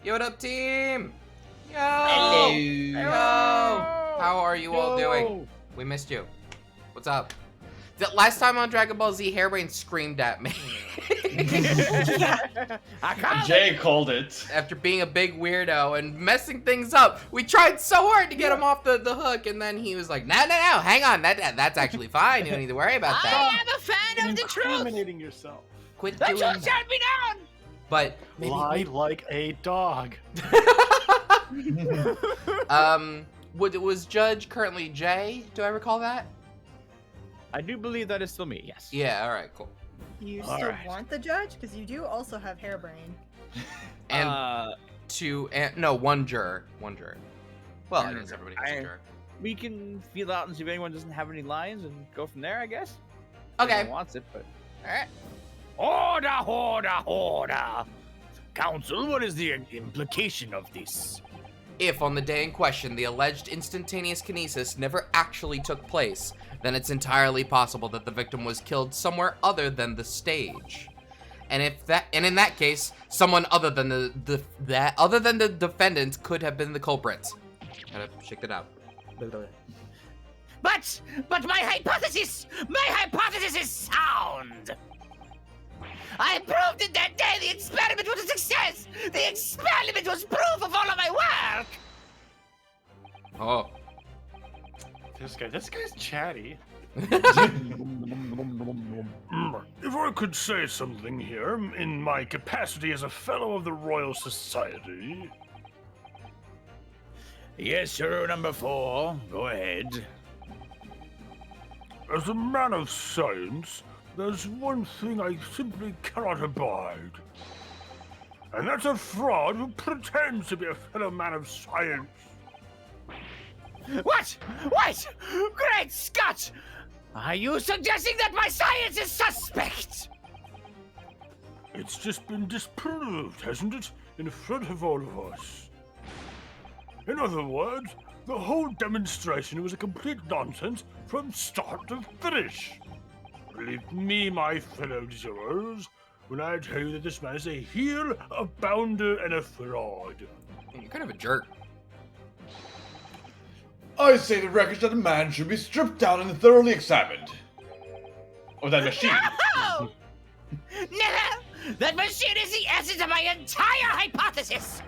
Yo, what up, team? Yo! Hello. Yo! How are you all doing? We missed you. What's up? The last time on Dragon Ball Z, Hairbrain screamed at me. Jay called it. After being a big weirdo and messing things up. We tried so hard to get him off the hook, and then he was like, no, hang on. That's actually fine. You don't need to worry about that. I am a fan of the truth. Incriminating yourself. Quit The doing truth that. shall be known. But maybe Lie like a dog. was Judge currently Jay? Do I recall that? I do believe that is still me, yes. Yeah, alright, cool. You All still right. want the judge? Because you do also have Hairbrain. And one juror. One juror. Well, I guess everybody has a juror. We can feel out and see if anyone doesn't have any lines and go from there, I guess. Okay. Everyone wants it, but... Alright. Order! Council, what is the implication of this? If on the day in question the alleged instantaneous kinesis never actually took place, then it's entirely possible that the victim was killed somewhere other than the stage. And in that case, someone other than the defendant could have been the culprit. Gotta shake that out. But my hypothesis is sound. I proved it that day. The experiment was a success. The experiment was proof of all of my work. Oh. This guy's chatty. If I could say something here, in my capacity as a fellow of the Royal Society. Yes, sir, number 4. Go ahead. As a man of science, there's one thing I simply cannot abide. And that's a fraud who pretends to be a fellow man of science. What? Great Scott! Are you suggesting that my science is suspect? It's just been disproved, hasn't it? In front of all of us. In other words, the whole demonstration was a complete nonsense from start to finish. Believe me, my fellow jurors, when I tell you that this man is a heel, a bounder, and a fraud. You're kind of a jerk. I say the records of the man should be stripped down and thoroughly examined. Or that machine. No! Never! That machine is the essence of my entire hypothesis!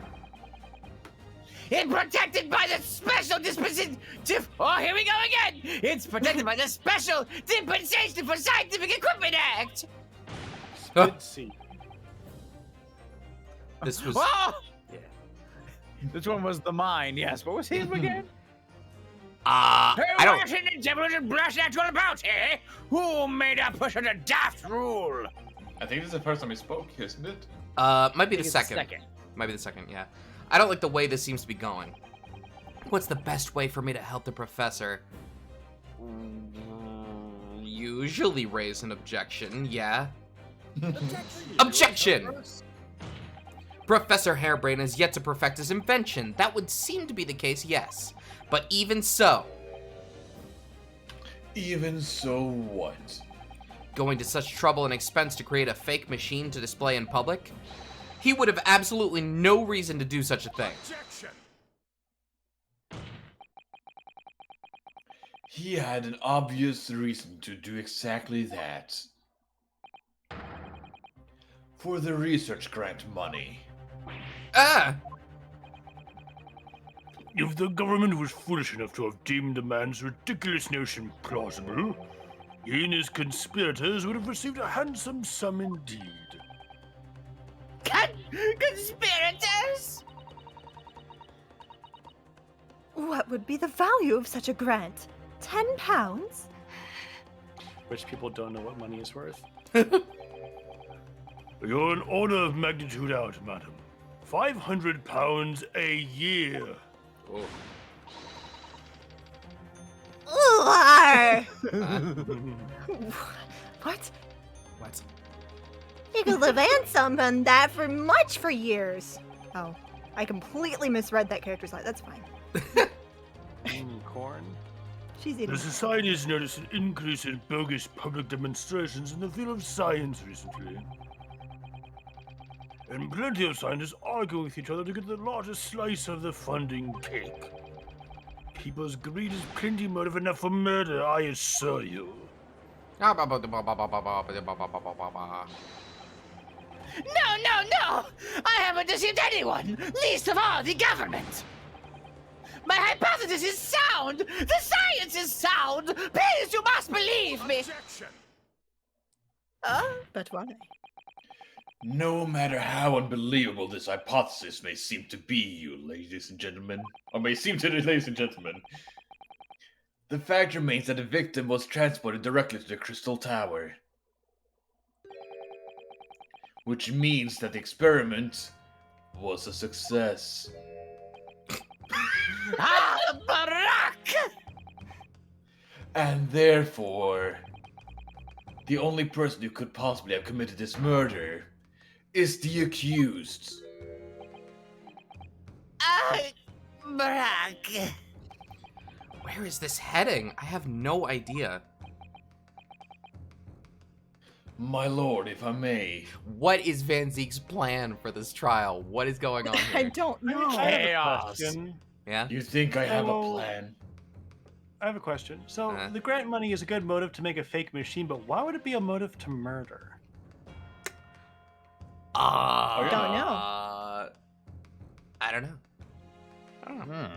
It's protected by the special dispensation... Oh, here we go again! It's protected by the Special Dispensation for Scientific Equipment Act! Spid seed. This was Oh! This one was the mine, yes. What was his again? I don't. What in the devil is brass act all about, eh? Who made up such a daft rule? I think this is the first time he spoke, isn't it? Might be the It's second. Might be the second, yeah. I don't like the way this seems to be going. What's the best way for me to help the professor? Usually raise an objection, yeah. Objection! Professor Hairbrain has yet to perfect his invention. That would seem to be the case, yes. But even so, Even so what? going to such trouble and expense to create a fake machine to display in public? He would have absolutely no reason to do such a thing. Objection! He had an obvious reason to do exactly that. For the research grant money. Ah! If the government was foolish enough to have deemed the man's ridiculous notion plausible, he and his conspirators would have received a handsome sum indeed. Conspirators? What would be the value of such a grant? £10? Rich people don't know what money is worth. You're an order of magnitude out, madam. £500 a year. What? What? You could live and some on that for years. Oh, I completely misread that character's line. That's fine. Corn. She's eating. The society has noticed an increase in bogus public demonstrations in the field of science recently. and plenty of scientists arguing with each other to get the largest slice of the funding cake. People's greed is plenty motive enough for murder, I assure you. No, no, no! I haven't deceived anyone, least of all the government! My hypothesis is sound! The science is sound! Please, you must believe me! But why? No matter how unbelievable this hypothesis may seem to be, you ladies and gentlemen, or may seem to the ladies and gentlemen, the fact remains that the victim was transported directly to the Crystal Tower. Which means that the experiment was a success. Ah, Barack! And therefore, the only person who could possibly have committed this murder is the accused. Barack. Where is this heading? I have no idea. My lord, if I may. What is Van Zeke's plan for this trial? What is going on I here? don't know. I have a Chaos. question. Yeah? You think I have a Oh. plan? I have a question. So Uh-huh. the grant money is a good motive to make a fake machine, but why would it be a motive to murder? Don't know. I don't know.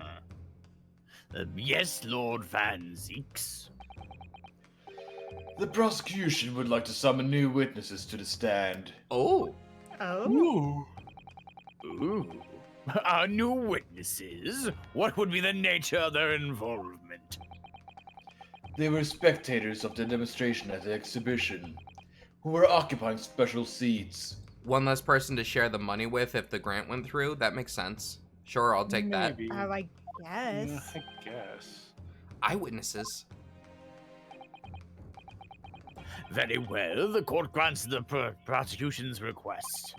Yes, Lord Van Zeeks. The prosecution would like to summon new witnesses to the stand. Oh. Oh. Ooh. New witnesses? What would be the nature of their involvement? They were spectators of the demonstration at the exhibition, who were occupying special seats. One less person to share the money with if the grant went through. That makes sense. Sure, I'll take that. Maybe. I guess. Yeah, I guess. Eyewitnesses. Very well, the court grants the prosecution's request.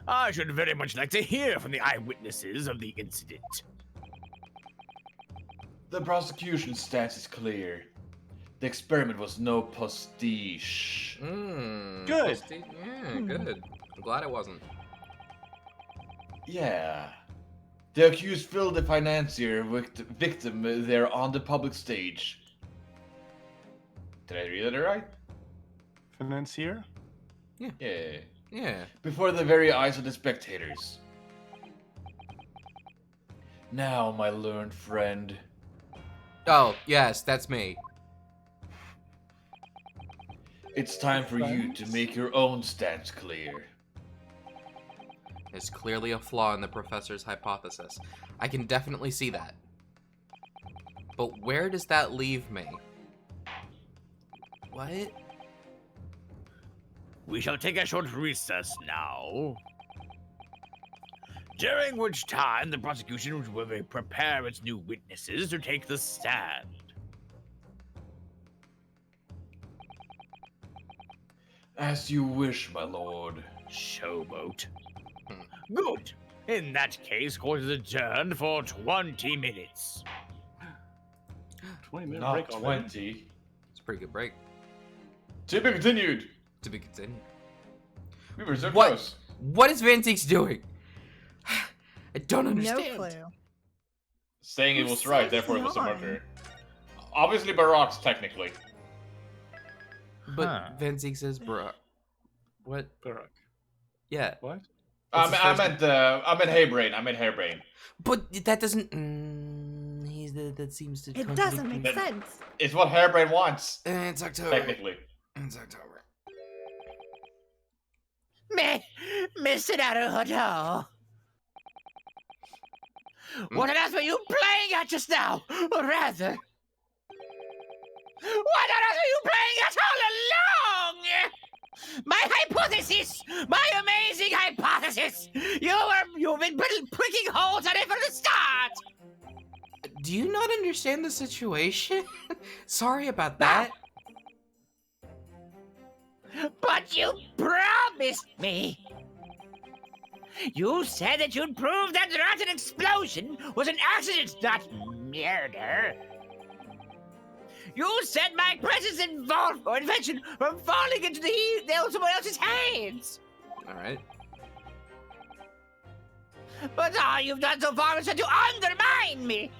I should very much like to hear from the eyewitnesses of the incident. The prosecution's stance is clear. The experiment was no pastiche. Good. Yeah, good. I'm glad it wasn't. Yeah. The accused filled the financier victim there on the public stage. Did I read that right? Financier? Yeah. Yeah. Before the very eyes of the spectators. Now, my learned friend, Oh, yes, that's me. it's time for you to make your own stance clear. There's clearly a flaw in the professor's hypothesis. I can definitely see that. But where does that leave me? What? We shall take a short recess now, during which time the prosecution will prepare its new witnesses to take the stand. As you wish, my lord. Showboat. Good. In that case, court is adjourned for 20 minutes. 20-minute Not break already. 20. It's a pretty good break. To be continued. To be continued. We were so What? close. What is Van Zeke's doing? I don't No understand. clue. Saying it Who was right, says therefore it was a not? murder. Obviously Baroque's technically. But Huh. Van Zeke says, bruh. What? Barak. Yeah. What? What's his I first meant hairbrain. I meant hairbrain. But that doesn't. That seems to. It doesn't make But- sense. It's what hairbrain wants, It's October. technically. It's October. Mr. Naruhodo. What on earth were you playing at just now? Or rather, what on earth are you playing at all along? My hypothesis! My amazing hypothesis! You've been pricking holes on it from the start! Do you not understand the situation? Sorry about that. But you promised me! You said that you'd prove that the rotten explosion was an accident, not murder. You said my presence involved or invention from falling into someone else's hands. All right. But all you've done so far is try to undermine me.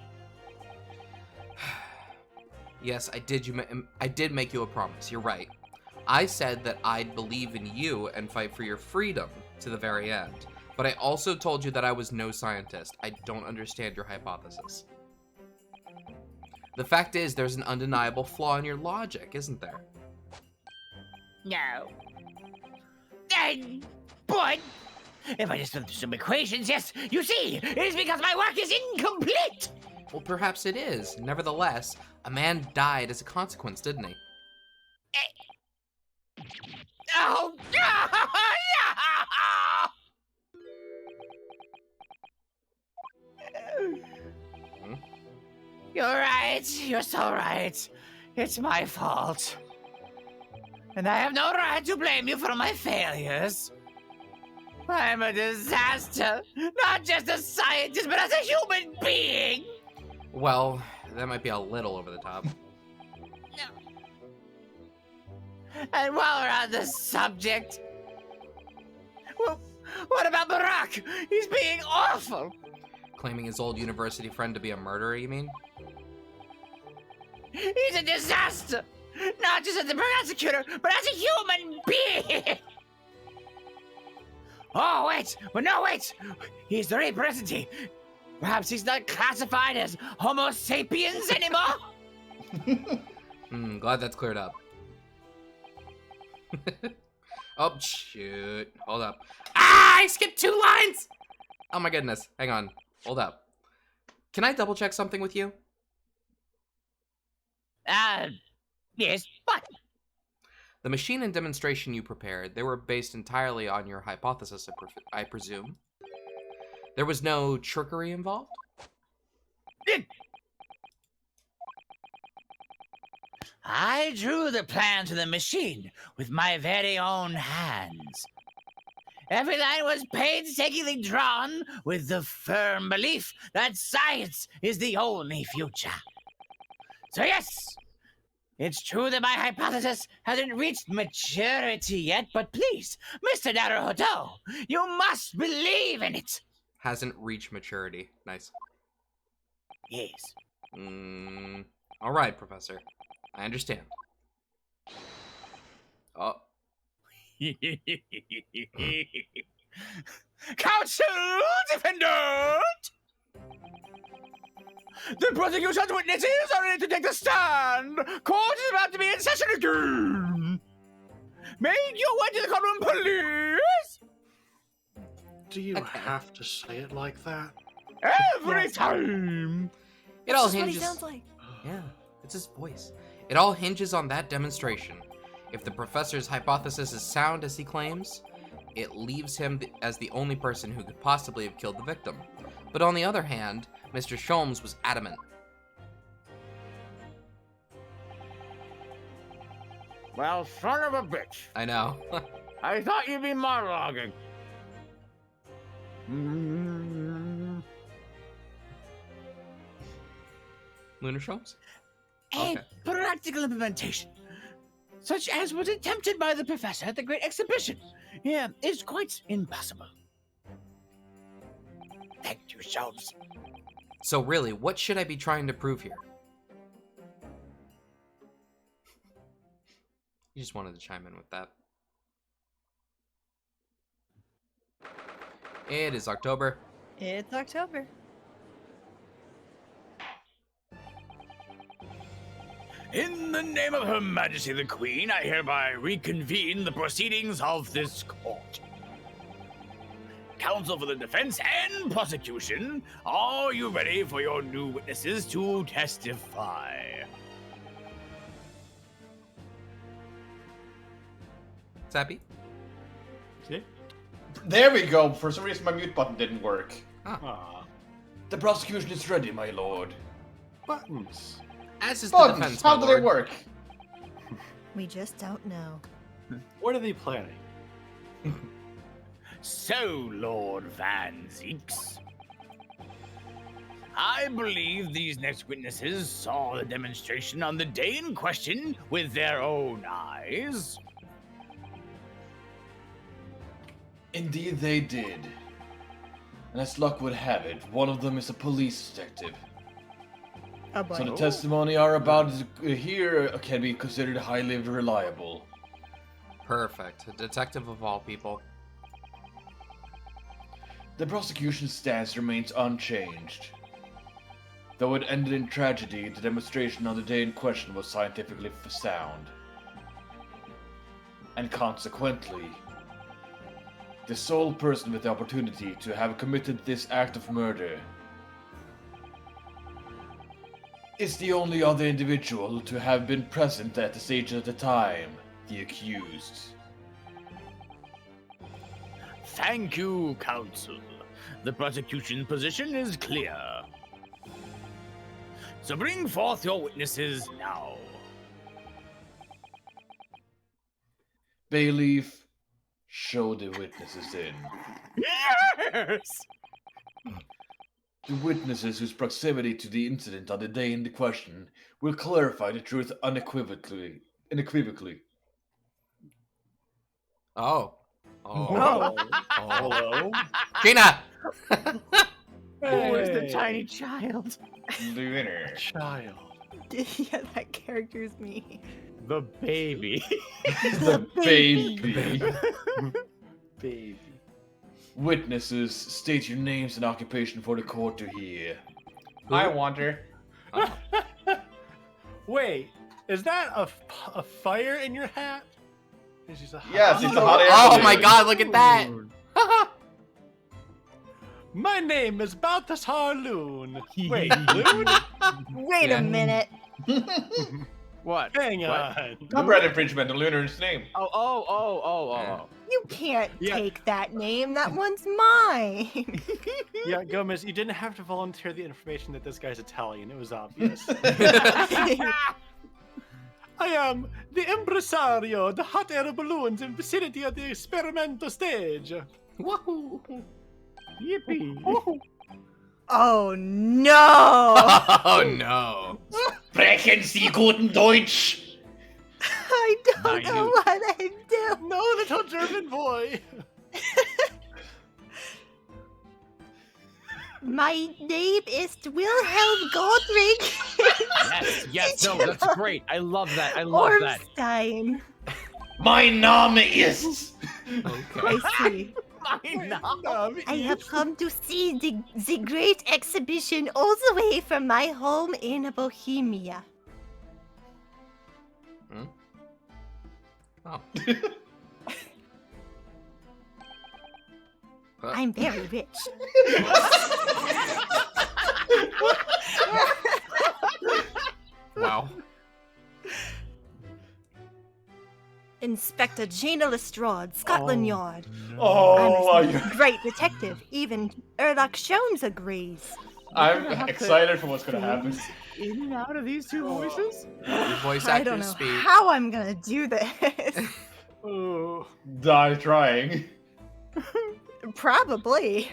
Yes, I did make you a promise. You're right. I said that I'd believe in you and fight for your freedom to the very end. But I also told you that I was no scientist. I don't understand your hypothesis. The fact is, there's an undeniable flaw in your logic, isn't there? No. But if I just look through some equations, yes, you see, it is because my work is incomplete. Well, perhaps it is. Nevertheless, a man died as a consequence, didn't he? Oh, You're right. You're so right. It's my fault. And I have no right to blame you for my failures. I'm a disaster. Not just a scientist, but as a human being. Well, that might be a little over the top. And while we're on the subject, well, what about Barack? He's being awful. Claiming his old university friend to be a murderer, you mean? He's a disaster. Not just as a prosecutor, but as a human being. Oh, wait. But no, wait. He's the representative. Perhaps he's not classified as Homo sapiens anymore? Glad that's cleared up. Oh, shoot. Hold up. Ah, I skipped 2 lines! Oh my goodness. Hang on. Hold up. Can I double check something with you? Yes, but... The machine and demonstration you prepared, they were based entirely on your hypothesis, I presume. There was no trickery involved? I drew the plan to the machine with my very own hands. Every line was painstakingly drawn with the firm belief that science is the only future. So yes, it's true that my hypothesis hasn't reached maturity yet, but please, Mr. Naruhodo, you must believe in it. Hasn't reached maturity. Nice. Yes. All right, Professor. I understand. Oh. Counsel defendant! The prosecution's witnesses are ready to take the stand! Court is about to be in session again! Make your way to the courtroom, police! Do you have to say it like that? Every time! It all That's what he hinges. sounds like. Yeah, it's his voice. It all hinges on that demonstration. If the professor's hypothesis is sound as he claims, it leaves him as the only person who could possibly have killed the victim. But on the other hand, Mr. Sholmes was adamant. Well, son of a bitch. I know. I thought you'd be monologuing. Lunar Sholmes? A Okay. practical implementation, such as was attempted by the professor at the Great Exhibition, is quite impossible. Thank you, Sholmes. So really, what should I be trying to prove here? You just wanted to chime in with that. It is October. It's October. In the name of Her Majesty the Queen, I hereby reconvene the proceedings of this court. Counsel for the defense and prosecution, are you ready for your new witnesses to testify? Sappy? There we go. For some reason, my mute button didn't work. Aw, The prosecution is ready, my lord. buttons. As is the Buttons, defense, how my do they lord. work? We just don't know. What are they planning? So, Lord Van Zeeks, I believe these next witnesses saw the demonstration on the day in question with their own eyes. Indeed, they did. And as luck would have it, one of them is a police detective. Oh boy. So the testimony are about to hear can be considered highly reliable. Perfect. A detective of all people. The prosecution's stance remains unchanged. Though it ended in tragedy, the demonstration on the day in question was scientifically sound. And consequently, the sole person with the opportunity to have committed this act of murder is the only other individual to have been present at the stage at the time, the accused. Thank you, counsel. The prosecution position is clear. So bring forth your witnesses now. Bayleaf, show the witnesses in. Yes! The witnesses whose proximity to the incident on the day in the question will clarify the truth unequivocally. Oh. Oh. Oh. Gina! Who is the Hey. tiny child? Lunar. Child. Yeah, that character's me. The baby. The baby. Baby. Witnesses, state your names and occupation for the court to hear. I wonder. Wait, is that a fire in your hat? This is a Yes, it's a hot air Oh balloon. my god, look at that! My name is Balthasar Loon. Wait, Loon? Wait Yeah. a minute. What? Hang What? on. Copyright infringement on Lunar's name. Oh. You can't Yeah. take that name. That one's mine. Yeah, Gomez, you didn't have to volunteer the information that this guy's Italian. It was obvious. I am the impresario, the hot air balloons in vicinity of the experimental stage. Woohoo! Yippee. Oh no! Oh no. Sprechen Sie guten Deutsch! I don't Now know you- what I'm doing. No, little German boy. My name is Wilhelm Goldring. Yes, no, that's great. I love that. I love that. Ormstein. Mein Name ist... Okay. I see. Um, I have come to see the great exhibition all the way from my home in Bohemia. Oh. I'm very rich. Wow. Inspector Jaina Lestrade, Scotland Oh, Yard. Oh, I'm you... a great detective. Even Erlock Jones agrees. I'm have to- excited for what's gonna happen. In and out of these two voices? Your voice I don't actors know speak. how I'm gonna do this. Oh, Die trying. Probably.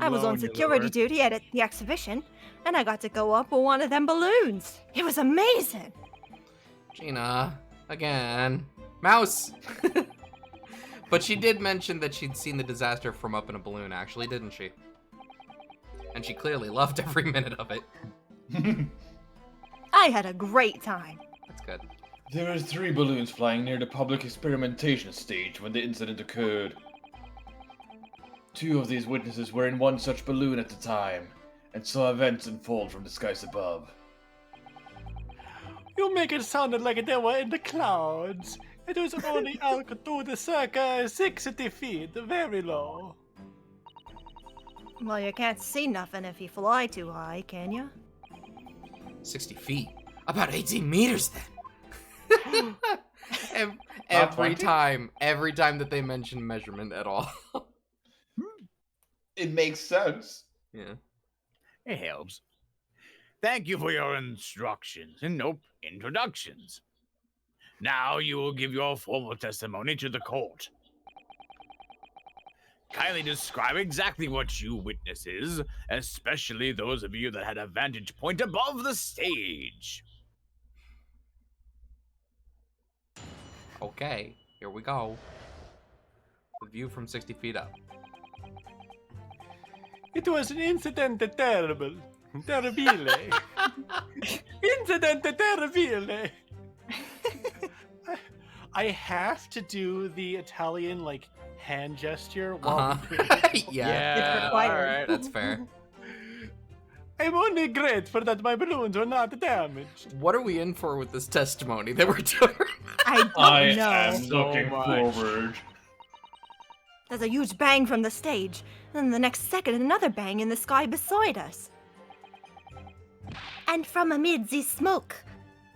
I was on security duty at the exhibition, and I got to go up with one of them balloons. It was amazing. Gina, again. Mouse! But she did mention that she'd seen the disaster from up in a balloon, actually, didn't she? And she clearly loved every minute of it. I had a great time. That's good. There were 3 balloons flying near the public experimentation stage when the incident occurred. 2 of these witnesses were in one such balloon at the time, and saw events unfold from the skies above. you make it sound like they were in the clouds. It was only altitude circa 60 feet, very low. Well, you can't see nothing if you fly too high, can you? 60 feet. About 18 meters then. every 20? time that they mention measurement at all. It makes sense. Yeah. It helps. Thank you for your instructions and introductions. Now you will give your formal testimony to the court. kindly describe exactly what you witnesses, especially those of you that had a vantage point above the stage? Okay, here we go. The view from 60 feet up. It was an incident terrible. Terribile. Incident terribile. I have to do the Italian, like, hand gesture while Yeah, It's required. alright. that's fair. I'm only grateful that my balloons were not damaged. What are we in for with this testimony that we're doing? I don't I know. am So looking much. forward. There's a huge bang from the stage, and the next second another bang in the sky beside us. And from amid the smoke,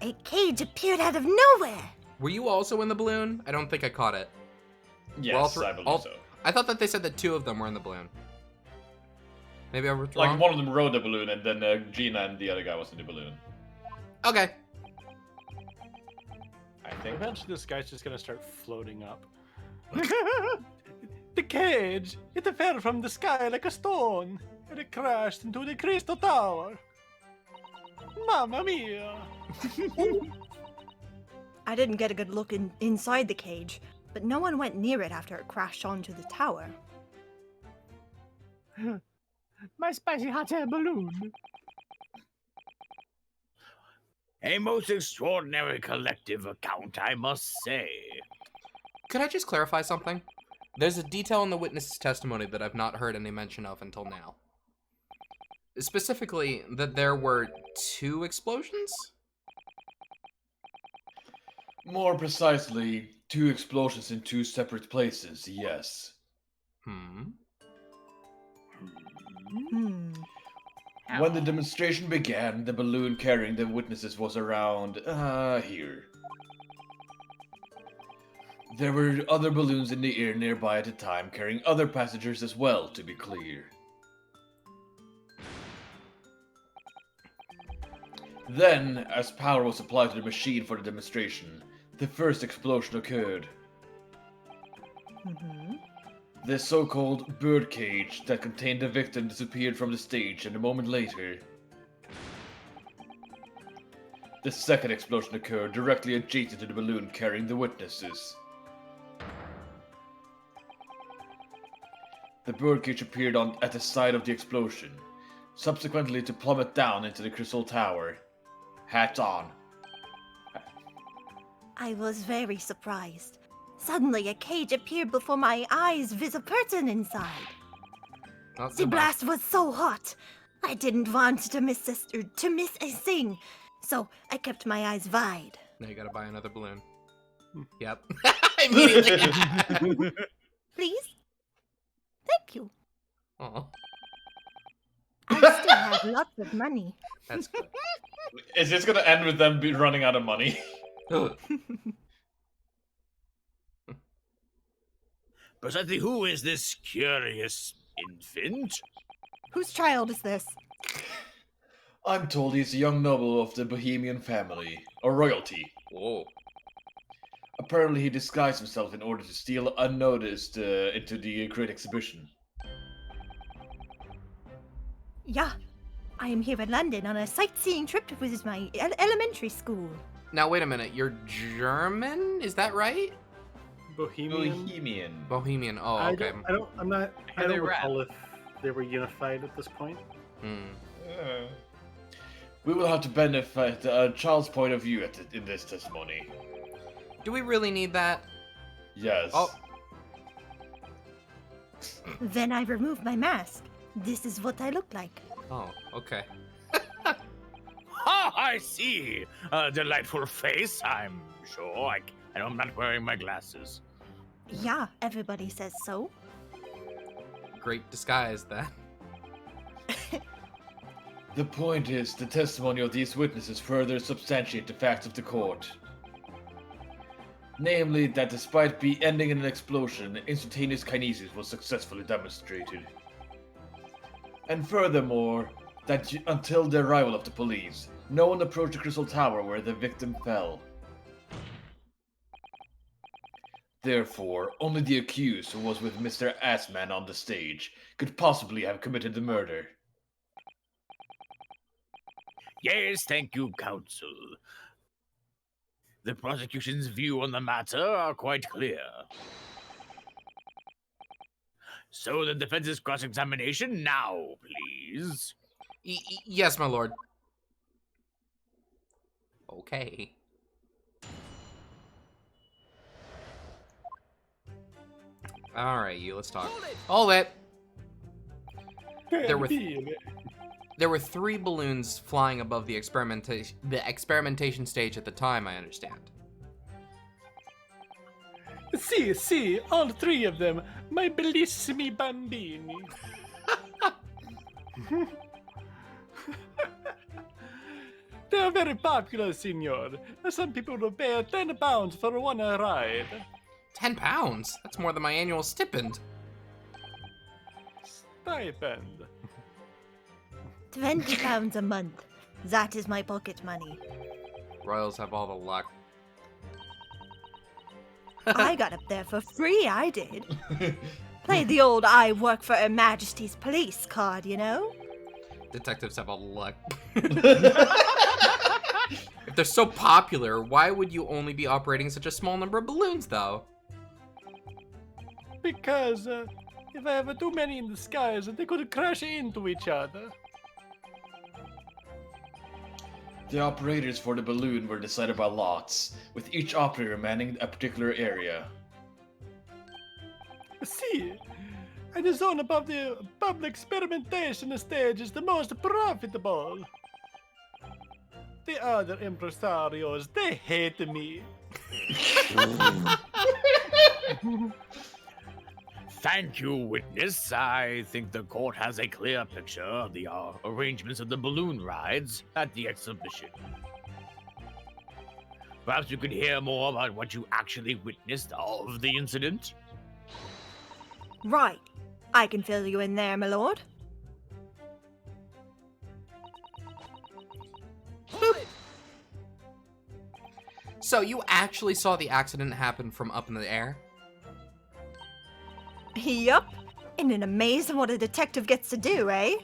a cage appeared out of nowhere. Were you also in the balloon? I don't think I caught it. Yes, Well, for- I believe all- so. I thought that they said that 2 of them were in the balloon. Maybe I was Like wrong. one of them rode the balloon, and then Gina and the other guy was in the balloon. Okay. I think. Eventually, this guy's just gonna start floating up. The cage! It fell from the sky like a stone, and it crashed into the Crystal Tower. Mamma mia! I didn't get a good look inside the cage, but no one went near it after it crashed onto the tower. My spicy hot air balloon. A most extraordinary collective account, I must say. Could I just clarify something? There's a detail in the witness's testimony that I've not heard any mention of until now. Specifically, that there were 2 explosions? More precisely, 2 explosions in 2 separate places, yes. Hmm. Hmm. When the demonstration began, the balloon carrying the witnesses was around, here. There were other balloons in the air nearby at the time, carrying other passengers as well, to be clear. Then, as power was applied to the machine for the demonstration, the first explosion occurred. Mm-hmm. The so-called birdcage that contained the victim disappeared from the stage, and a moment later, the second explosion occurred directly adjacent to the balloon carrying the witnesses. The birdcage appeared at the side of the explosion, subsequently to plummet down into the Crystal Tower. Hat on. I was very surprised. Suddenly, a cage appeared before my eyes with a person inside. Not The so much. blast was so hot. I didn't want to miss a thing, so I kept my eyes wide. Now you gotta buy another balloon. Yep. Immediately. Please? Thank you. Aw, I still have lots of money. that's good. Is this gonna end with them running out of money? Precisely who is this curious infant? Whose child is this? I'm told he's a young noble of the Bohemian family, or royalty. Whoa. Apparently he disguised himself in order to steal unnoticed into the Great Exhibition. Yeah, I am here in London on a sightseeing trip to visit my elementary school. Now wait a minute, you're German? Is that right? Bohemian. Bohemian. Bohemian. Oh, I okay. I don't recall if they were unified at this point. Hmm. We will have to benefit a child's point of view in this testimony. Do we really need that? Yes. Oh. Then I removed my mask. This is what I look like. Oh, okay. Ah, I see. A delightful face, I'm sure. I'm not wearing my glasses. Yeah, everybody says so. Great disguise, then. The point is, the testimony of these witnesses further substantiate the facts of the court. Namely, that despite ending in an explosion, instantaneous kinesis was successfully demonstrated. And furthermore, that until the arrival of the police, no one approached the Crystal Tower where the victim fell. Therefore, only the accused who was with Mr. Assman on the stage could possibly have committed the murder. Yes, thank you, counsel. The prosecution's view on the matter are quite clear. So the defense's cross-examination now, please. Yes, my lord. Okay. Alright, you, let's talk. Hold it! There were 3 balloons flying above the experimentation stage at the time, I understand. See, all 3 of them, my bellissimi bambini. They are very popular, signor. Some people will pay 10 pounds for one ride. 10 pounds? That's more than my annual stipend. Stipend. 20 pounds a month. That is my pocket money. Royals have all the luck. I got up there for free, I did. Played the old I work for Her Majesty's Police card, you know? Detectives have all the luck. If they're so popular, why would you only be operating such a small number of balloons, though? Because if I have too many in the skies, they could crash into each other. The operators for the balloon were decided by lots, with each operator manning a particular area. See, and the zone above the public experimentation stage is the most profitable. The other impresarios, they hate me. Thank you, witness. I think the court has a clear picture of the arrangements of the balloon rides at the exhibition. Perhaps you could hear more about what you actually witnessed of the incident? Right. I can fill you in there, my lord. So you actually saw the accident happen from up in the air? Yup. Isn't it amazing what a detective gets to do, eh?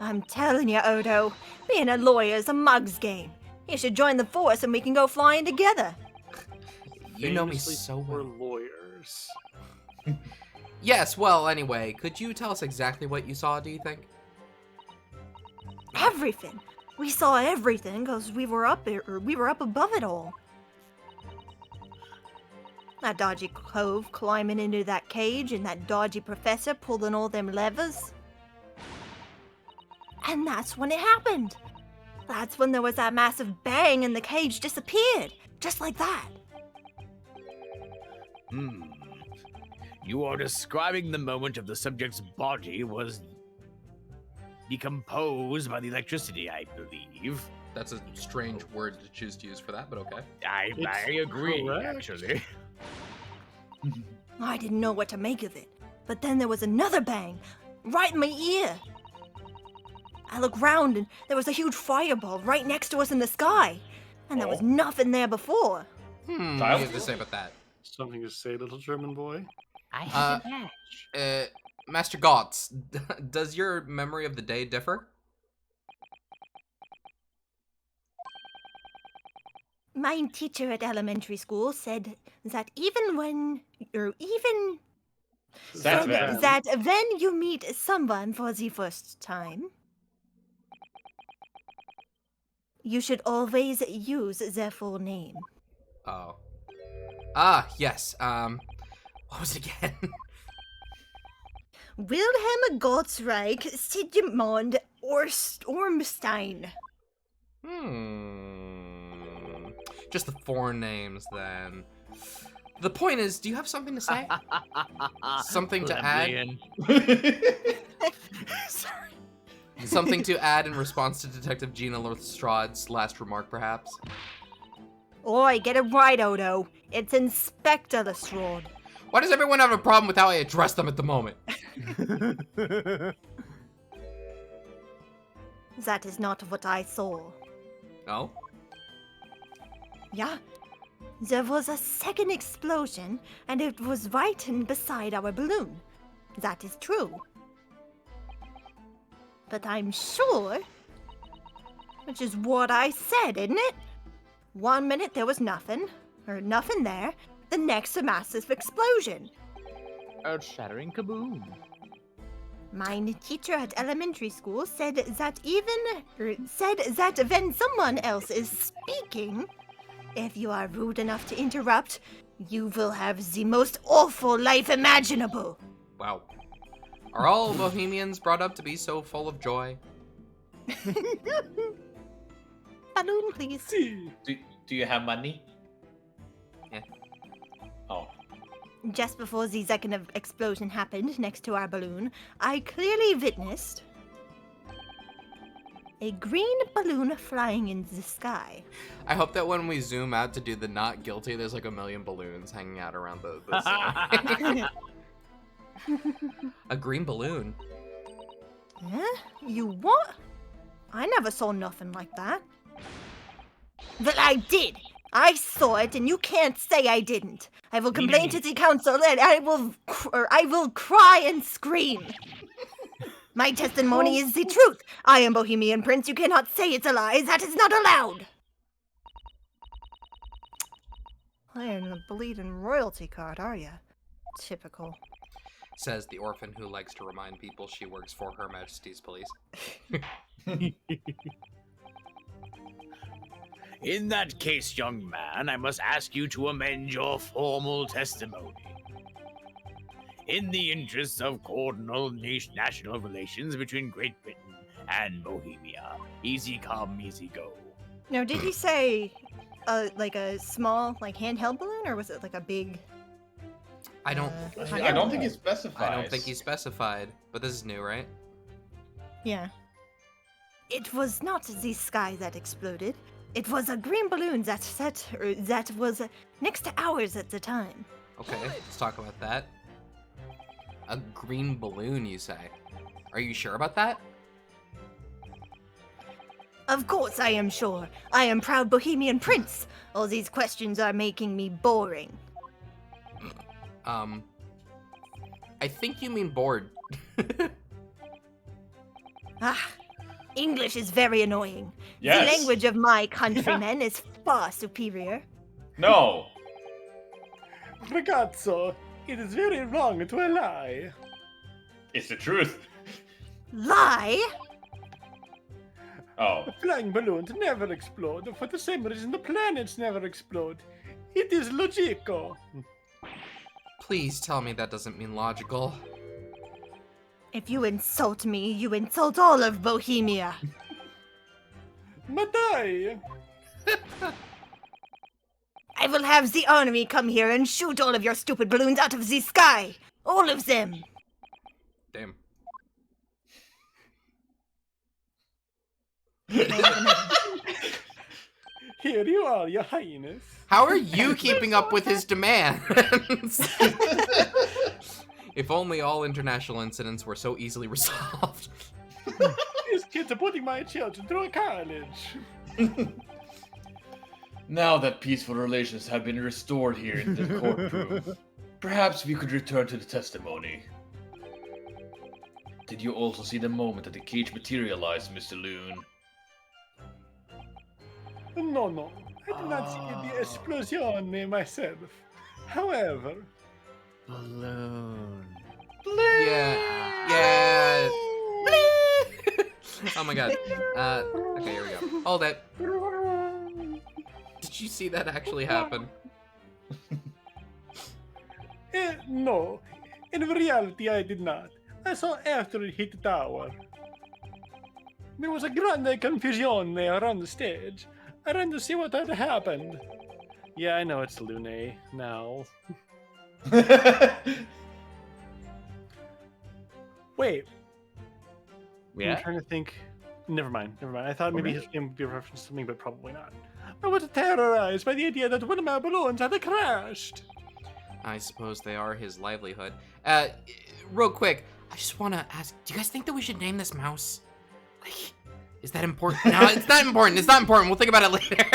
I'm telling you, Odo, being a lawyer is a mug's game. You should join the force and we can go flying together. You know me Famously, so we're well. lawyers. Yes, well, anyway, could you tell us exactly what you saw, do you think? Everything. We saw everything because we were up above it all. That dodgy cove climbing into that cage and that dodgy professor pulling all them levers. And that's when it happened. That's when there was that massive bang and the cage disappeared. Just like that. You are describing the moment of the subject's body was decomposed by the electricity, I believe. That's a strange word to choose to use for that, but okay. I agree, correct. actually. I didn't know what to make of it. But then there was another bang, right in my ear. I looked round and there was a huge fireball right next to us in the sky. And there was nothing there before. What do you have to say about that? Something to say, little German boy? I have a match. Master Gotts, does your memory of the day differ? My teacher at elementary school said that when you meet someone for the first time, you should always use their full name. Oh. Ah, yes, what was it again? Wilhelm Gottsreich Sigmund Ormstein. Just the 4 names, then. The point is, do you have something to say? Something to add? Sorry. Something to add in response to Detective Gina Lestrade's last remark, perhaps? Oi, get it right, Odo. It's Inspector Lestrade. Why does everyone have a problem with how I address them at the moment? That is not what I saw. Oh? Yeah, There was a second explosion, and it was right in beside our balloon. That is true. But I'm sure, which is what I said, isn't it? 1 minute there was nothing, or nothing there. The next, a massive explosion. Earth-shattering kaboom. My teacher at elementary school said that when someone else is speaking, if you are rude enough to interrupt, you will have the most awful life imaginable. Wow. Are all Bohemians brought up to be so full of joy? Balloon, please. Do you have money? Yeah. Oh. Just before the second explosion happened next to our balloon, I clearly witnessed a green balloon flying in the sky. I hope that when we zoom out to do the not guilty, there's like a million balloons hanging out around the A green balloon. Huh? You what? I never saw nothing like that. But I did. I saw it, and you can't say I didn't. I will complain to the council, and I will cry and scream. My testimony is the truth. I am Bohemian Prince. You cannot say it's a lie. That is not allowed. Playing the bleeding royalty card, are you? Typical. Says the orphan who likes to remind people she works for Her Majesty's Police. In that case, young man, I must ask you to amend your formal testimony. In the interests of cordial national relations between Great Britain and Bohemia. Easy come, easy go. Now, did he say, like a small, like handheld balloon, or was it like a big? I don't think he specified. I don't think he specified, but this is new, right? Yeah. It was not the sky that exploded. It was a green balloon that was next to ours at the time. Okay, let's talk about that. A green balloon, you say? Are you sure about that? Of course I am sure. I am proud Bohemian Prince. All these questions are making me boring. I think you mean bored. English is very annoying. Yes. The language of my countrymen is far superior. No. Ragazzo, it is very wrong to lie. It's the truth. Lie? Oh. Flying balloons never explode for the same reason the planets never explode. It is logico. Please tell me that doesn't mean logical. If you insult me, you insult all of Bohemia. Madai! I will have the army come here and shoot all of your stupid balloons out of the sky. All of them. Damn. Here you are, your highness. How are you keeping up with his demands? If only all international incidents were so easily resolved. These kids are putting my children through a college. Now that peaceful relations have been restored here in the courtroom, perhaps we could return to the testimony. Did you also see the moment that the cage materialized, Mr. Loon? No. I did not see the explosion myself. However... Balloon. Yeah. Oh my god. Okay, here we go. Hold it. Did you see that actually happen? No. In reality, I did not. I saw after it hit the tower. There was a grande confusion there on the stage. I ran to see what had happened. Yeah, I know it's Lune now. Wait. Yeah? I'm trying to think. Never mind. I thought maybe his name would be a reference to something, but probably not. I was terrorized by the idea that one of my balloons had crashed. I suppose they are his livelihood. Real quick, I just want to ask, do you guys think that we should name this mouse? Like, is that important? No, it's not important. It's not important. We'll think about it later.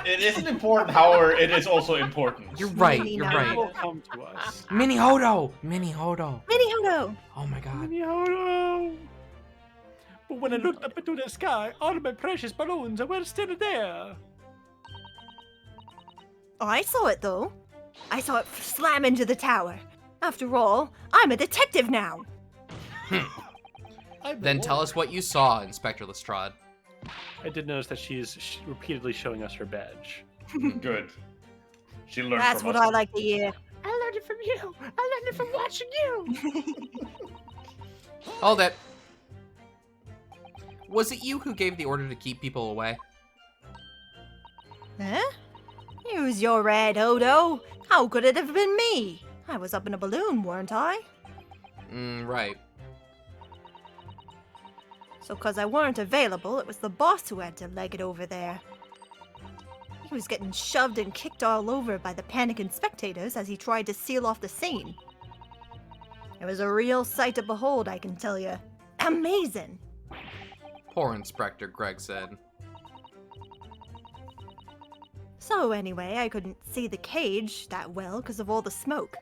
It isn't important, however, it is also important. You're right. Mini You're Naruto. right. Will come to us. Mini Hodo. Mini Hodo. Mini Hodo! Oh my god. Yo-yo. But when I looked up into the sky, all of my precious balloons were still there. Oh, I saw it though. I saw it slam into the tower. After all, I'm a detective now. Then tell us what you saw, Inspector Lestrade. I did notice that she is repeatedly showing us her badge. Good. She learned That's from what us. I like to hear. I learned it from you. I learned it from watching you. Hold it. Was it you who gave the order to keep people away? Huh? Use your red, Hodo. How could it have been me? I was up in a balloon, weren't I? Right. So 'cause I weren't available, it was the boss who had to leg it over there. He was getting shoved and kicked all over by the panicking spectators as he tried to seal off the scene. It was a real sight to behold, I can tell you. Amazing! Poor Inspector, Greg said. So anyway, I couldn't see the cage that well because of all the smoke.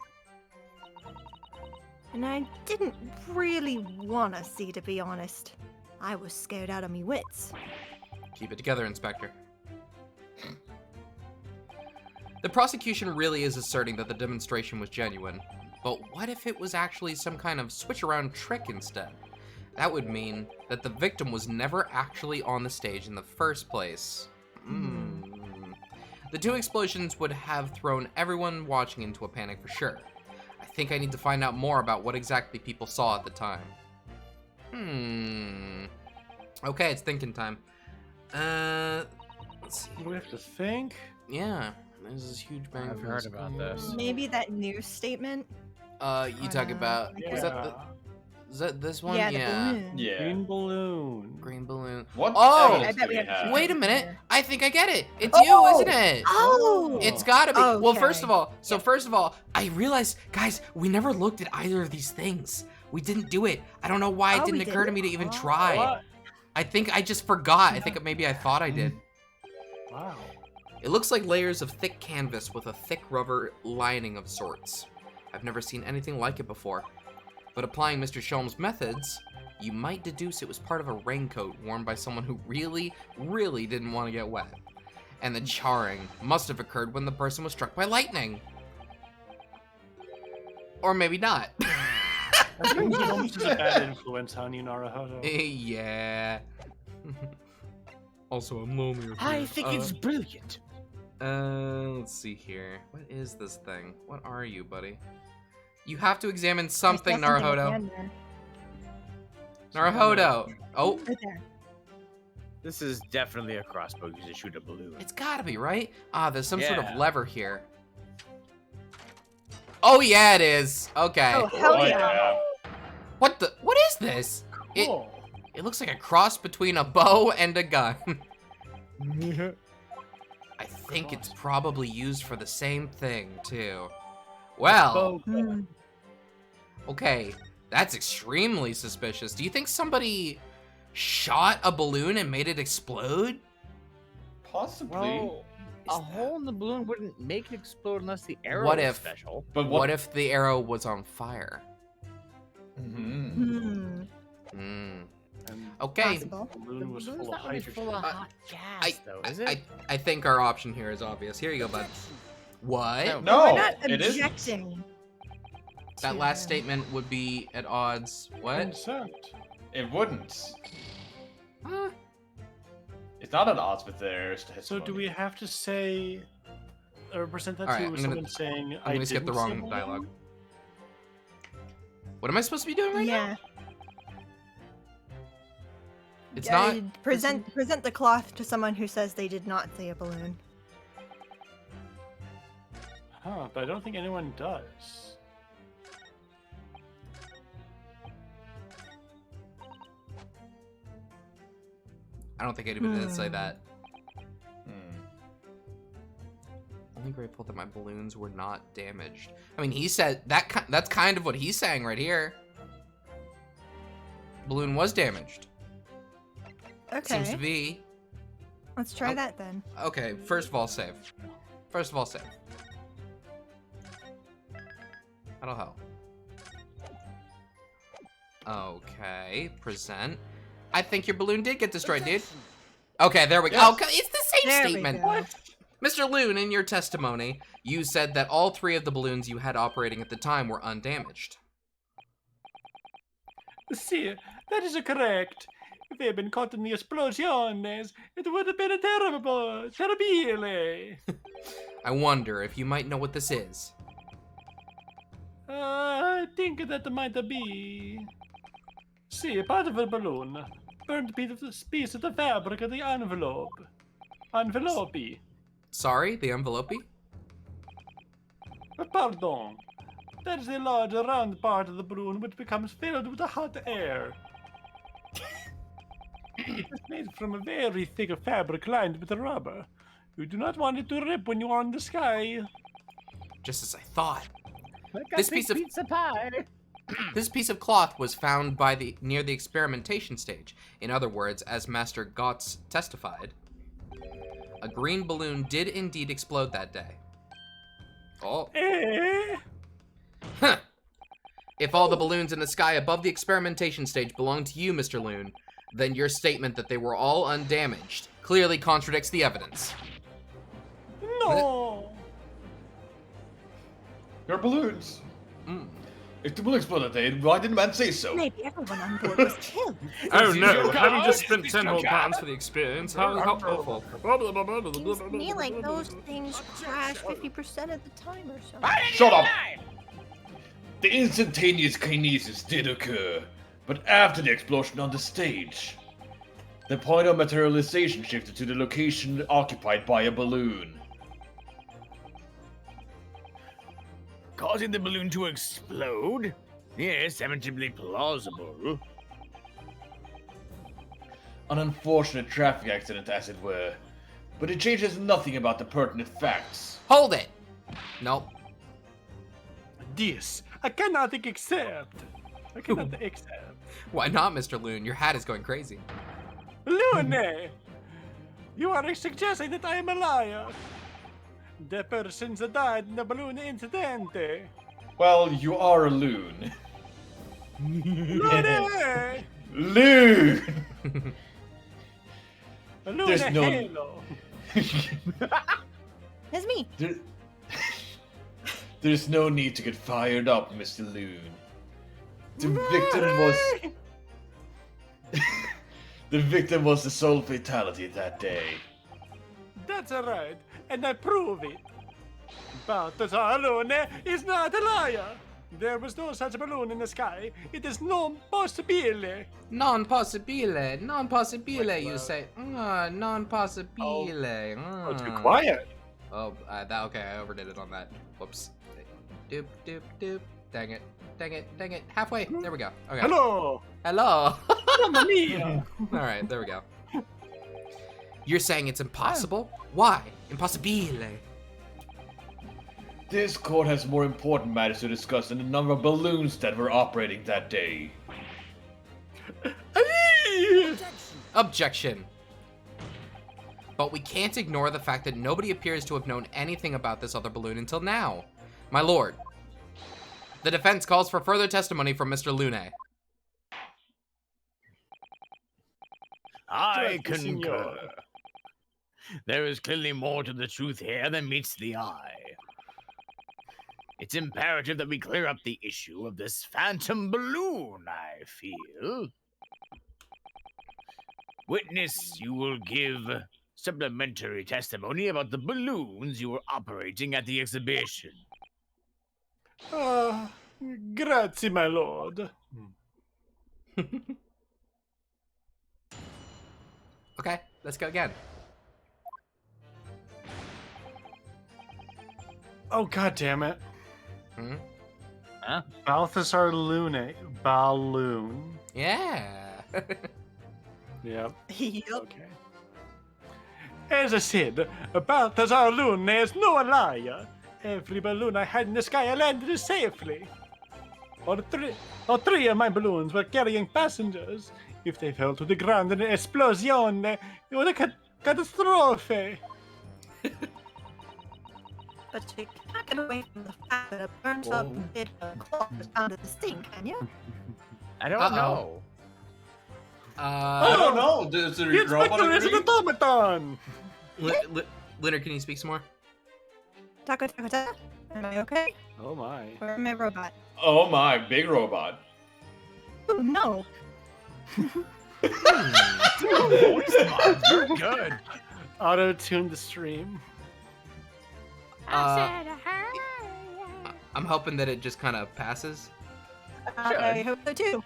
And I didn't really want to see, to be honest. I was scared out of me wits. Keep it together, Inspector. The prosecution really is asserting that the demonstration was genuine, but what if it was actually some kind of switch-around trick instead? That would mean that the victim was never actually on the stage in the first place. The two explosions would have thrown everyone watching into a panic for sure. I think I need to find out more about what exactly people saw at the time. Okay, it's thinking time. Let's see. We have to think. Yeah, there's this huge bang. I've from heard the about sky. this. Maybe that news statement? You talk about was that this one? Yeah, the balloon. Yeah. Green balloon. Green balloon. What Oh! evidence I bet do we we have to have? Wait a minute. Yeah. I think I get it. It's Oh! you, isn't it? Oh! It's gotta be. Well, first Okay. of all, first of all, I realized, guys, we never looked at either of these things. We didn't do it. I don't know why it Oh, didn't we occur to me didn't? to even Oh. try. What? I think I just forgot. I think maybe I thought I did. Wow. It looks like layers of thick canvas with a thick rubber lining of sorts. I've never seen anything like it before. But applying Mr. Sholmes' methods, you might deduce it was part of a raincoat worn by someone who really, really didn't want to get wet. And the charring must have occurred when the person was struck by lightning. Or maybe not. I think Sholmes is a bad influence on you, Naruhodo. Yeah. Also, I'm lonely. I think it's brilliant. Let's see here. What is this thing? What are you, buddy? You have to examine something, Naruhodo. Naruhodo. Oh, Right there. This is definitely a crossbow used to shoot a balloon. it's gotta be, right? Ah, there's some sort Yeah. of lever here. Oh, yeah, it is. Okay. Oh, hell Oh, yeah. What the? What is this? Cool. It looks like a cross between a bow and a gun. I think it's probably used for the same thing, too. Well, Hmm. okay, that's extremely suspicious. Do you think somebody shot a balloon and made it explode? Possibly. Well, a hole in the balloon wouldn't make it explode unless the arrow What was if- special. but What if the arrow was on fire? Mhm. Hmm. Hmm. And Okay. Possible. the The balloon was balloon's full of not really hydrogen. full of Uh, hot gas, though, is it? I think our option here is obvious. Here you go, bud. What? No, We're not it isn't. objecting. That to last him. statement would be at odds. What? Consent. It wouldn't. Huh? It's not at odds with their testimony. So do we have to say or present that Alright, to I'm gonna- someone saying I'm gonna skip the didn't say wrong balloon? dialogue. What am I supposed to be doing right now? Yeah. It's Uh, not. present the cloth to someone who says they did not see a balloon. Huh, but I don't think anyone does. I don't think anybody did say that. Hmm. Only grateful that my balloons were not damaged. I mean, he said that. That's kind of what he's saying right here. Balloon was damaged. Okay. Seems to be. Let's try that then. Okay, first of all, save. First of all, save. That'll help. Okay, present. I think your balloon did get destroyed, dude. Okay, there we go. Oh, it's the same There we statement. go. Mr. Loon, in your testimony, you said that all 3 of the balloons you had operating at the time were undamaged. See, that is correct. If they had been caught in the explosions, it would have been a terrible. I wonder if you might know what this is. I think that might be. See, part of a balloon. Burned piece of the fabric of the envelope. Envelope. Sorry, the envelope? Pardon. That is the large round part of the balloon which becomes filled with the hot air. It is made from a very thick fabric lined with rubber. You do not want it to rip when you are in the sky. Just as I thought. Like This a piece of- pizza pie. This piece of cloth was found near the experimentation stage. In other words, as Master Gotts testified, a green balloon did indeed explode that day. Oh. Huh. If all the balloons in the sky above the experimentation stage belong to you, Mr. Loon, then your statement that they were all undamaged clearly contradicts the evidence. No. Your balloons. Mm. If the balloon exploded, then why didn't man say so? Maybe everyone on board was killed. Oh no, Your having God, just spent Mr. 10 whole God. pounds for the experience, how awful. Seems to me like those things crash 50% of the time or so. Shut up! The instantaneous kinesis did occur, but after the explosion on the stage. The point of materialization shifted to the location occupied by a balloon. Causing the balloon to explode? Yes, eminently plausible. An unfortunate traffic accident, as it were. But it changes nothing about the pertinent facts. Hold it! Nope. This I cannot accept. I cannot accept. Why not, Mr. Loon? Your hat is going crazy. Lune, you are suggesting that I am a liar. The persons that died in the balloon incident. Well, you are a loon. Lune! Loon! Lune There's no- Halo. It's me. There's no need to get fired up, Mr. Loon. The victim was... The victim was the sole fatality that day. That's right, and I prove it. Balthazar Lune is not a liar. There was no such balloon in the sky. It is non possible. Non possibile, non possibile, you say. Non possibile. Oh, too quiet. Oh, okay, I overdid it on that. Whoops. Doop, doop, doop. Dang it, dang it, dang it. Halfway. There we go. Okay. Hello. Hello. Mamma mia. All right, there we go. You're saying it's impossible? Why? Impossibile. This court has more important matters to discuss than the number of balloons that were operating that day. Objection. But we can't ignore the fact that nobody appears to have known anything about this other balloon until now. My lord, the defense calls for further testimony from Mr. Lune. I Justice, concur. senor. There is clearly more to the truth here than meets the eye. It's imperative that we clear up the issue of this phantom balloon, I feel. Witness, you will give supplementary testimony about the balloons you were operating at the exhibition. Grazie, my lord. Okay, let's go again. Oh, god damn it. Hmm? Balthazar Lune. Balloon. Yeah. Yep. Yep. Okay. As I said, Balthazar Lune is no liar. Every balloon I had in the sky I landed safely. All three of my balloons were carrying passengers. If they fell to the ground in an explosion, it would have Catastrophe! But you can't get away from the fact that a burnt up bit of cloth was found at the scene, can you? I don't Uh-oh. know. I don't know. Does the The robot Inspector is an agree? automaton! Leonard, can you speak some more? Taka taka taka. Am I okay? Oh my. Where am I, robot? Oh my, big robot. Oh no. Voice mod, very good. Auto-tune the stream. I'm hoping that it just kind of passes. I hope so too.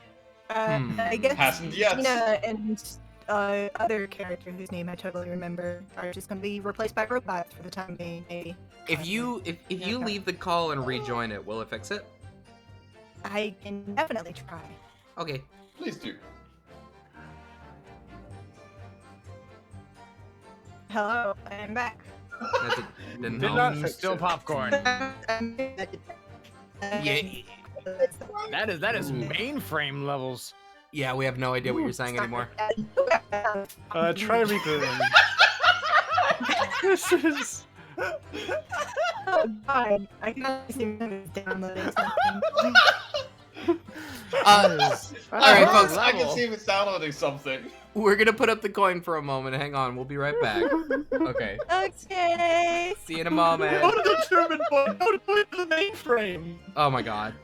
I guess Hasn't yet. Gina and other character whose name I totally remember are just going to be replaced by robots for the time being, maybe. If you leave the call and rejoin it, will it fix it? I can definitely try. Okay. Please do. Hello, I am back. That didn't Did help. not fix Still it. popcorn. Yeah, That is mainframe levels. yeah, we have no idea what you're saying anymore. Try rebooting. This is... Oh, God. I can only see when it's downloading something. All right, folks. I can see if it's downloading something. We're gonna put up the coin for a moment. Hang on, we'll be right back. Okay. Okay. See you in a moment. Go to the German point! Go to the mainframe! Oh my god.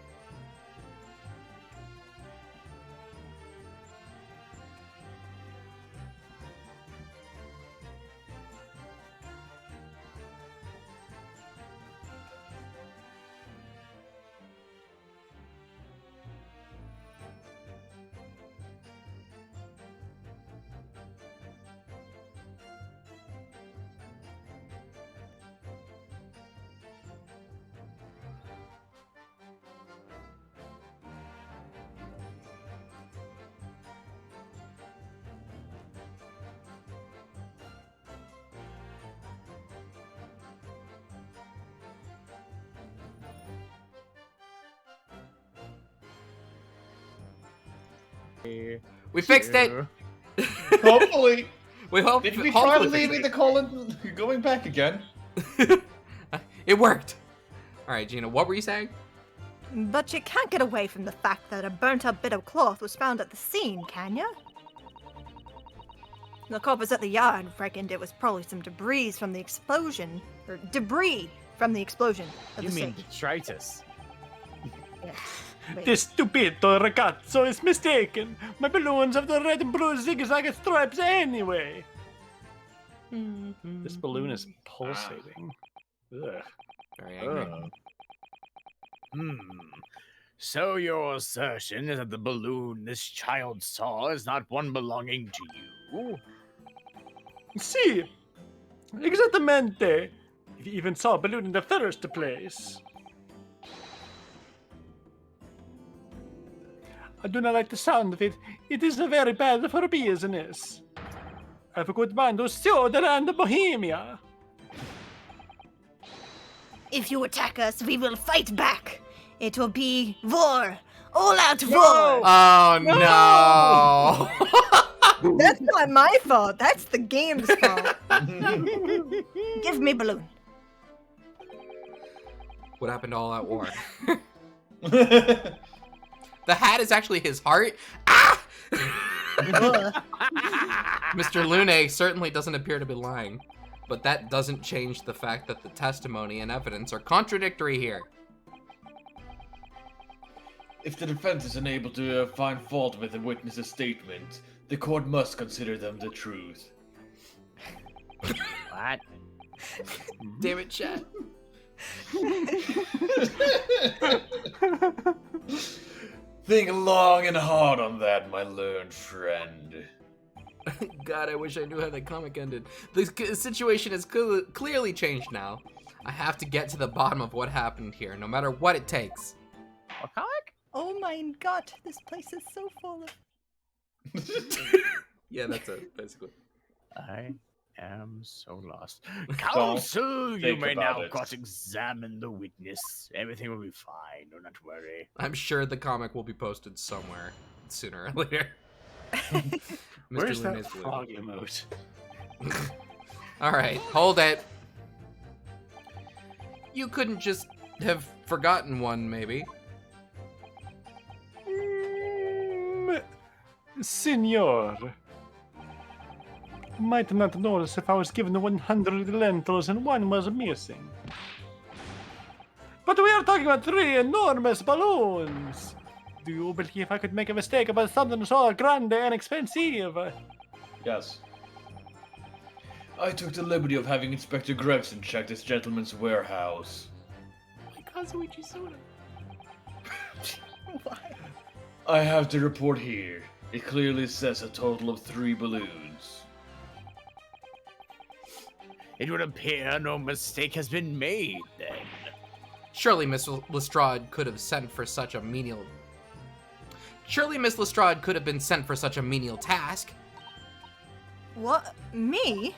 We fixed it. Hopefully. We hope. Did we hopefully try fixed leaving it. the call and going back again? It worked. All right, Gina, what were you saying? But you can't get away from the fact that a burnt up bit of cloth was found at the scene, can you? The coppers at the yard reckoned it was probably some debris from the explosion. Or debris from the explosion of You the mean scene. detritus? Yeah. Wait. This stupido ragazzo is mistaken. My balloons have the red and blue zigzag stripes anyway. This balloon is pulsating. Ugh. Very angry. So your assertion is that the balloon this child saw is not one belonging to you? See, exactamente. If you even saw a balloon in the first place. I do not like the sound of it. It is very bad for business. I have a good mind to sue the land of Bohemia. If you attack us, we will fight back. It will be war. All out war. Oh no! That's not my fault. That's the game's fault. Give me balloon. What happened to all that war? The hat is actually his heart. Ah! Mr. Lune certainly doesn't appear to be lying, but that doesn't change the fact that the testimony and evidence are contradictory here. If the defense is unable to find fault with the witness's statement, the court must consider them the truth. What? Damn it, chat. Think long and hard on that, my learned friend. God, I wish I knew how that comic ended. The situation has clearly changed now. I have to get to the bottom of what happened here, no matter what it takes. What comic? Oh my god, this place is so full of... Yeah, that's it, basically. I am so lost. Counsel, you think may about now it. cross-examine the witness. Everything will be fine. Do not worry. I'm sure the comic will be posted somewhere sooner or later. Where's Mr. that Lune's blue. frog emote? All right, hold it. You couldn't just have forgotten one, maybe. Senor. Might not notice if I was given 100 lentils and one was missing. But we are talking about 3 enormous balloons. Do you believe I could make a mistake about something so grande and expensive? Yes. I took the liberty of having Inspector Gregson check this gentleman's warehouse. Kazuichi Soda. I have the report here. It clearly says a total of 3 balloons. It would appear no mistake has been made, then. Surely Miss Lestrade could have sent for such a menial... Surely Miss Lestrade could have been sent for such a menial task. What? Me?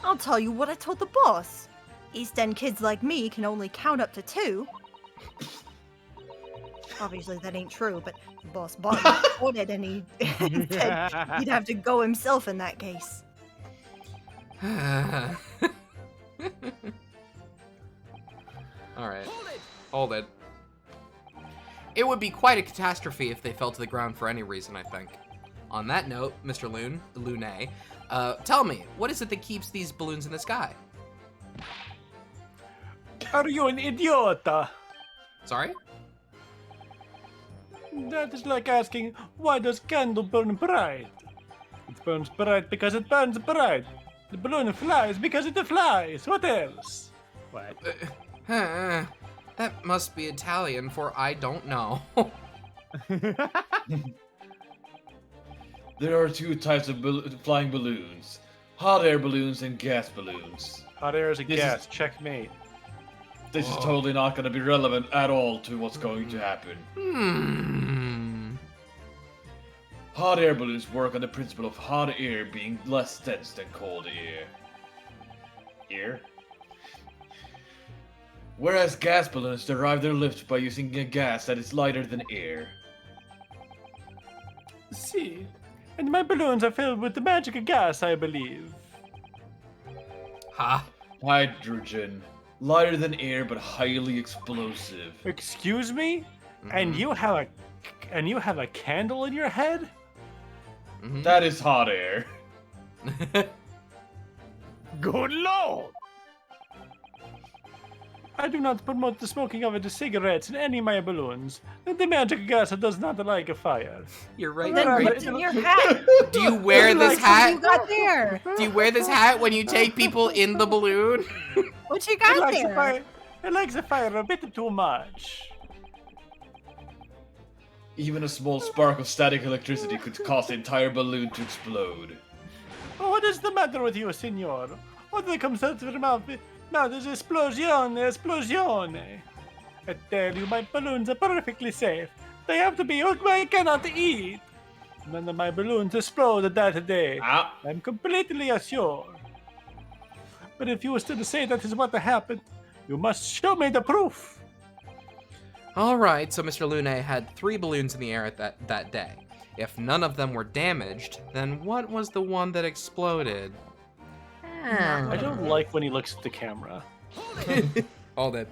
I'll tell you what I told the boss. East End kids like me can only count up to 2. Obviously that ain't true, but the boss bought it and he said he'd have to go himself in that case. Alright. Hold it. It would be quite a catastrophe if they fell to the ground for any reason, I think. On that note, Mr. Lune, tell me, what is it that keeps these balloons in the sky? Are you an idiota? Sorry? That is like asking, why does candle burn bright? It burns bright because it burns bright. The balloon flies because it flies. What else? What? That must be Italian for I don't know. There are 2 types of flying balloons. Hot air balloons and gas balloons. Hot air is a This gas. Checkmate. This is totally not going to be relevant at all to what's going to happen. Hot air balloons work on the principle of hot air being less dense than cold air. Air? Whereas gas balloons derive their lift by using a gas that is lighter than air. See, and my balloons are filled with the magic gas, I believe. Ha. Hydrogen. Lighter than air but highly explosive. Excuse me? And you have a candle in your head? That is hot air. Good lord! I do not promote the smoking of the cigarettes in any of my balloons. The magic gas does not like a fire. You're right. Then you're what's right. in your hat? Do you wear this What hat? you got there? Do you wear this hat when you take people in the balloon? What you It got likes the there? fire. It likes the fire a bit too much. Even a small spark of static electricity could cause the entire balloon to explode. Oh, what is the matter with you, senor? What comes out of your mouth? Mouth is esplosione. I tell you, my balloons are perfectly safe. They have to be, or I cannot eat. None of my balloons explode that day. Ah, I'm completely assured. But if you were still to say that is what happened, you must show me the proof. All right, so Mr. Lune had 3 balloons in the air at that day. If none of them were damaged, then what was the one that exploded? I don't like when he looks at the camera. All that.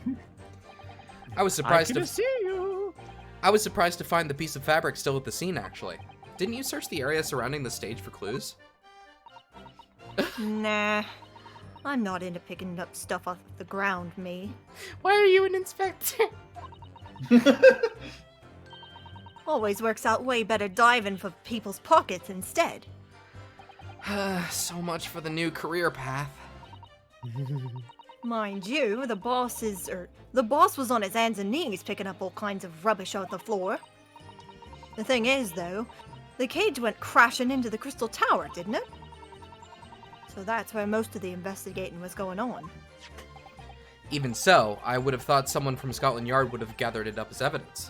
I was surprised to see you. I was surprised to find the piece of fabric still at the scene, actually. Didn't you search the area surrounding the stage for clues? Nah. I'm not into picking up stuff off the ground, me. Why are you an inspector? Always works out way better diving for people's pockets instead. So much for the new career path. Mind you, the boss was on his hands and knees picking up all kinds of rubbish off the floor. The thing is, though, the cage went crashing into the Crystal Tower, didn't it? So that's where most of the investigating was going on. Even so, I would have thought someone from Scotland Yard would have gathered it up as evidence.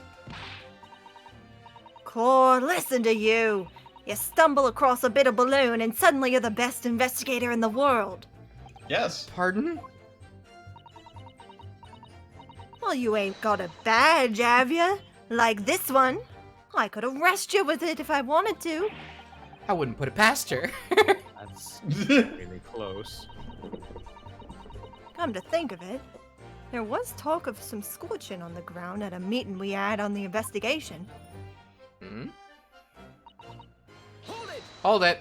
Core, listen to you! You stumble across a bit of balloon and suddenly you're the best investigator in the world. yes. Pardon? Well, you ain't got a badge, have ya? Like this one. I could arrest you with it if I wanted to. I wouldn't put it past her. That's really close. Come to think of it, there was talk of some scorching on the ground at a meeting we had on the investigation. Hmm? Hold it!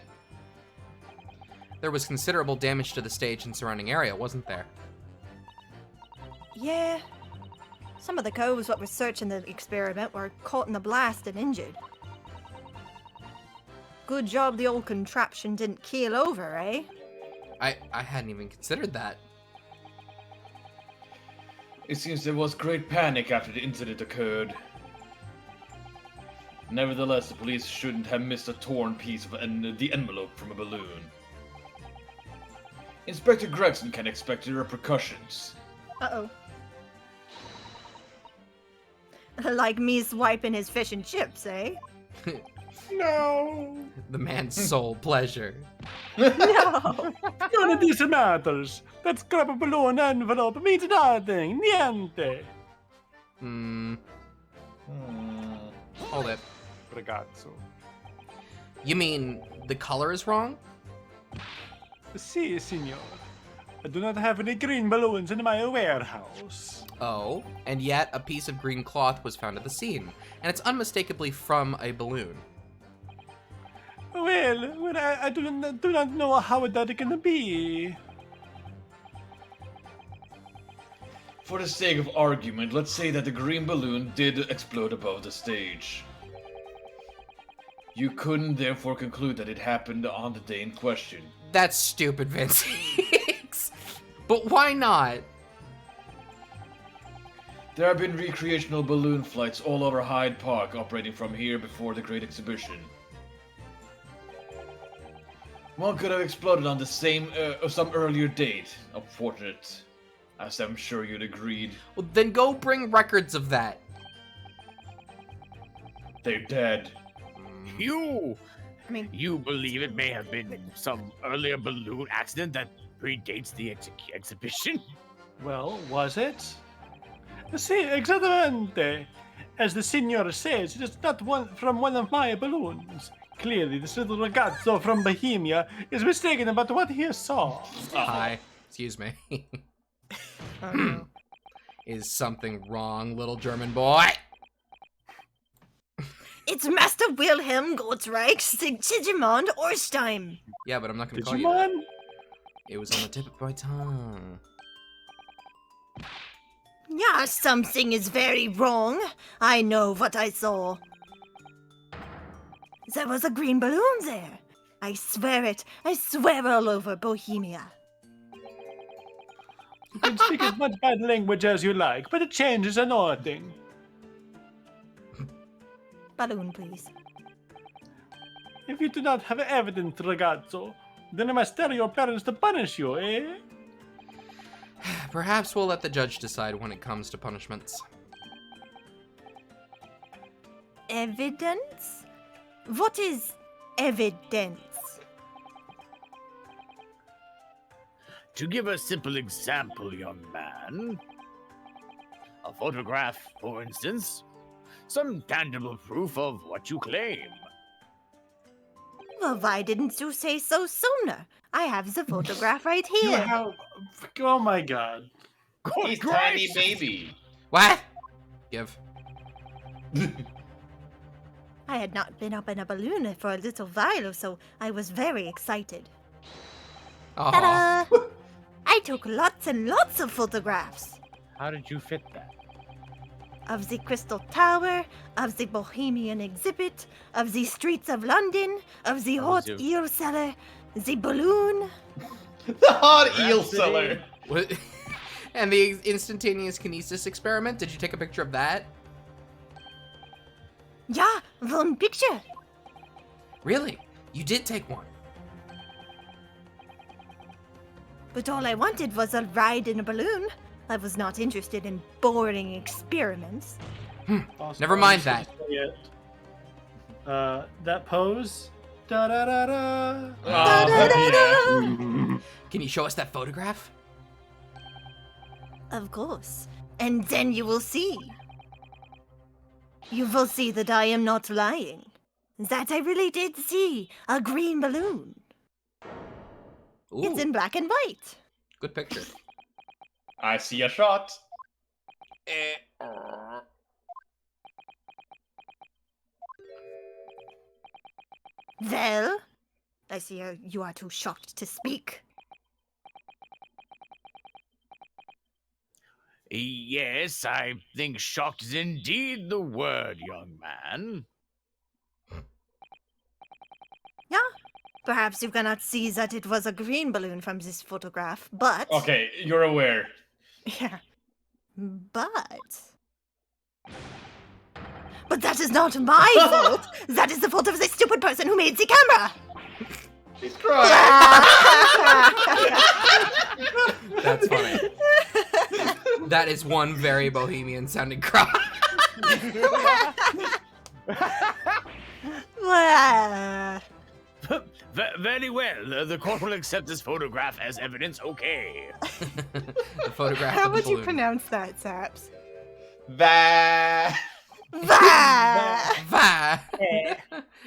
There was considerable damage to the stage and surrounding area, wasn't there? Yeah. Some of the coves what were searching the experiment were caught in the blast and injured. Good job the old contraption didn't keel over, eh? I hadn't even considered that. It seems there was great panic after the incident occurred. Nevertheless, the police shouldn't have missed a torn piece of the envelope from a balloon. Inspector Gregson can expect the repercussions. Uh-oh. Like me swiping his fish and chips, eh? No. The man's sole pleasure. No! None of this matters. That scrap of balloon envelope means nothing. Niente. Hmm. Hold it. Ragazzo. You mean the color is wrong? Si, signor. I do not have any green balloons in my warehouse. Oh, and yet a piece of green cloth was found at the scene, and it's unmistakably from a balloon. Well, I do not know how that can be. For the sake of argument, let's say that the green balloon did explode above the stage. You couldn't therefore conclude that it happened on the day in question. That's stupid, Vince. But why not? There have been recreational balloon flights all over Hyde Park operating from here before the Great Exhibition. One could have exploded on the same, some earlier date. Unfortunate, as I'm sure you'd agreed. Well, then go bring records of that. They're dead. You I mean, You believe it may have been some earlier balloon accident that predates the exhibition? Well, was it? Si, exactamente. As the signor says, it is not from one of my balloons. Clearly, this little ragazzo from Bohemia is mistaken about what he saw. Hi. Excuse me. oh no. Is something wrong, little German boy? It's Master Wilhelm Gottreich Sigismund Orstein. Yeah, but I'm not gonna call you that. Digimon? It was on the tip of my tongue. Yeah, something is very wrong. I know what I saw. There was a green balloon there. I swear it. I swear all over Bohemia. You can speak as much bad language as you like, but it changes nothing. Balloon, please. If you do not have evidence, ragazzo, then I must tell your parents to punish you, eh? Perhaps we'll let the judge decide when it comes to punishments. Evidence? What is evidence? To give a simple example, young man, a photograph, for instance, some tangible proof of what you claim. Well, why didn't you say so sooner? I have the photograph right You here. have... Oh my god. He's tiny baby. What? Give. I had not been up in a balloon for a little while, so I was very excited. Oh, Ta-da! I took lots and lots of photographs. How did you fit that? Of the Crystal Tower, of the Bohemian exhibit, of the streets of London, of the hot the- eel cellar, the balloon. The hot eel seller. what? And the instantaneous kinesis experiment? Did you take a picture of that? Yeah, one picture. Really? You did take one? But all I wanted was a ride in a balloon. I was not interested in boring experiments. Also, Never mind I that. just wanna say it. That pose. Da da da da. Oh, Can you show us that photograph? Of course. And then you will see. You will see that I am not lying. that I really did see a green balloon. It's Ooh, in black and white. good picture. I see a shot. Well, I see you are too shocked to speak. Yes, I think shocked is indeed the word, young man. Yeah, perhaps you cannot see that it was a green balloon from this photograph, but... Okay, you're aware. Yeah. But that is not my fault! That is the fault of the stupid person who made the camera! She's crying. That's funny. That is one very bohemian sounding cry. Well, Very well. The court will accept this photograph as evidence. Okay. The photograph how of the would you balloon. pronounce that, Saps? Bah. Bah! Va.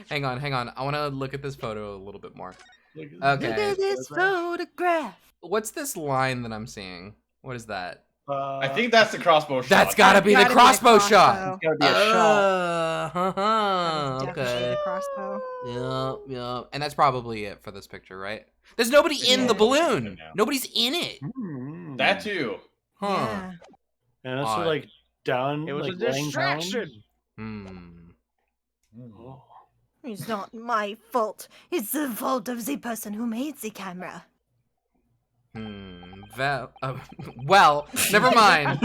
Hang on. I want to look at this photo a little bit more. Look Okay. at this photograph. What's this line that I'm seeing? What is that? I think that's the crossbow shot. That's gotta be the Gotta be crossbow shot. It's gotta be a shot. Definitely Okay. the crossbow. Yeah. And that's probably it for this picture, right? There's nobody in the Yeah. balloon. Nobody's in it. Hmm. That too. Huh. Yeah. And also Odd. like down. It was like, a laying down. distraction. Oh. It's not my fault. It's the fault of the person who made the camera. Well, never mind.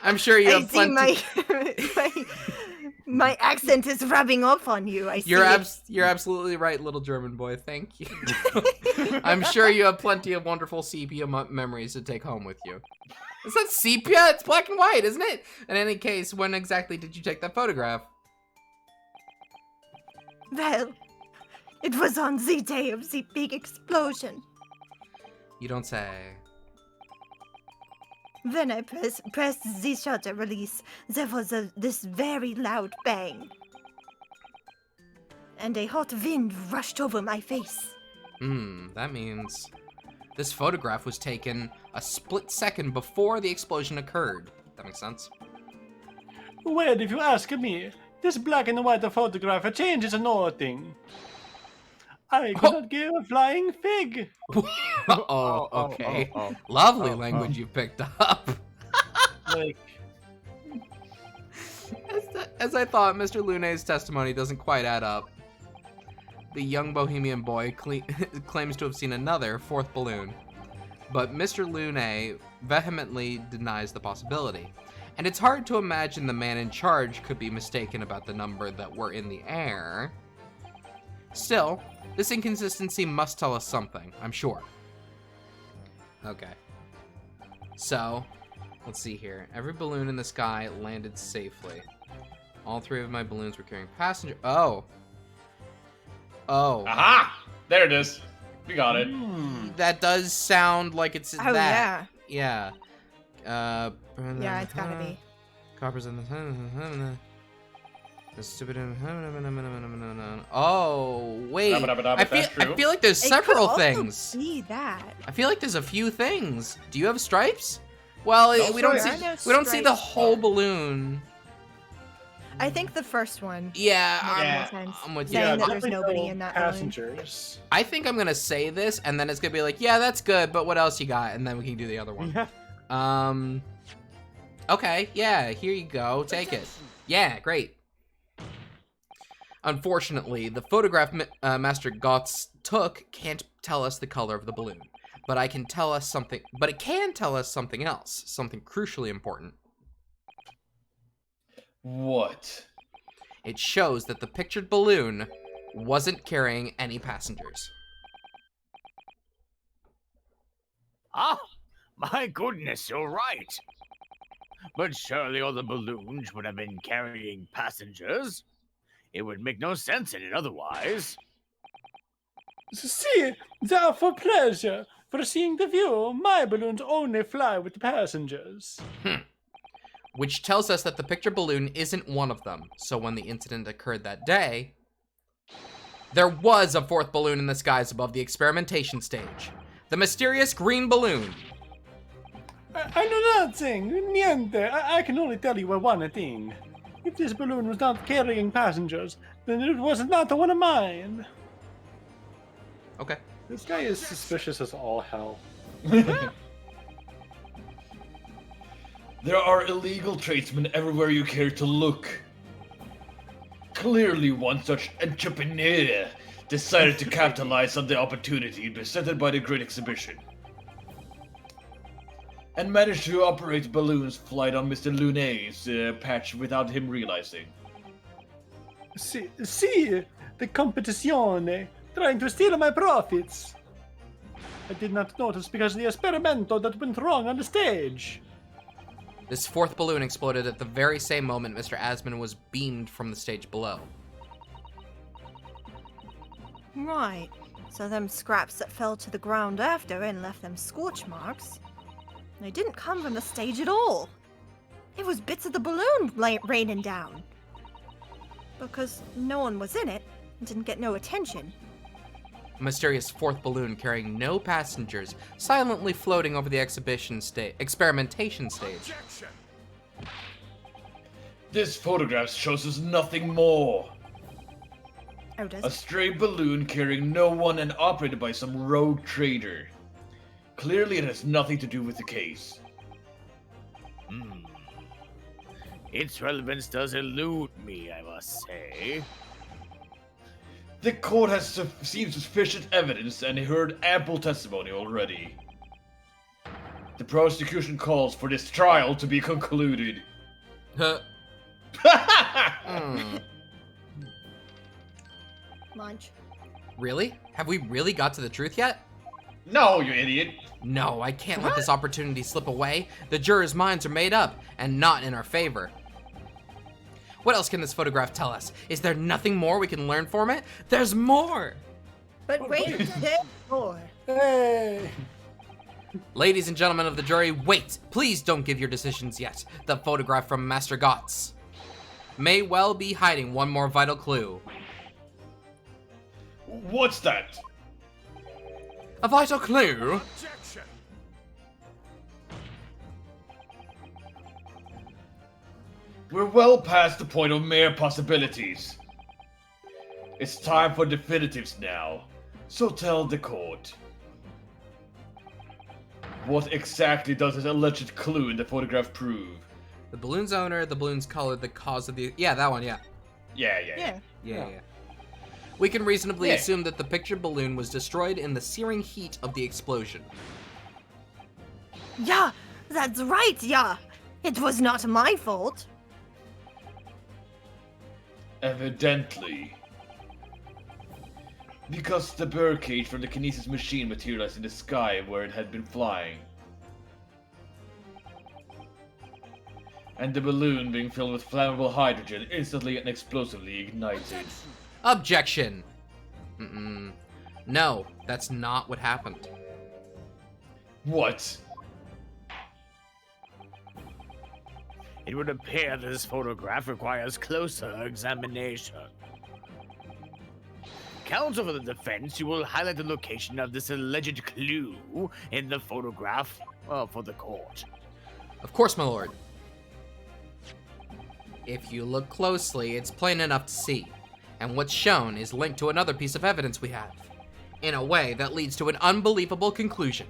I'm sure you I have see plenty. my accent is rubbing off on you. I see. You're absolutely right, little German boy. Thank you. I'm sure you have plenty of wonderful sepia memories to take home with you. Is that sepia? It's black and white, isn't it? In any case, when exactly did you take that photograph? Well, it was on the day of the big explosion. You don't say. When I pressed the shutter release, there was this very loud bang. And a hot wind rushed over my face. That means this photograph was taken a split second before the explosion occurred. That makes sense. Well, if you ask me, this black and white photograph changes nothing. I could not give a flying fig. Oh, okay. Lovely language you picked up. Like, As I thought, Mr. Lune's testimony doesn't quite add up. The young bohemian boy claims to have seen another fourth balloon, but Mr. Lune vehemently denies the possibility. And it's hard to imagine the man in charge could be mistaken about the number that were in the air. Still, this inconsistency must tell us something, I'm sure. Okay. So, let's see here. Every balloon in the sky landed safely. All three of my balloons were carrying passengers. Oh. Aha! There it is. We got it. That does sound like it's Oh, that. yeah. Yeah. Yeah, it's gotta be. Coppers in the stupid. Oh, wait. I feel like there's It several could also things. be that. I feel like there's a few things. Do you have stripes? Well, No we don't stripes. see the stripes. whole balloon. I think the first one. Yeah, makes more sense. I'm with you. Saying yeah, that there's definitely nobody no in that balloon. passengers. I think I'm gonna say this, and then it's gonna be like, yeah, that's good, but what else you got? And then we can do the other one. Okay, yeah, here you go. Take it. Yeah, great. Unfortunately, the photograph Master Gotts took can't tell us the color of the balloon, but it can tell us something else, something crucially important. What? It shows that the pictured balloon wasn't carrying any passengers. Ah, my goodness, you're right. But surely all the balloons would have been carrying passengers. It would make no sense in it otherwise. See, thou for pleasure, for seeing the view, my balloons only fly with passengers. which tells us that the picture balloon isn't one of them. So when the incident occurred that day, there was a fourth balloon in the skies above the experimentation stage. The mysterious green balloon. I know nothing. Niente. I can only tell you one thing. If this balloon was not carrying passengers, then it was not one of mine. Okay. This guy is suspicious as all hell. There are illegal tradesmen everywhere you care to look. Clearly one such entrepreneur decided to capitalize on the opportunity presented by the Great Exhibition. And managed to operate balloons flight on Mr. Lunet's patch without him realizing. See, the competizione, trying to steal my profits. I did not notice because the esperimento that went wrong on the stage. This fourth balloon exploded at the very same moment Mr. Asman was beamed from the stage below. Right. So them scraps that fell to the ground after and left them scorch marks, they didn't come from the stage at all. It was bits of the balloon raining down. Because no one was in it, and didn't get no attention. A mysterious fourth balloon carrying no passengers, silently floating over the experimentation stage. This photograph shows us nothing more. Oh, does A it? stray balloon carrying no one and operated by some rogue trader. Clearly it has nothing to do with the case. Its relevance does elude me, I must say. The court has seen sufficient evidence and heard ample testimony already. The prosecution calls for this trial to be concluded. Huh. Hmm. Munch. Really? Have we really got to the truth yet? No, you idiot! No, I can't let this opportunity slip away. The jurors' minds are made up, and not in our favor. What else can this photograph tell us? Is there nothing more we can learn from it? There's more! But wait, there's more. Hey! Ladies and gentlemen of the jury, wait! Please don't give your decisions yet. The photograph from Master Gotts may well be hiding one more vital clue. What's that? A vital clue? We're well past the point of mere possibilities. It's time for definitives now. So tell the court. What exactly does this alleged clue in the photograph prove? The balloon's owner, the balloon's color, the cause of the... Yeah, that one, yeah. Yeah. Yeah. We can reasonably Yeah. assume that the picture balloon was destroyed in the searing heat of the explosion. Yeah, that's right, yeah. It was not my fault. Evidently. Because the birdcage from the kinesis machine materialized in the sky where it had been flying. And the balloon being filled with flammable hydrogen instantly and explosively ignited. Objection! No, that's not what happened. What? It would appear that this photograph requires closer examination. Counsel for the defense, you will highlight the location of this alleged clue in the photograph for the court. Of course, my lord. If you look closely, it's plain enough to see. And what's shown is linked to another piece of evidence we have. In a way that leads to an unbelievable conclusion.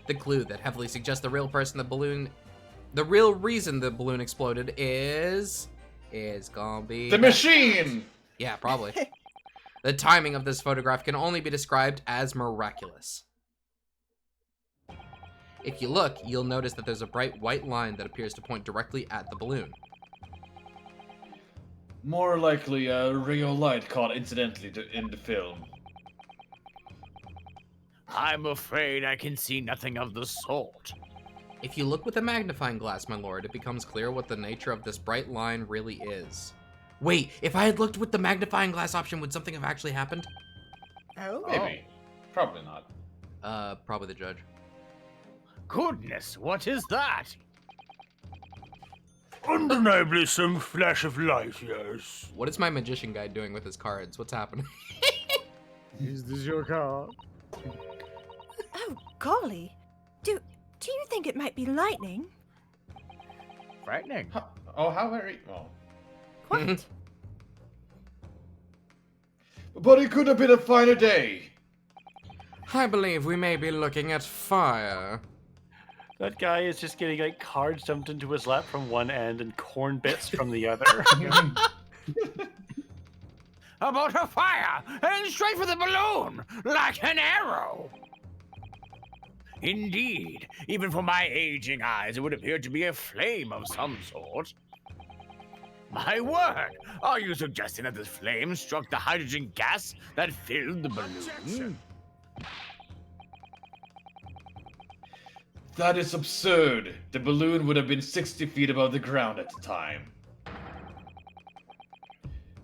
The clue that heavily suggests the real reason the balloon exploded is gonna be... The machine! Yeah, probably. The timing of this photograph can only be described as miraculous. If you look, you'll notice that there's a bright white line that appears to point directly at the balloon. More likely a ray of light caught incidentally in the film. I'm afraid I can see nothing of the sort. If you look with a magnifying glass, my lord, it becomes clear what the nature of this bright line really is. Wait, if I had looked with the magnifying glass option, would something have actually happened? Oh? Maybe. Probably not. Probably the judge. Goodness, what is that? undeniably some flash of light, yes. What is my magician guy doing with his cards? What's happening? Is this your card? Oh, golly. Do you think it might be lightning? Frightening. How very... Oh. What? But it could have been a finer day. I believe we may be looking at fire. That guy is just getting like cards dumped into his lap from one end and corn bits from the other. About a fire, and straight for the balloon, like an arrow. Indeed, even for my aging eyes, it would appear to be a flame of some sort. My word, are you suggesting that this flame struck the hydrogen gas that filled the balloon? That is absurd. The balloon would have been 60 feet above the ground at the time.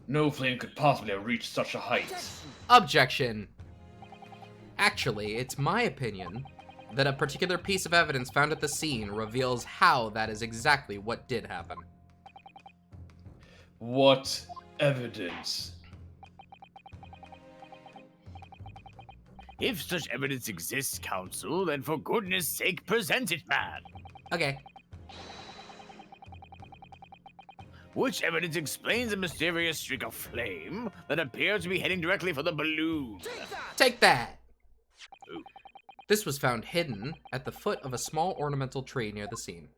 No flame could possibly have reached such a height. Objection. Actually, it's my opinion that a particular piece of evidence found at the scene reveals how that is exactly what did happen. What evidence? If such evidence exists, Council, then for goodness sake, present it, man. Okay. Which evidence explains a mysterious streak of flame that appears to be heading directly for the balloon? Take that! Ooh. This was found hidden at the foot of a small ornamental tree near the scene.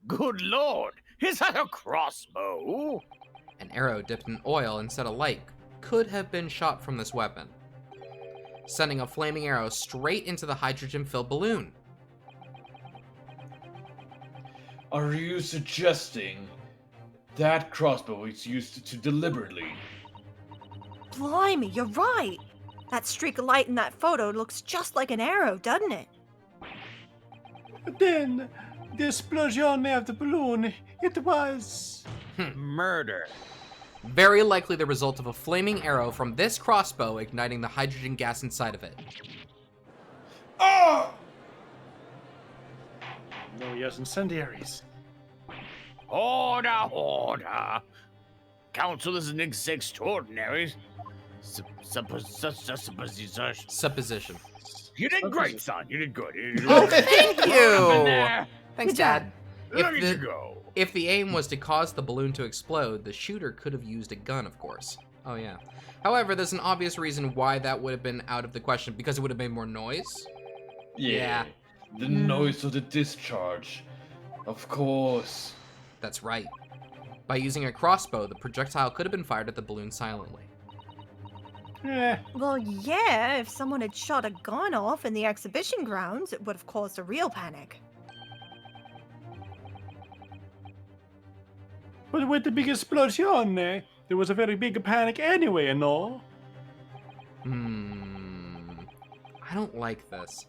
Good lord, is that a crossbow? An arrow dipped in oil and set alight could have been shot from this weapon, sending a flaming arrow straight into the hydrogen-filled balloon. Are you suggesting that crossbow was used to deliberately? Blimey, you're right. That streak of light in that photo looks just like an arrow, doesn't it? But then, the explosion of the balloon, it was... Murder. Very likely the result of a flaming arrow from this crossbow igniting the hydrogen gas inside of it. Oh! No, yes, incendiaries. Order, order. Council, this is an extraordinary supposition. Supposition. You did great, son. You did good. Oh, thank What happened you! there? Thanks, Good Dad. Look at If you the, go. if the aim was to cause the balloon to explode, the shooter could have used a gun, of course. Oh, yeah. However, there's an obvious reason why that would have been out of the question, because it would have made more noise. Yeah. The noise of the discharge. Of course. That's right. By using a crossbow, the projectile could have been fired at the balloon silently. Well, yeah, if someone had shot a gun off in the exhibition grounds, it would have caused a real panic. But with the big explosion, there was a very big panic anyway, no? I don't like this.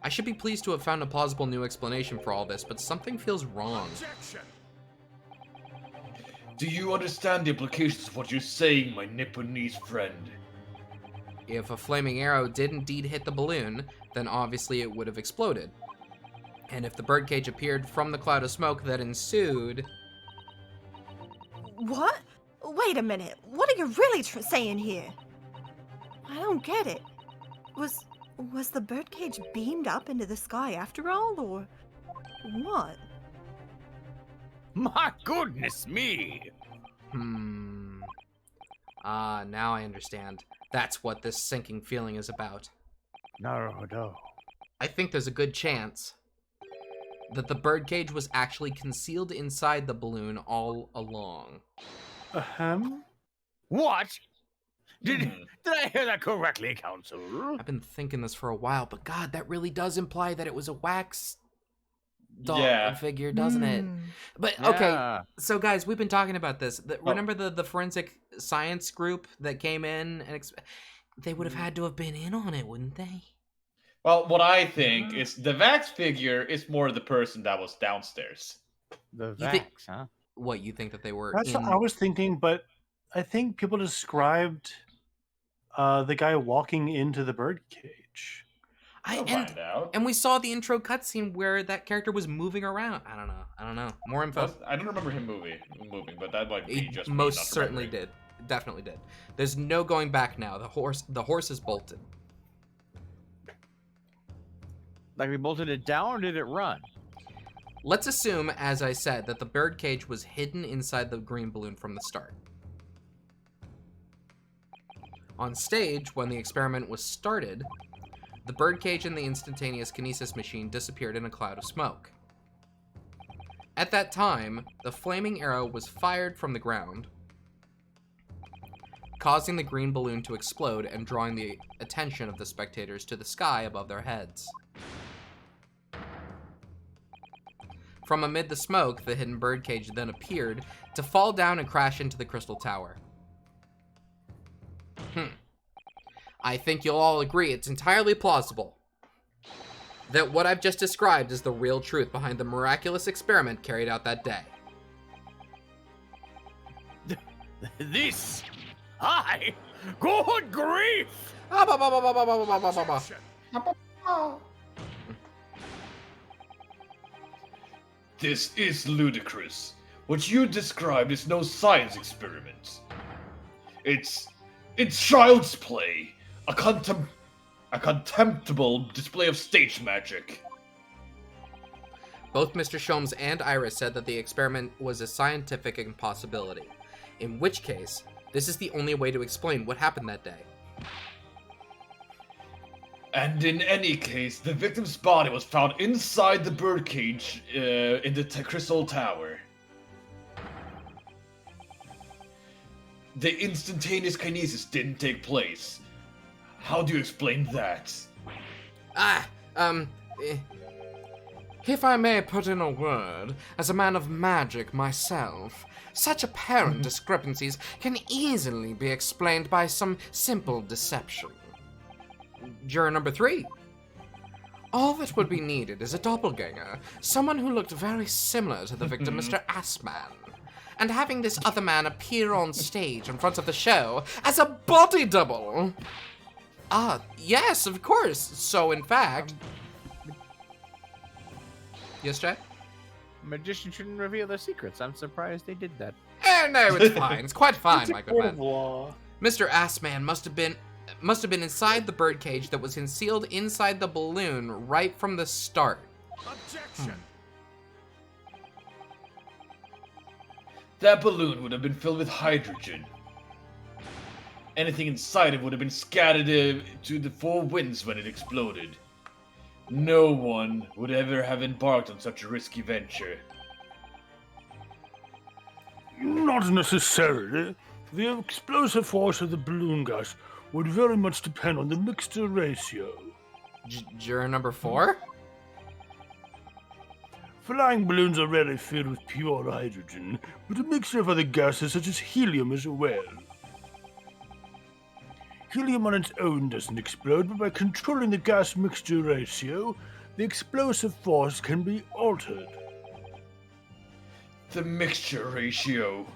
I should be pleased to have found a plausible new explanation for all this, but something feels wrong. Do you understand the implications of what you're saying, my Nipponese friend? If a flaming arrow did indeed hit the balloon, then obviously it would have exploded. And if the birdcage appeared from the cloud of smoke that ensued... What? Wait a minute. What are you really saying here? I don't get it. Was the birdcage beamed up into the sky after all, or what? My goodness me. Now I understand. That's what this sinking feeling is about. No. I think there's a good chance that the birdcage was actually concealed inside the balloon all along. What? Did I hear that correctly, Council? I've been thinking this for a while, but God, that really does imply that it was a wax doll Yeah. figure, doesn't it? But okay, Yeah. so guys, we've been talking about this. Remember the forensic science group that came in and they would have had to have been in on it, wouldn't they? Well, what I think is the Vax figure is more the person that was downstairs. The You think- Vax, huh? What, you think that they were That's in? what I was thinking, but I think people described the guy walking into the birdcage. I'll find out. And we saw the intro cutscene where that character was moving around. I don't know. More info. I don't remember him moving, but that might be He just me most not certainly remembering. did. Definitely did. There's no going back now. The horse is bolted. Like we bolted it down, or did it run? Let's assume, as I said, that the birdcage was hidden inside the green balloon from the start. On stage, when the experiment was started, the birdcage and the instantaneous kinesis machine disappeared in a cloud of smoke. At that time, the flaming arrow was fired from the ground, causing the green balloon to explode and drawing the attention of the spectators to the sky above their heads. From amid the smoke, the hidden birdcage then appeared to fall down and crash into the crystal tower. I think you'll all agree it's entirely plausible that what I've just described is the real truth behind the miraculous experiment carried out that day. This? Good grief! This is ludicrous. What you described is no science experiment. It's child's play. A contemptible display of stage magic. Both Mr. Sholmes and Iris said that the experiment was a scientific impossibility, in which case, this is the only way to explain what happened that day. And in any case, the victim's body was found inside the birdcage in the Crystal Tower. The instantaneous kinesis didn't take place. How do you explain that? If I may put in a word, as a man of magic myself, such apparent discrepancies can easily be explained by some simple deception. Juror number 3. All that would be needed is a doppelganger, someone who looked very similar to the victim, Mr. Assman. And having this other man appear on stage in front of the show as a body double. Yes, of course. So, in fact... Yes, Jay? Magicians shouldn't reveal their secrets. I'm surprised they did that. No, it's fine. It's quite fine, my good man. Law. Mr. Assman must have been inside the birdcage that was concealed inside the balloon right from the start. Objection! That balloon would have been filled with hydrogen. Anything inside it would have been scattered to the four winds when it exploded. No one would ever have embarked on such a risky venture. Not necessarily. The explosive force of the balloon gas would very much depend on the mixture ratio. Juror number 4? Flying balloons are rarely filled with pure hydrogen, but a mixture of other gases such as helium as well. Helium on its own doesn't explode, but by controlling the gas mixture ratio, the explosive force can be altered. The mixture ratio.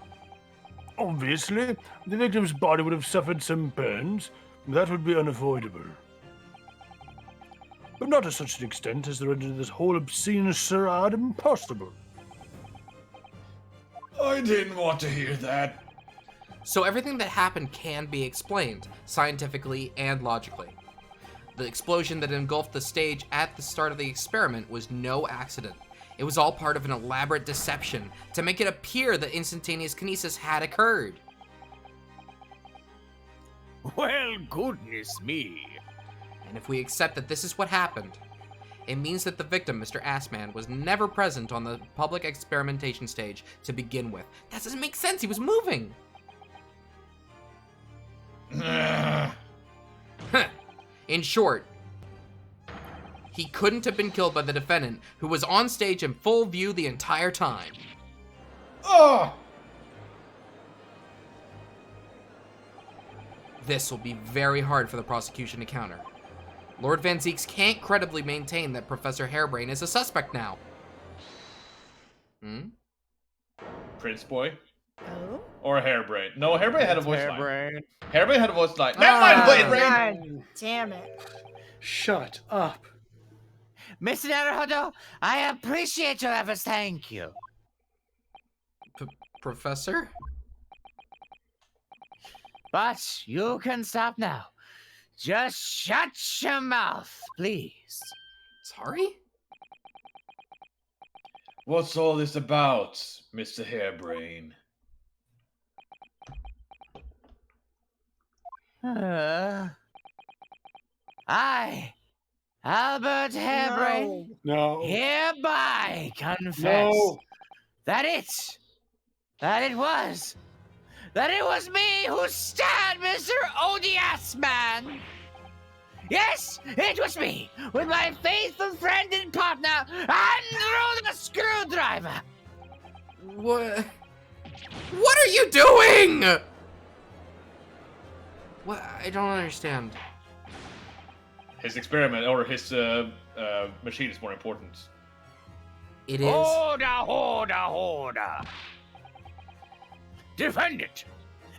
Obviously, the victim's body would have suffered some burns. That would be unavoidable. But not to such an extent as to render this whole obscene charade impossible. I didn't want to hear that. So everything that happened can be explained, scientifically and logically. The explosion that engulfed the stage at the start of the experiment was no accident. It was all part of an elaborate deception to make it appear that instantaneous kinesis had occurred. Well, goodness me. And if we accept that this is what happened, it means that the victim, Mr. Assman, was never present on the public experimentation stage to begin with. That doesn't make sense, he was moving! In short, he couldn't have been killed by the defendant, who was on stage in full view the entire time. This will be very hard for the prosecution to counter. Lord Van Zieks can't credibly maintain that Professor Hairbrain is a suspect now. Prince Boy? Oh? Or Hairbrain? No, Hairbrain had a voice line. Hairbrain. Hairbrain had a voice line. Never mind, Hairbrain! God damn it. Shut up. Mr. Naruhodo, I appreciate your efforts. Thank you. Professor? But you can stop now. Just shut your mouth, please. Sorry? What's all this about, Mr. Hairbrain? I, Albert Hairbrain, No. hereby confess No. that it was me who stabbed Mr. Odious Man. Yes, it was me, with my faithful friend and partner, Andrew the Screwdriver. What are you doing? What? I don't understand. His experiment or his machine is more important. It is. Order. Defend it.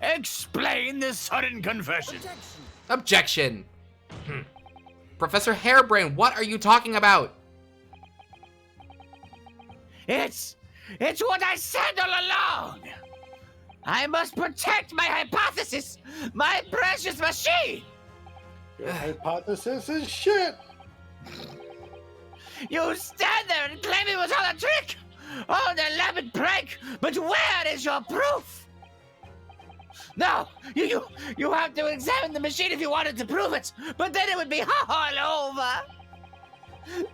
Explain this sudden confession. Objection. Professor Hairbrain, what are you talking about? It's what I said all along. I must protect my hypothesis, my precious machine. Your hypothesis is shit. You stand there and claim it was all a trick, all an elaborate prank, but where is your proof? No, you have to examine the machine if you wanted to prove it, but then it would be all over.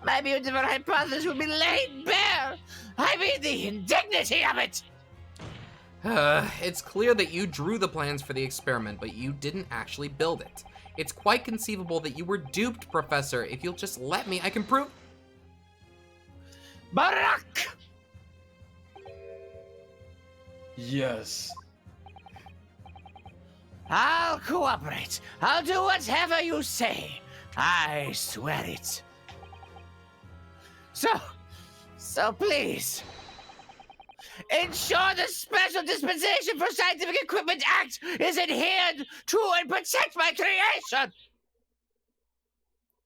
My beautiful hypothesis would be laid bare. I mean, the indignity of it. It's clear that you drew the plans for the experiment, but you didn't actually build it. It's quite conceivable that you were duped, Professor. If you'll just let me, I can prove... Barak! Yes. I'll cooperate. I'll do whatever you say. I swear it. So please, ensure the Special Dispensation for Scientific Equipment Act is adhered to and protect my creation.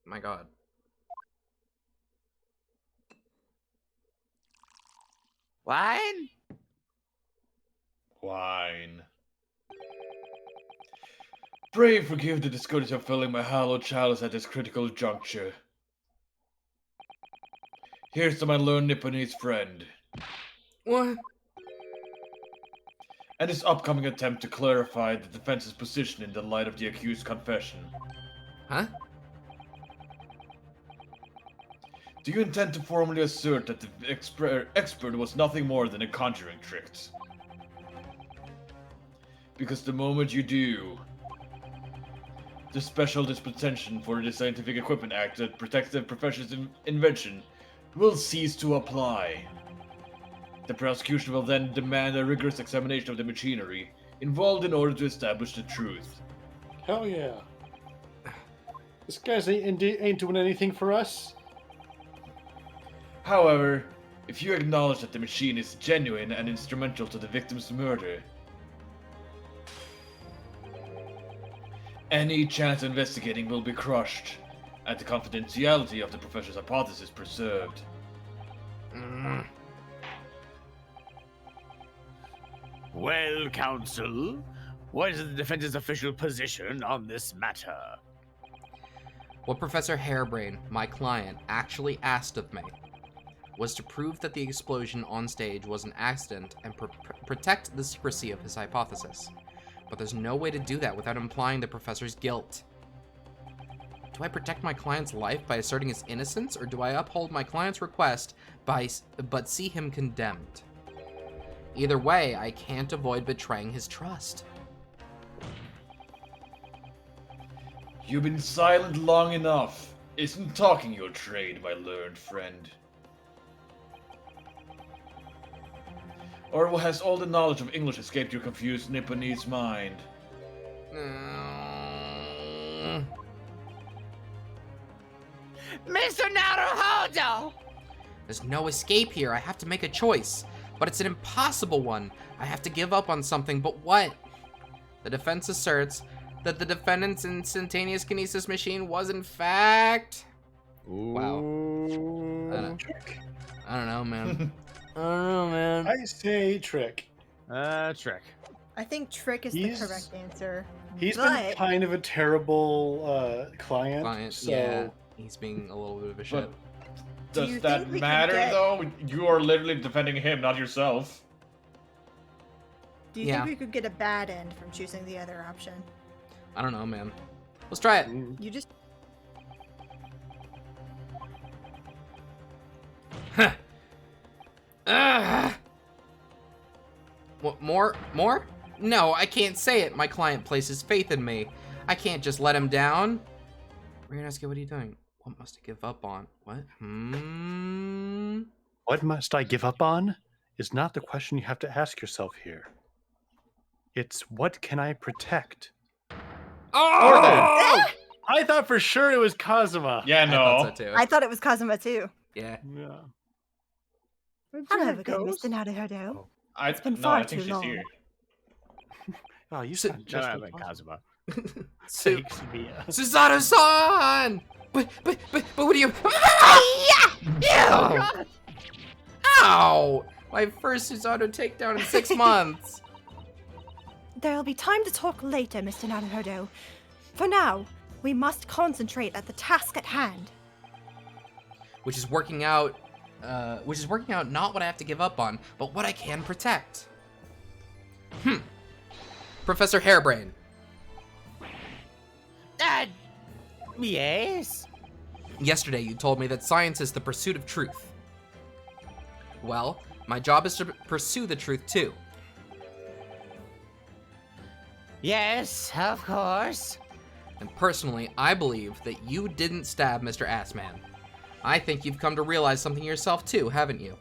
My God. Wine? Wine. Pray forgive the discourtesy of filling my hallowed chalice at this critical juncture. Here's to my learned Nipponese friend, What? and his upcoming attempt to clarify the defense's position in the light of the accused's confession. Huh? Do you intend to formally assert that the expert was nothing more than a conjuring trick? Because the moment you do, the Special Dispensation for the Scientific Equipment Act that protects the professor's invention will cease to apply. The prosecution will then demand a rigorous examination of the machinery involved in order to establish the truth. Hell yeah. This guy's ain't doing anything for us. However, if you acknowledge that the machine is genuine and instrumental to the victim's murder, any chance of investigating will be crushed, and the confidentiality of the professor's hypothesis preserved. Well, counsel, what is the defense's official position on this matter? What Professor Hairbrain, my client, actually asked of me was to prove that the explosion on stage was an accident and protect the secrecy of his hypothesis. But there's no way to do that without implying the professor's guilt. Do I protect my client's life by asserting his innocence, or do I uphold my client's request but see him condemned? Either way, I can't avoid betraying his trust. You've been silent long enough. Isn't talking your trade, my learned friend? Or has all the knowledge of English escaped your confused Nipponese mind? Mr. Naruhodo! There's no escape here. I have to make a choice. But it's an impossible one. I have to give up on something, but what? The defense asserts that the defendant's instantaneous kinesis machine was in fact... Wow. I don't know, man. I don't know, man. I say trick. Trick. I think trick is He's- the correct answer. He's But- been kind of a terrible client, so Yeah, he's being a little bit of a shit. Do Does you that think we could matter get- though? You are literally defending him, not yourself. Do you Yeah. think we could get a bad end from choosing the other option? I don't know, man. Let's try it. You just What, more? More? No, I can't say it. My client places faith in me. I can't just let him down. We're gonna ask you, what are you doing? What must I give up on? What? what must I give up on is not the question you have to ask yourself here. It's what can I protect? Oh! I thought for sure it was Kazuma. Yeah, I no. thought so too. I thought it was Kazuma too. Yeah. Yeah. Hello again, Mr. Naruhodo. It's been no, far I think too she's long. here. Oh, you So- sound No, just I like meant Kazuma. Su- Sakes, Mia. Suzaru-san! But what do you... Oh, Ew! Ow! My first Suzaru takedown in 6 months. There'll be time to talk later, Mr. Naruhodo. For now, we must concentrate at the task at hand. Which is working out not what I have to give up on, but what I can protect. Professor Hairbrain. Yes? Yesterday you told me that science is the pursuit of truth. Well, my job is to pursue the truth too. Yes, of course. And personally, I believe that you didn't stab Mr. Assman. I think you've come to realize something yourself too, haven't you?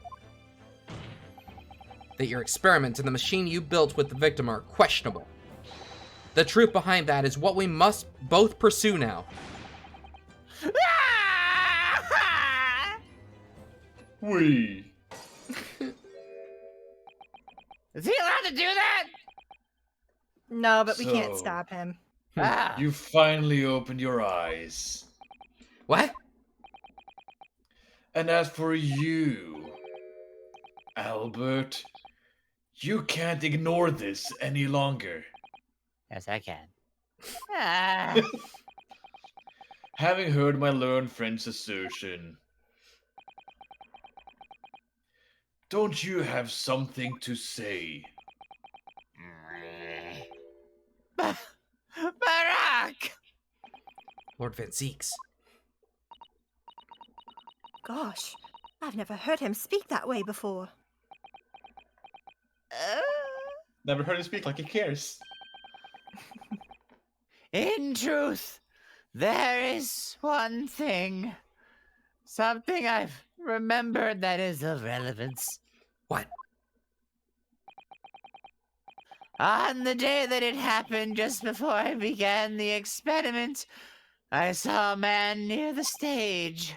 That your experiment and the machine you built with the victim are questionable. The truth behind that is what we must both pursue now. We. Is he allowed to do that? No, but we can't So- stop him. You finally opened your eyes. What? And as for you, Albert, you can't ignore this any longer. Yes, I can. Having heard my learned friend's assertion, don't you have something to say? Barack! Lord Van Zeeks. Gosh, I've never heard him speak that way before. Never heard him speak like he cares. In truth, there is one thing. Something I've remembered that is of relevance. What? On the day that it happened, just before I began the experiment, I saw a man near the stage.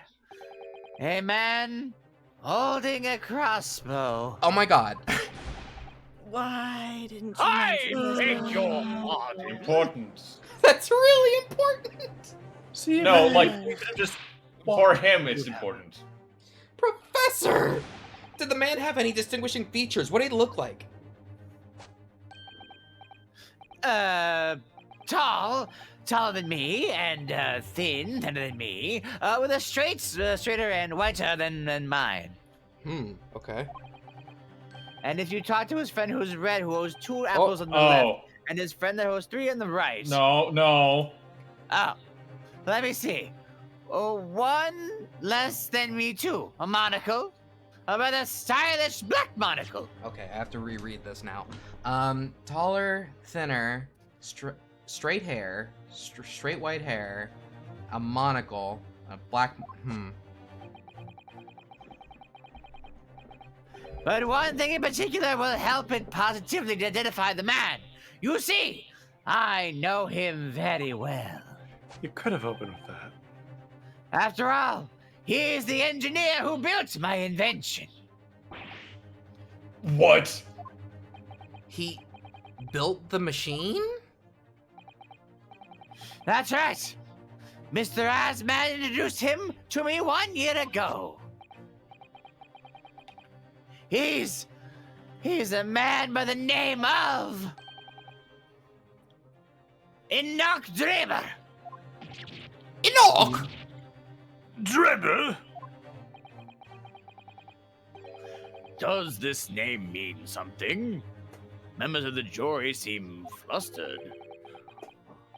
A man holding a crossbow. Oh my god. Why didn't you I mention beg this? your pardon. Important. That's really important. See, No, man, like, you could've just For him, it's important. Professor! Did the man have any distinguishing features? What did he look like? Taller than me, and thin, thinner than me, with a straighter and whiter than mine. Okay. And if you talk to his friend who's red, who owes 2 apples on the left, Oh, and his friend that owes 3 on the right. no. Oh, let me see. Oh, 1 less than me too. A monocle. A rather stylish black monocle. Okay, I have to reread this now. Taller, thinner, straight hair, straight white hair, a monocle, a black. But one thing in particular will help it positively to identify the man. You see, I know him very well. You could have opened with that. After all, he is the engineer who built my invention. What? He built the machine? That's right. Mr. Asman introduced him to me 1 year ago. He's a man by the name of Enoch Dreber. Enoch! Drebber? Does this name mean something? Members of the jury seem flustered.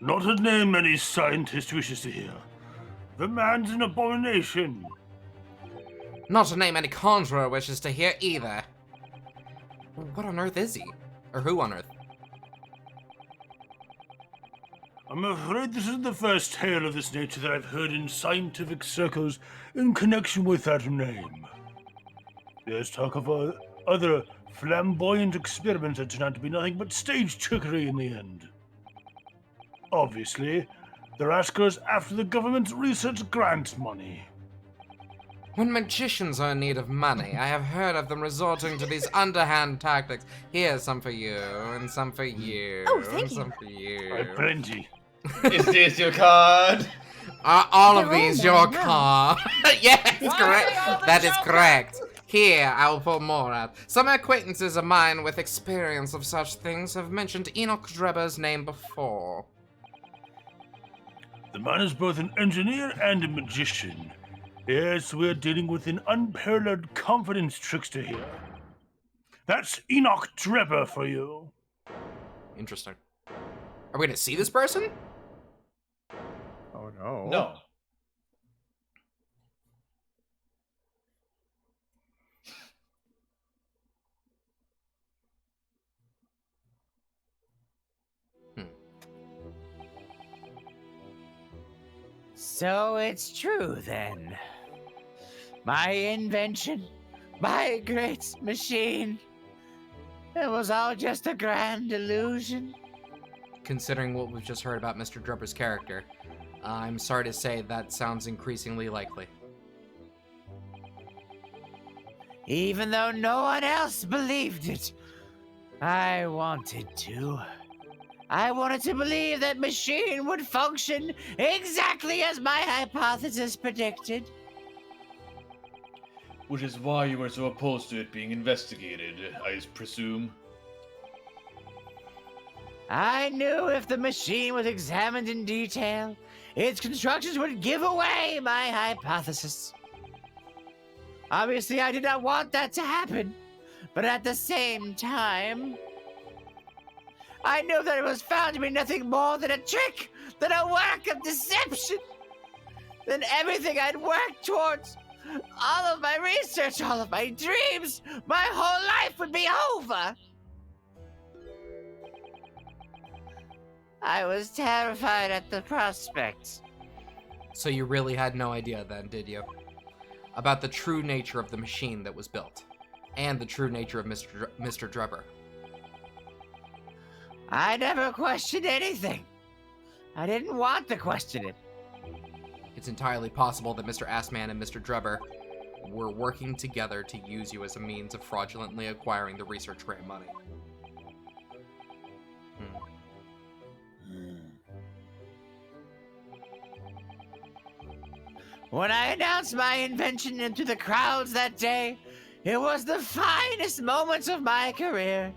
Not a name any scientist wishes to hear. The man's an abomination. Not a name any conjurer wishes to hear either. What on earth is he? Or who on earth? I'm afraid this is the first tale of this nature that I've heard in scientific circles in connection with that name. There's talk of other flamboyant experiments that turn out to be nothing but stage trickery in the end. Obviously, they're after us after the government's research grant money. When magicians are in need of money, I have heard of them resorting to these underhand tactics. Here's some for you, and some for you, Oh, thank and you. some for you. I've plenty. Is this your card? Are all of They're all these your mine, yeah. car? Yes, correct. are the That is Joker? correct. Here, I will pull more out. Some acquaintances of mine with experience of such things have mentioned Enoch Drebber's name before. The man is both an engineer and a magician. Yes, we're dealing with an unparalleled confidence trickster here. That's Enoch Drebber for you. Interesting. Are we gonna see this person? Oh no. No. So it's true then. My invention, my great machine, it was all just a grand illusion. Considering what we've just heard about Mr. Drebber's character, I'm sorry to say that sounds increasingly likely. Even though no one else believed it, I wanted to. I wanted to believe that machine would function exactly as my hypothesis predicted. Which is why you were so opposed to it being investigated, I presume. I knew if the machine was examined in detail, its constructions would give away my hypothesis. Obviously, I did not want that to happen, but at the same time, I knew that it was found to be nothing more than a trick, than a work of deception, than everything I'd worked towards. All of my research, all of my dreams, my whole life would be over. I was terrified at the prospect. So you really had no idea then, did you? About the true nature of the machine that was built, and the true nature of Mr. Drebber. I never questioned anything. I didn't want to question it. It's entirely possible that Mr. Assman and Mr. Drebber were working together to use you as a means of fraudulently acquiring the research grant money. When I announced my invention into the crowds that day, it was the finest moments of my career.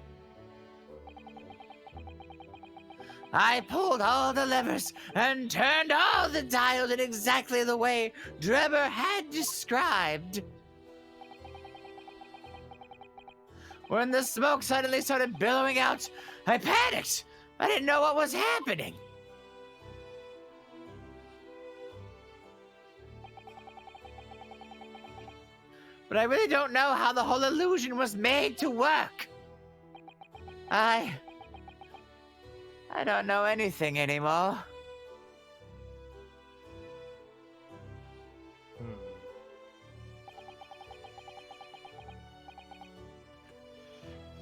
I pulled all the levers and turned all the dials in exactly the way Drebber had described. When the smoke suddenly started billowing out, I panicked. I didn't know what was happening. But I really don't know how the whole illusion was made to work. I don't know anything anymore.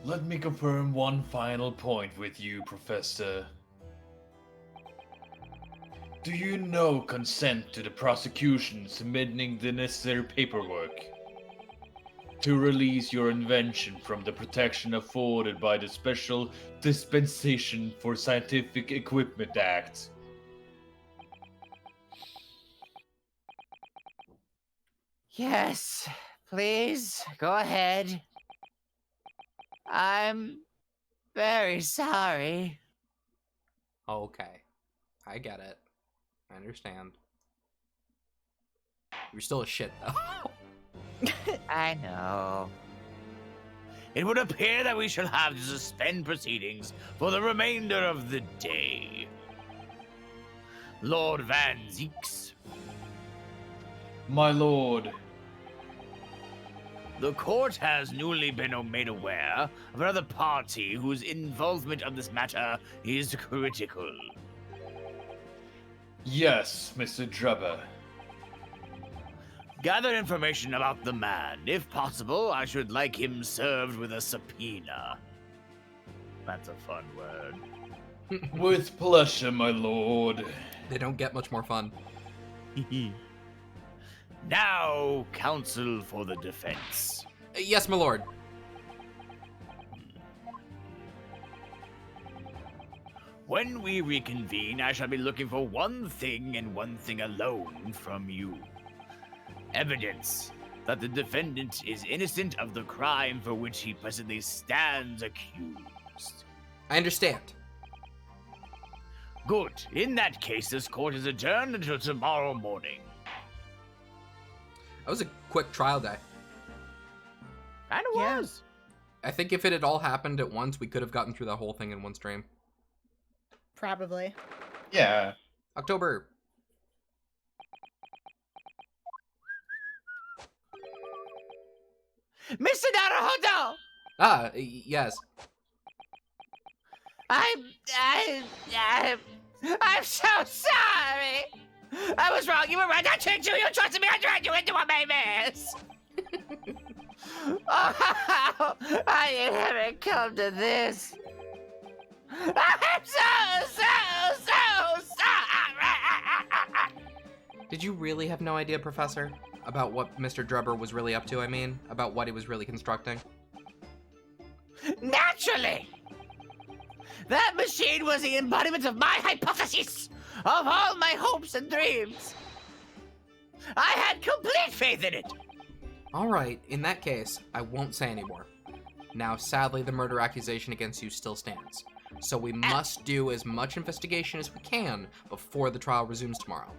Let me confirm one final point with you, Professor. Do you know consent to the prosecution submitting the necessary paperwork to release your invention from the protection afforded by the Special Dispensation for Scientific Equipment Act? Yes, please, go ahead. I'm very sorry. Okay. I get it. I understand. You're still a shit, though. I know. It would appear that we shall have to suspend proceedings for the remainder of the day. Lord Van Zeeks, My lord. the court has newly been made aware of another party whose involvement of this matter is critical. Yes, Mr. Drubber. Gather information about the man. If possible, I should like him served with a subpoena. That's a fun word. With pleasure, my lord. They don't get much more fun. Now, counsel for the defense. Yes, my lord. When we reconvene, I shall be looking for one thing and one thing alone from you. Evidence that the defendant is innocent of the crime for which he presently stands accused. I understand. Good. In that case, this court is adjourned until tomorrow morning. That was a quick trial day. Kinda Yeah. was. I think if it had all happened at once, we could have gotten through that whole thing in one stream. Probably. Yeah. October. Mr. Naruhodo! Yes. I'm so sorry! I was wrong, you were right, I tricked you, you trusted me, I dragged you into a mess! Oh, I didn't have it come to this. I'm so sorry! Did you really have no idea, Professor, about what Mr. Drubber was really up to? I mean, about what he was really constructing? Naturally! That machine was the embodiment of my hypothesis, of all my hopes and dreams. I had complete faith in it. All right, in that case, I won't say anymore. Now, sadly, the murder accusation against you still stands. So we must do as much investigation as we can before the trial resumes tomorrow.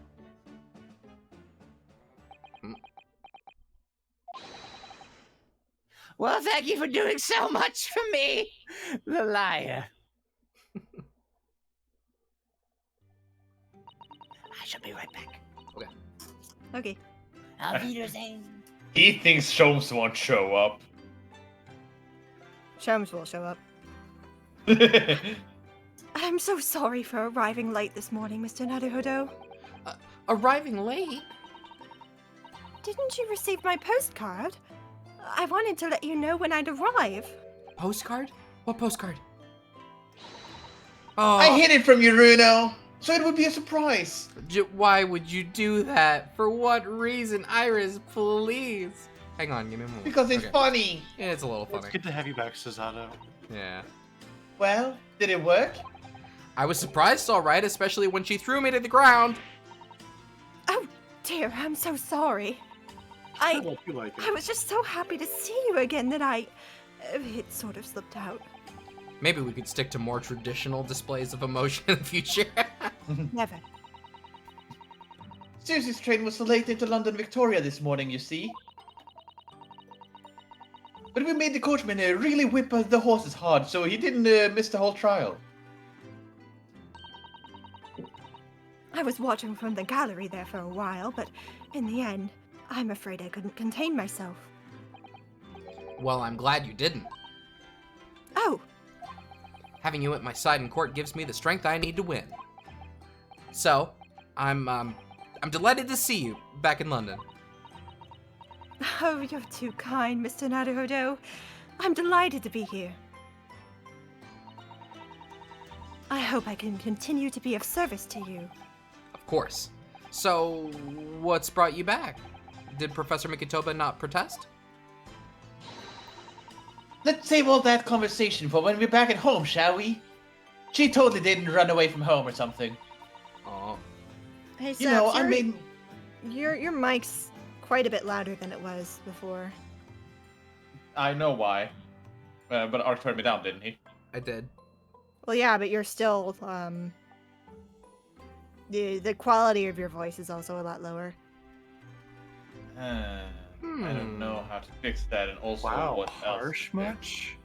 Well, thank you for doing so much for me, the liar. I shall be right back. Okay. Auf Wiedersehen. He thinks Sholmes won't show up. Sholmes will show up. I'm so sorry for arriving late this morning, Mr. Naruhodo. Arriving late? Didn't you receive my postcard? I wanted to let you know when I'd arrive. Postcard? What postcard? Oh, I hid it from you, Runo, so it would be a surprise. Why would you do that? For what reason? Iris, please. Hang on, give me a moment. Because it's Okay. funny. Yeah, it's a little It's funny. good to have you back, Cesaro. Yeah. Well, did it work? I was surprised, all right, especially when she threw me to the ground. Oh, dear, I'm so sorry. I hope you like I it. was just so happy to see you again that it sort of slipped out. Maybe we could stick to more traditional displays of emotion in the future. Never. Susie's train was late into London Victoria this morning, you see. But we made the coachman really whip the horses hard, so he didn't miss the whole trial. I was watching from the gallery there for a while, but in the end, I'm afraid I couldn't contain myself. Well, I'm glad you didn't. Oh, Having you at my side in court gives me the strength I need to win. So, I'm delighted to see you back in London. oh, you're too kind, Mr. Naruhodo. I'm delighted to be here. I hope I can continue to be of service to you. Of course. So, what's brought you back? Did Professor Mikitoba not protest? Let's save all that conversation for when we're back at home, shall we? She totally didn't run away from home or something. Oh. Hey, You know, I Saps, mean, your mic's quite a bit louder than it was before. I know why. But Ark turned me down, didn't he? I did. Well, yeah, but you're still, the quality of your voice is also a lot lower. I don't know how to fix that, and also Wow, what harsh else. much?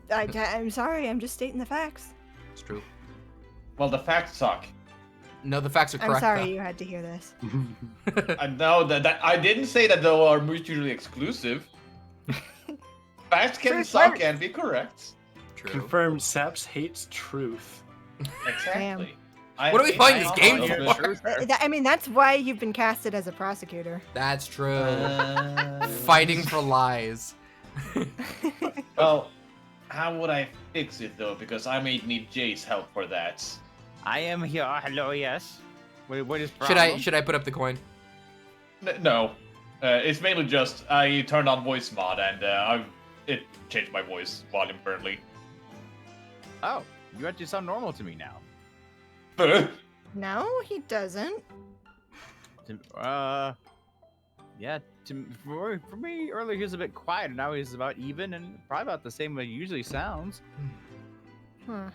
I'm sorry, I'm just stating the facts. It's true. Well, the facts suck. No, the facts are correct. I'm sorry though. you had to hear this. I know that I didn't say that they are mutually exclusive. Facts can Truth suck hurts. and be correct. True. Confirmed Seps hates truth. Exactly. What are we playing this game for? I mean, that's why you've been casted as a prosecutor. That's true. Fighting for lies. Well, how would I fix it though? Because I may need Jay's help for that. I am here. Hello, yes. What is problem? Should I put up the coin? No, it's mainly just I turned on voice mod and it changed my voice volume currently. Oh, you actually sound normal to me now. No, he doesn't. Yeah. For me, earlier he was a bit quiet, now he's about even and probably about the same way he usually sounds. Huh.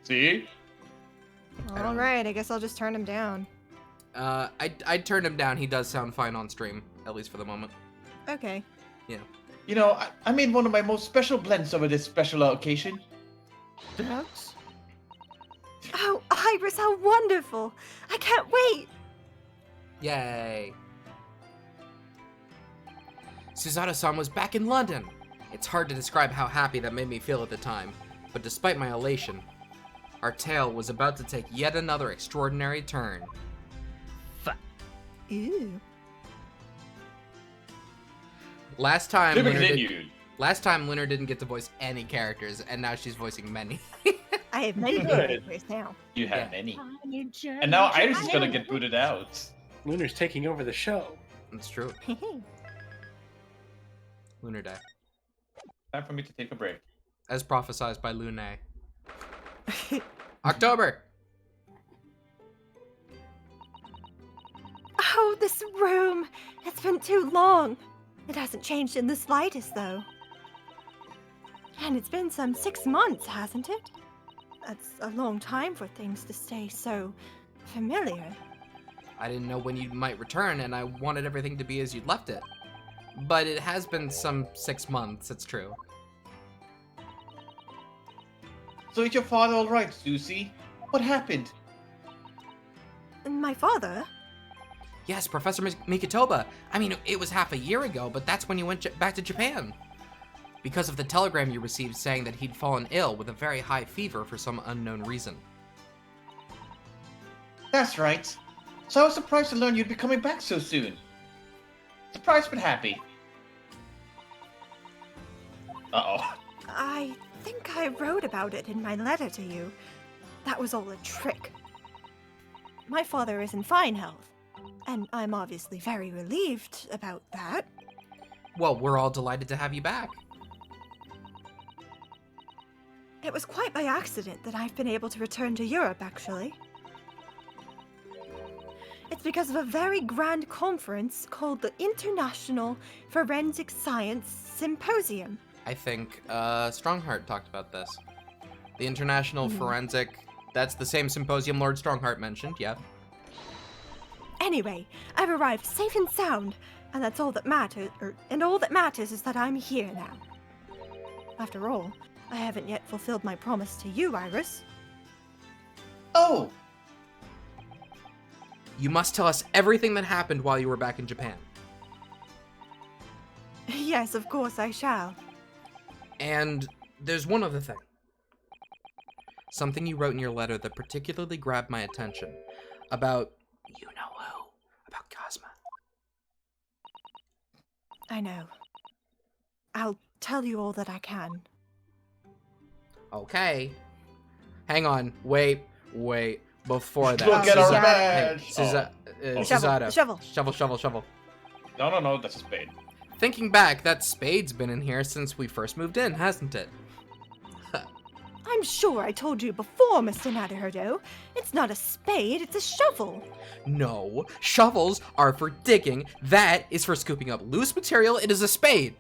See? All right, I guess I'll just turn him down. I turned him down. He does sound fine on stream, at least for the moment. Okay. You know, I made one of my most special blends over this special occasion. Drugs? Oh, Iris, how wonderful! I can't wait! Yay. Susato-san was back in London. It's hard to describe how happy that made me feel at the time, but despite my elation, our tale was about to take yet another extraordinary turn. Ew. Last time, To be Lunar continued. last time Lunar didn't get to voice any characters, and now she's voicing many. I have many Good. characters now. You have Yeah. many. And now Iris is gonna get booted out. Lunar's taking over the show. That's true. Lunar Day. Time for me to take a break. As prophesized by Lune. October! Oh, this room! It's been too long. It hasn't changed in the slightest, though. And it's been some 6 months, hasn't it? That's a long time for things to stay so familiar. I didn't know when you might return, and I wanted everything to be as you'd left it. But it has been some 6 months, it's true. So is your father alright, Susie? What happened? My father? Yes, Professor Mikotoba. I mean, it was half a year ago, but that's when you went back to Japan. Because of the telegram you received saying that he'd fallen ill with a very high fever for some unknown reason. That's right. So I was surprised to learn you'd be coming back so soon. Surprised but happy. Uh-oh. I think I wrote about it in my letter to you. That was all a trick. My father is in fine health, and I'm obviously very relieved about that. Well, we're all delighted to have you back. It was quite by accident that I've been able to return to Europe, actually. It's because of a very grand conference called the International Forensic Science Symposium. I think Strongheart talked about this. The International Forensic... That's the same symposium Lord Strongheart mentioned, yeah. Anyway, I've arrived safe and sound, and that's all that matters. And all that matters is that I'm here now. After all, I haven't yet fulfilled my promise to you, Iris. Oh! You must tell us everything that happened while you were back in Japan. Yes, of course I shall. And there's one other thing. Something you wrote in your letter that particularly grabbed my attention. About... you know who. About Cosma. I know. I'll tell you all that I can. Okay. Hang on. Wait. Before that. Look at our Suzato. badge! Suzato. Shovel. Shovel. No, that's a spade. Thinking back, that spade's been in here since we first moved in, hasn't it? I'm sure I told you before, Mr. Naruhodo. It's not a spade, it's a shovel. No, shovels are for digging. That is for scooping up loose material. It is a spade.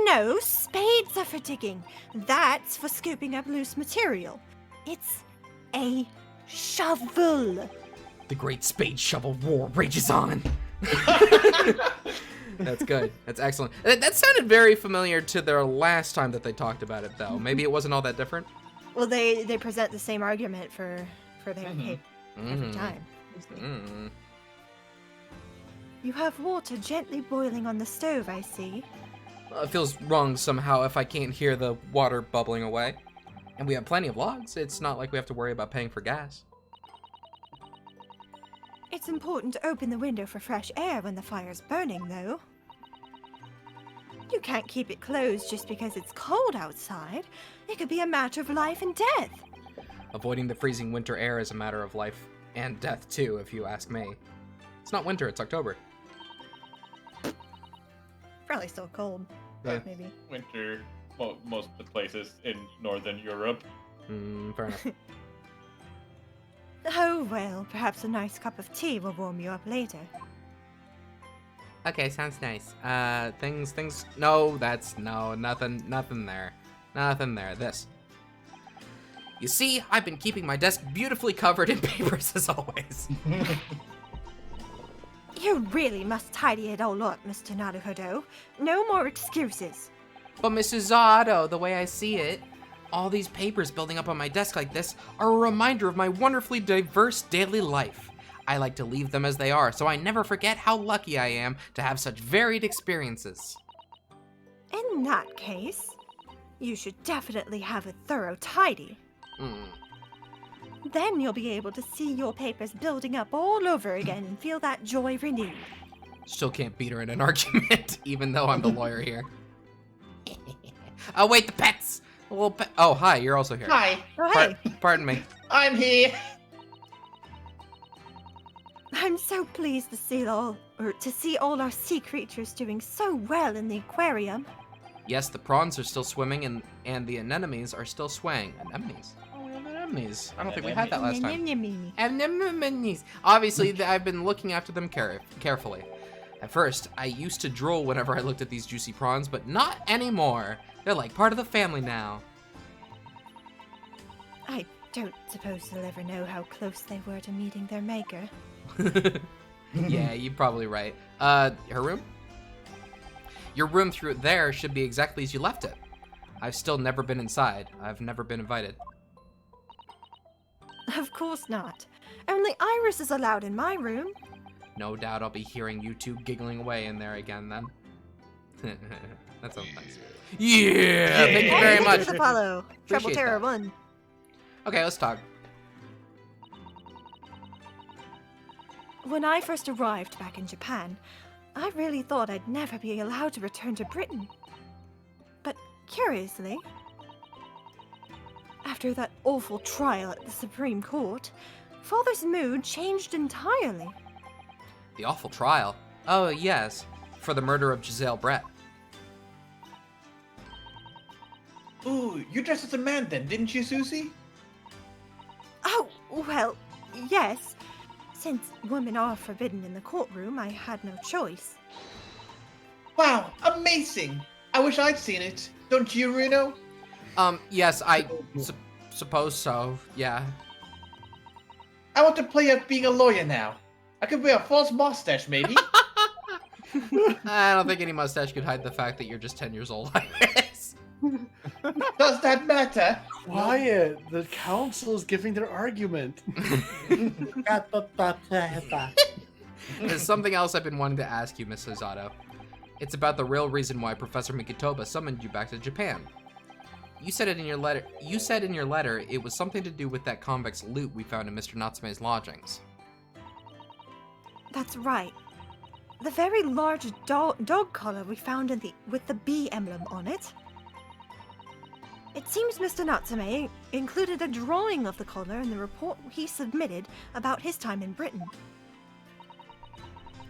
No, spades are for digging. That's for scooping up loose material. It's a shovel. The great spade shovel war rages on. That's good. That's excellent. That sounded very familiar to their last time that they talked about it, though. Maybe it wasn't all that different. Well, they present the same argument for their cape every time. You have water gently boiling on the stove, I see. It feels wrong somehow if I can't hear the water bubbling away. And we have plenty of logs. It's not like we have to worry about paying for gas. It's important to open the window for fresh air when the fire's burning, though. You can't keep it closed just because it's cold outside. It could be a matter of life and death. Avoiding the freezing winter air is a matter of life and death, too, if you ask me. It's not winter, it's October. Probably still cold. Yeah. Maybe. Winter, well, most of the places in Northern Europe. Fair enough. Oh, well, perhaps a nice cup of tea will warm you up later. Okay, sounds nice. No, nothing there. Nothing there. This. You see, I've been keeping my desk beautifully covered in papers as always. You really must tidy it all up, Mr. Naruhodo. No more excuses. But Mrs. Zato, the way I see it, all these papers building up on my desk like this are a reminder of my wonderfully diverse daily life. I like to leave them as they are, so I never forget how lucky I am to have such varied experiences. In that case, you should definitely have a thorough tidy. Then you'll be able to see your papers building up all over again and feel that joy renewed. Still can't beat her in an argument, even though I'm the lawyer here. Oh, wait, the pets! A little pet. Oh, hi, you're also here. Hi, Oh, hey! Pardon me. I'm here. I'm so pleased to see all our sea creatures doing so well in the aquarium. Yes, the prawns are still swimming and the anemones are still swaying. Anemones? Oh, we have anemones. I don't think we had that last time. Anemones. Obviously, I've been looking after them carefully. At first, I used to drool whenever I looked at these juicy prawns, but not anymore. They're like part of the family now. I don't suppose they'll ever know how close they were to meeting their maker. Yeah, you're probably right. Her room? Your room through there should be exactly as you left it. I've still never been inside. I've never been invited. Of course not. Only Iris is allowed in my room. No doubt I'll be hearing you two giggling away in there again then. That sounds nice. Yeah! Thank you very much. Thank you, Apollo. Trouble Appreciate Terror that. 1. Okay, let's talk. When I first arrived back in Japan, I really thought I'd never be allowed to return to Britain. But curiously, after that awful trial at the Supreme Court, Father's mood changed entirely. The awful trial. Oh, yes. For the murder of Giselle Brett. Ooh, you dressed as a man then, didn't you, Susie? Oh, well, yes. Since women are forbidden in the courtroom, I had no choice. Wow, amazing. I wish I'd seen it. Don't you, Reno? Yes, I suppose so, yeah. I want to play at being a lawyer now. I could wear a false mustache, maybe. I don't think any mustache could hide the fact that you're just 10 years old, Iris. Does that matter? Quiet. The council is giving their argument. There's something else I've been wanting to ask you, Miss Zato. It's about the real reason why Professor Mikitoba summoned you back to Japan. You said in your letter it was something to do with that convict's loot we found in Mr. Natsume's lodgings. That's right. The very large dog collar we found with the bee emblem on it. It seems Mr. Natsume included a drawing of the collar in the report he submitted about his time in Britain.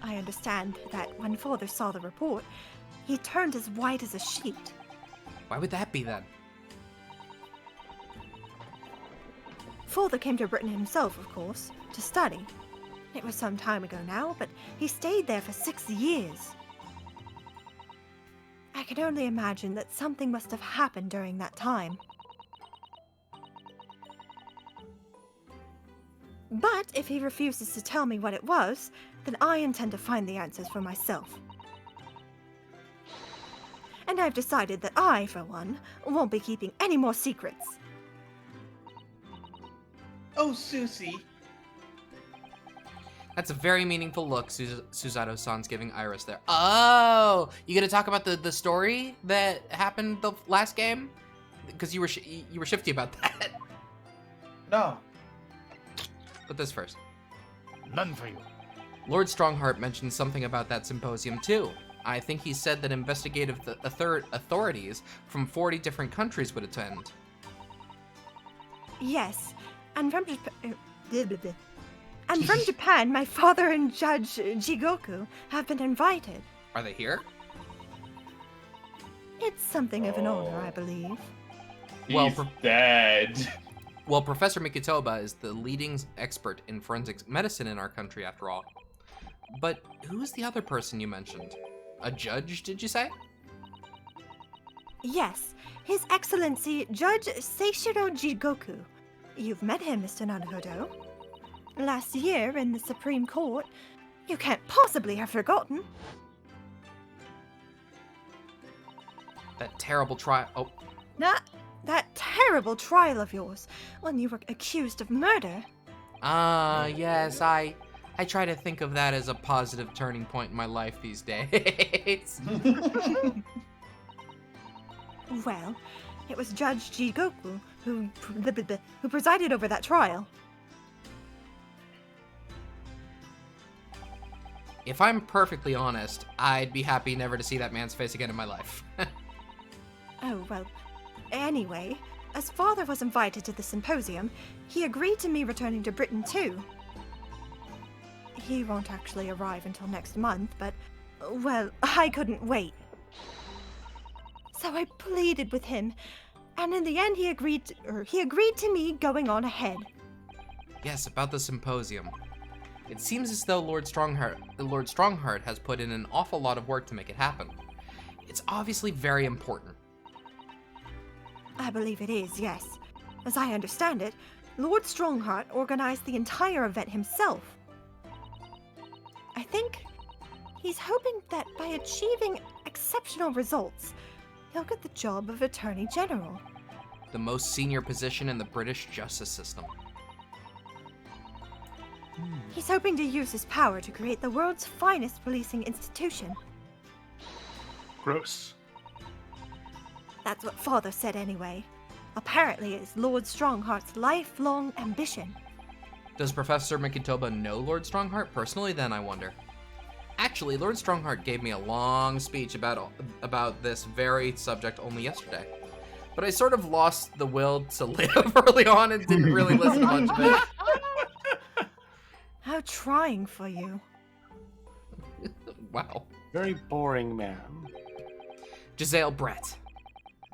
I understand that when Father saw the report, he turned as white as a sheet. Why would that be then? father came to Britain himself, of course, to study. It was some time ago now, but he stayed there for 6 years. I can only imagine that something must have happened during that time. But if he refuses to tell me what it was, then I intend to find the answers for myself. And I've decided that I, for one, won't be keeping any more secrets. Oh, Susie. That's a very meaningful look Susato-san's giving Iris there. Oh, you gonna talk about the story that happened the last game? Because you were shifty about that. No. But this first. None for you. Lord Strongheart mentioned something about that symposium too. I think he said that investigative authorities from 40 different countries would attend. Yes, and from Japan, my father and Judge Jigoku have been invited. Are they here? It's something of an honor, I believe. Well, He's dead. Well, Professor Mikitoba is the leading expert in forensic medicine in our country, after all. But who's the other person you mentioned? A judge, did you say? Yes, His Excellency Judge Seishiro Jigoku. You've met him, Mr. Naruhodo. Last year in the Supreme Court. You can't possibly have forgotten. That terrible trial. Oh, That terrible trial of yours when you were accused of murder. yes, I try to think of that as a positive turning point in my life these days. Well, it was Judge Jigoku who presided over that trial. If I'm perfectly honest, I'd be happy never to see that man's face again in my life. Oh, well, anyway, as father was invited to the symposium, he agreed to me returning to Britain too. He won't actually arrive until next month, but, well, I couldn't wait. So I pleaded with him, and in the end he agreed to me going on ahead. Yes, about the symposium. It seems as though Lord Strongheart has put in an awful lot of work to make it happen. It's obviously very important. I believe it is, yes. As I understand it, Lord Strongheart organized the entire event himself. I think he's hoping that by achieving exceptional results, he'll get the job of Attorney General. The most senior position in the British justice system. He's hoping to use his power to create the world's finest policing institution. Gross. That's what Father said anyway. Apparently it's Lord Strongheart's lifelong ambition. Does Professor Mikitoba know Lord Strongheart personally then, I wonder? Actually, Lord Strongheart gave me a long speech about this very subject only yesterday. But I sort of lost the will to live early on and didn't really listen to much of it. How trying for you. Wow. Very boring, ma'am. Giselle Brett.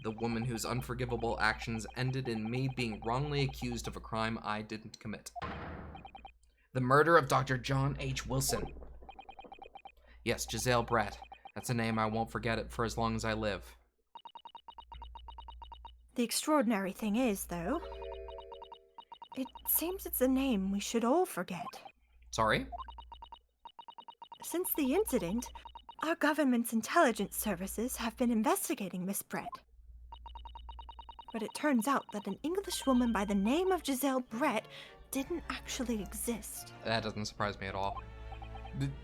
The woman whose unforgivable actions ended in me being wrongly accused of a crime I didn't commit. The murder of Dr. John H. Wilson. Yes, Giselle Brett. That's a name I won't forget it for as long as I live. The extraordinary thing is, though, it seems it's a name we should all forget. Sorry? Since the incident, our government's intelligence services have been investigating Miss Brett. But it turns out that an English woman by the name of Giselle Brett didn't actually exist. That doesn't surprise me at all.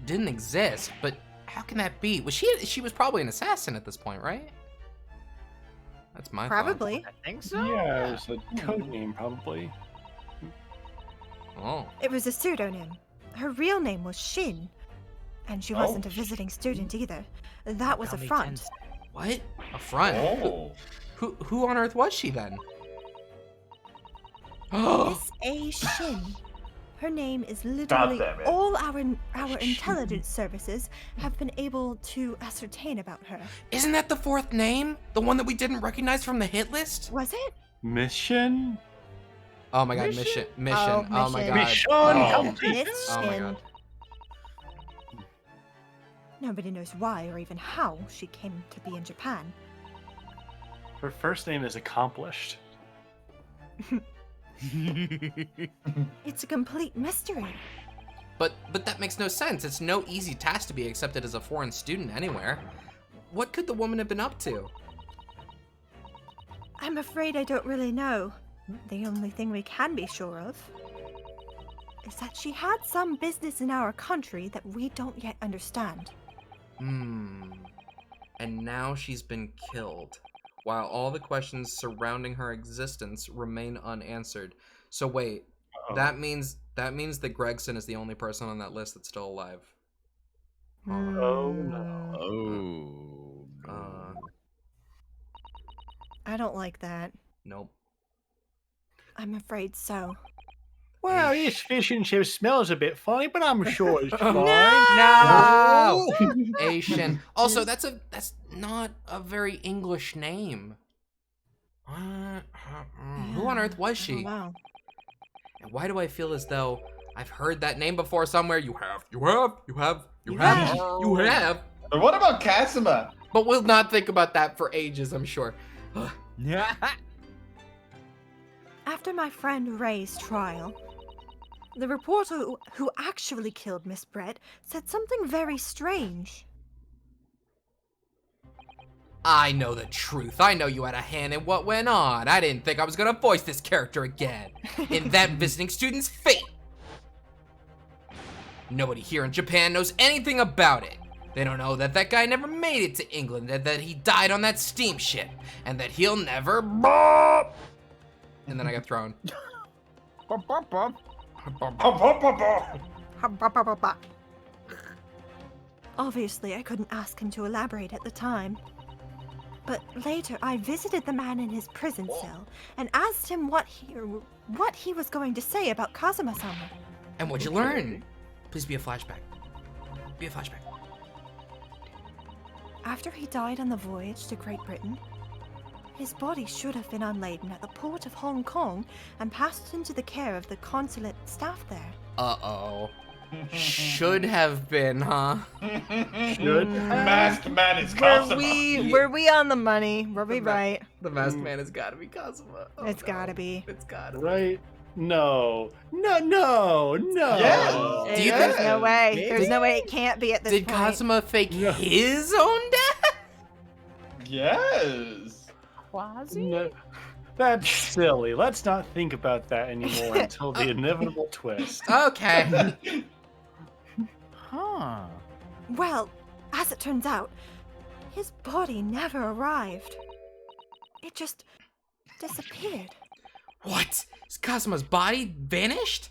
Didn't exist, but how can that be? She was probably an assassin at this point, right? That's my thought. Probably. I think so. Yeah, it's a code name, probably. Oh. It was a pseudonym. Her real name was Shin. And she wasn't a visiting student either. That was a front. What? A front? Oh. Who on earth was she then? Miss A. Shin. Her name is literally damn it. all our intelligence services have been able to ascertain about her. Isn't that the fourth name? The one that we didn't recognize from the hit list? Was it? Mission? Oh my god, mission. Oh, Oh my mission. god. Mission Oh. complete. Oh my god. Nobody knows why or even how she came to be in Japan. Her first name is Accomplished. It's a complete mystery. But that makes no sense. It's no easy task to be accepted as a foreign student anywhere. What could the woman have been up to? I'm afraid I don't really know. The only thing we can be sure of is that she had some business in our country that we don't yet understand. And now she's been killed, while all the questions surrounding her existence remain unanswered. So wait, that means that Gregson is the only person on that list that's still alive. Oh no. Oh. I don't like that. Nope. I'm afraid so. Well, this fish and chip smells a bit funny, but I'm sure it's fine. No! Asian. Also, that's not a very English name. Who on earth was she? Oh, wow. And why do I feel as though I've heard that name before somewhere? You have. But what about Kazuma? But we'll not think about that for ages, I'm sure. Yeah. After my friend Ray's trial, the reporter who actually killed Miss Brett said something very strange. I know the truth. I know you had a hand in what went on. I didn't think I was gonna voice this character again in that visiting student's fate. Nobody here in Japan knows anything about it. They don't know that that guy never made it to England, that he died on that steamship, and that he'll never... And then I got thrown. Obviously, I couldn't ask him to elaborate at the time. But later, I visited the man in his prison cell and asked him what he was going to say about Kazuma-sama. And what'd you learn? Please be a flashback. Be a flashback. After he died on the voyage to Great Britain, his body should have been unladen at the port of Hong Kong and passed into the care of the consulate staff there. Uh-oh. Should have been, huh? Should. Masked man is Kazuma. Were we on the money? Were we right? The masked man has gotta be Kazuma. Oh, It's gotta be. It's gotta be. Right? No. Yes. Do you There's think- no way. There's no way it can't be at this Did point. Kazuma fake No. his own death? Yes. No. That's silly. Let's not think about that anymore until the inevitable twist. Okay. Huh. Well, as it turns out, his body never arrived. It just disappeared. What? Is Kazuma's body vanished?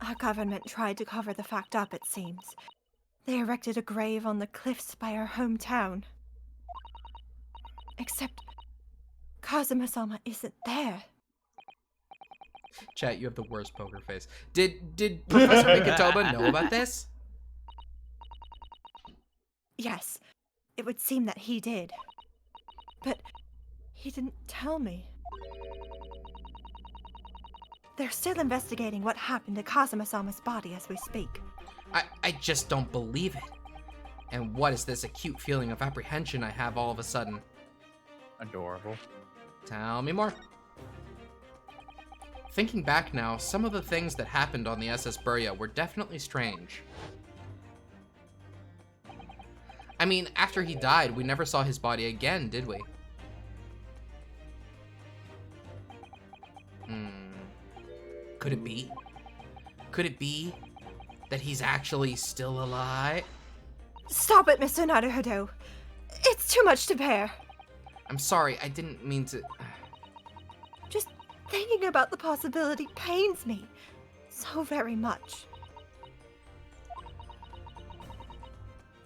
Our government tried to cover the fact up, it seems. They erected a grave on the cliffs by our hometown. Except Kazuma-sama isn't there. Chat, you have the worst poker face. Did Professor Mikitoba know about this? Yes, it would seem that he did. But he didn't tell me. They're still investigating what happened to Kazuma-sama's body as we speak. I just don't believe it. And what is this acute feeling of apprehension I have all of a sudden? Adorable. Tell me more. Thinking back now, some of the things that happened on the SS Burya were definitely strange. I mean, after he died, we never saw his body again, did we? Could it be? Could it be that he's actually still alive? Stop it, Mr. Naruhodo. It's too much to bear. I'm sorry, I didn't mean to... Just thinking about the possibility pains me so very much.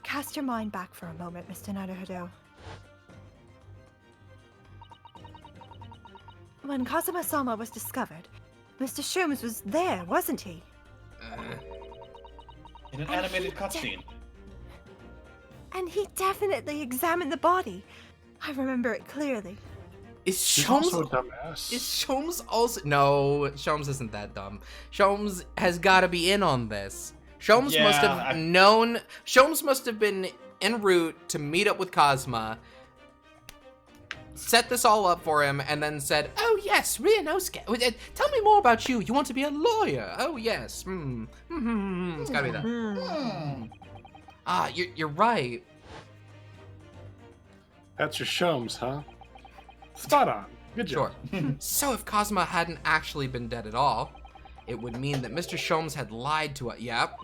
Cast your mind back for a moment, Mr. Naruhodo. When Kazuma-sama was discovered, Mr. Sholmes was there, wasn't he? In an And animated he cutscene. And he definitely examined the body. I remember it clearly. Is She's Sholmes also a dumbass. Is Sholmes also? No, Sholmes isn't that dumb. Sholmes has got to be in on this. Sholmes must have known. Sholmes must have been en route to meet up with Cosma, set this all up for him, and then said, "Oh yes, Rianosuke. Tell me more about you. You want to be a lawyer? Oh yes. It's gotta be that. Ah, you're right. That's your Shums, huh? Spot on. Good job. Sure. So if Cosma hadn't actually been dead at all, it would mean that Mr. Sholmes had lied to us. Yep.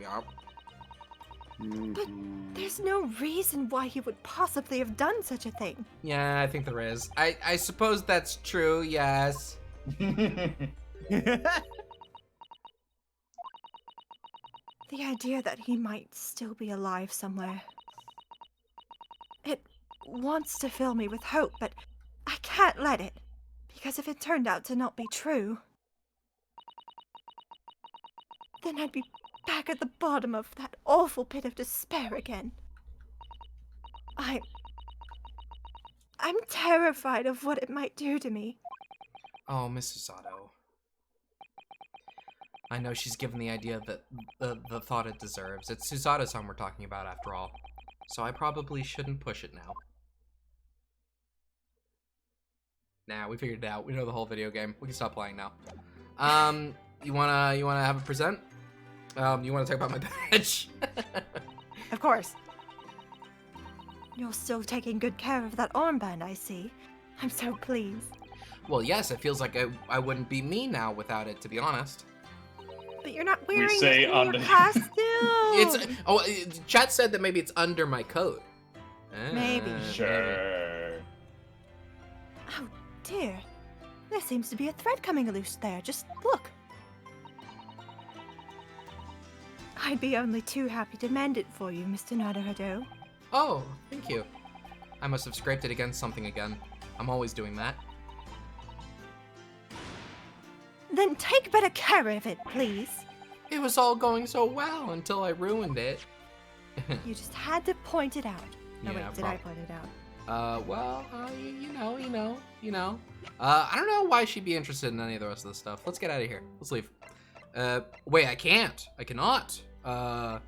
But there's no reason why he would possibly have done such a thing. Yeah, I think there is. I suppose that's true, yes. The idea that he might still be alive somewhere. It wants to fill me with hope, but I can't let it. Because if it turned out to not be true, then I'd be back at the bottom of that awful pit of despair again. I'm terrified of what it might do to me. Oh, Mrs. Sato. I know she's given the idea that the thought it deserves. It's Susato-san we're talking about after all. So I probably shouldn't push it now. Nah, we figured it out. We know the whole video game. We can stop playing now. You wanna have a present? You wanna talk about my badge? Of course. You're still taking good care of that armband, I see. I'm so pleased. Well, yes, it feels like I wouldn't be me now without it, to be honest. But you're not wearing say it in under- your costume. Chat said that maybe it's under my coat. Maybe. Sure. Oh dear. There seems to be a thread coming loose there. Just look. I'd be only too happy to mend it for you, Mr. Naruhodo. Oh, thank you. I must have scraped it against something again. I'm always doing that. Then take better care of it, please. It was all going so well until I ruined it. You just had to point it out. No, Yeah, wait, did I point it out? You know. I don't know why she'd be interested in any of the rest of this stuff. Let's get out of here. Let's leave. Wait, I can't. I cannot. can't?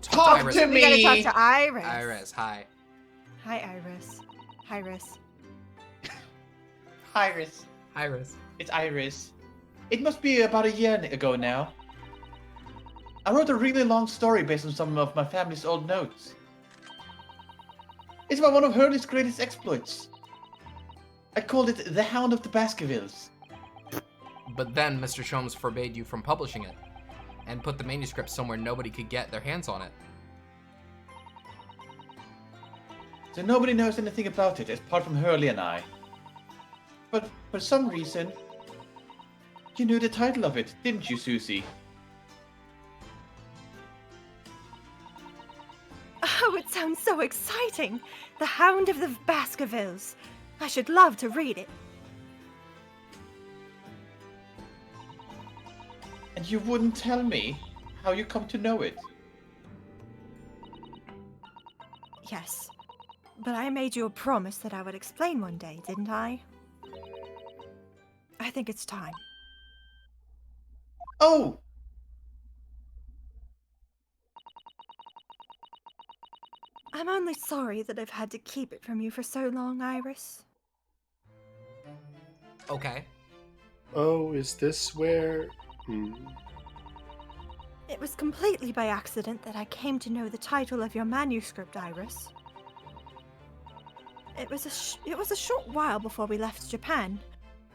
Talk Iris. to We gotta me. talk to Iris. Iris, hi. Hi, Iris. Iris. Iris. Iris. It's Iris. It must be about a year ago now. I wrote a really long story based on some of my family's old notes. It's about one of Hurley's greatest exploits. I called it The Hound of the Baskervilles. But then Mr. Sholmes forbade you from publishing it and put the manuscript somewhere nobody could get their hands on it. So nobody knows anything about it apart from Hurley and I. But for some reason, you knew the title of it, didn't you, Susie? Oh, it sounds so exciting! The Hound of the Baskervilles. I should love to read it. And you wouldn't tell me how you come to know it. Yes. But I made you a promise that I would explain one day, didn't I? I think it's time. Oh! I'm only sorry that I've had to keep it from you for so long, Iris. Okay. Oh, is this where... It was completely by accident that I came to know the title of your manuscript, Iris. It was a short while before we left Japan.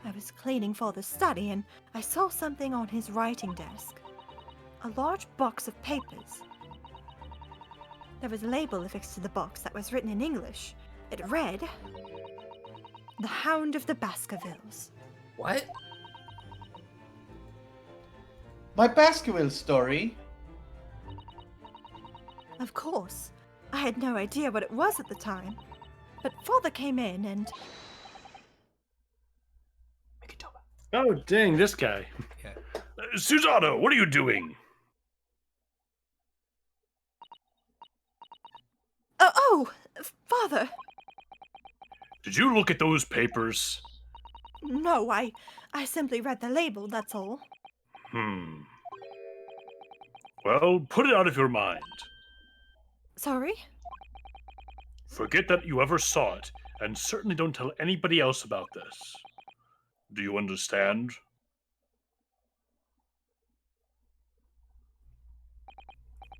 I was cleaning for the study and I saw something on his writing desk. A large box of papers. There was a label affixed to the box that was written in English. It read, "The Hound of the Baskervilles." What? My Baskerville story? Of course. I had no idea what it was at the time. But Father came in and... Oh, dang, this guy. Yeah. Susanna, what are you doing? Oh, Father! Did you look at those papers? No, I simply read the label, that's all. Well, put it out of your mind. Sorry? Forget that you ever saw it, and certainly don't tell anybody else about this. Do you understand?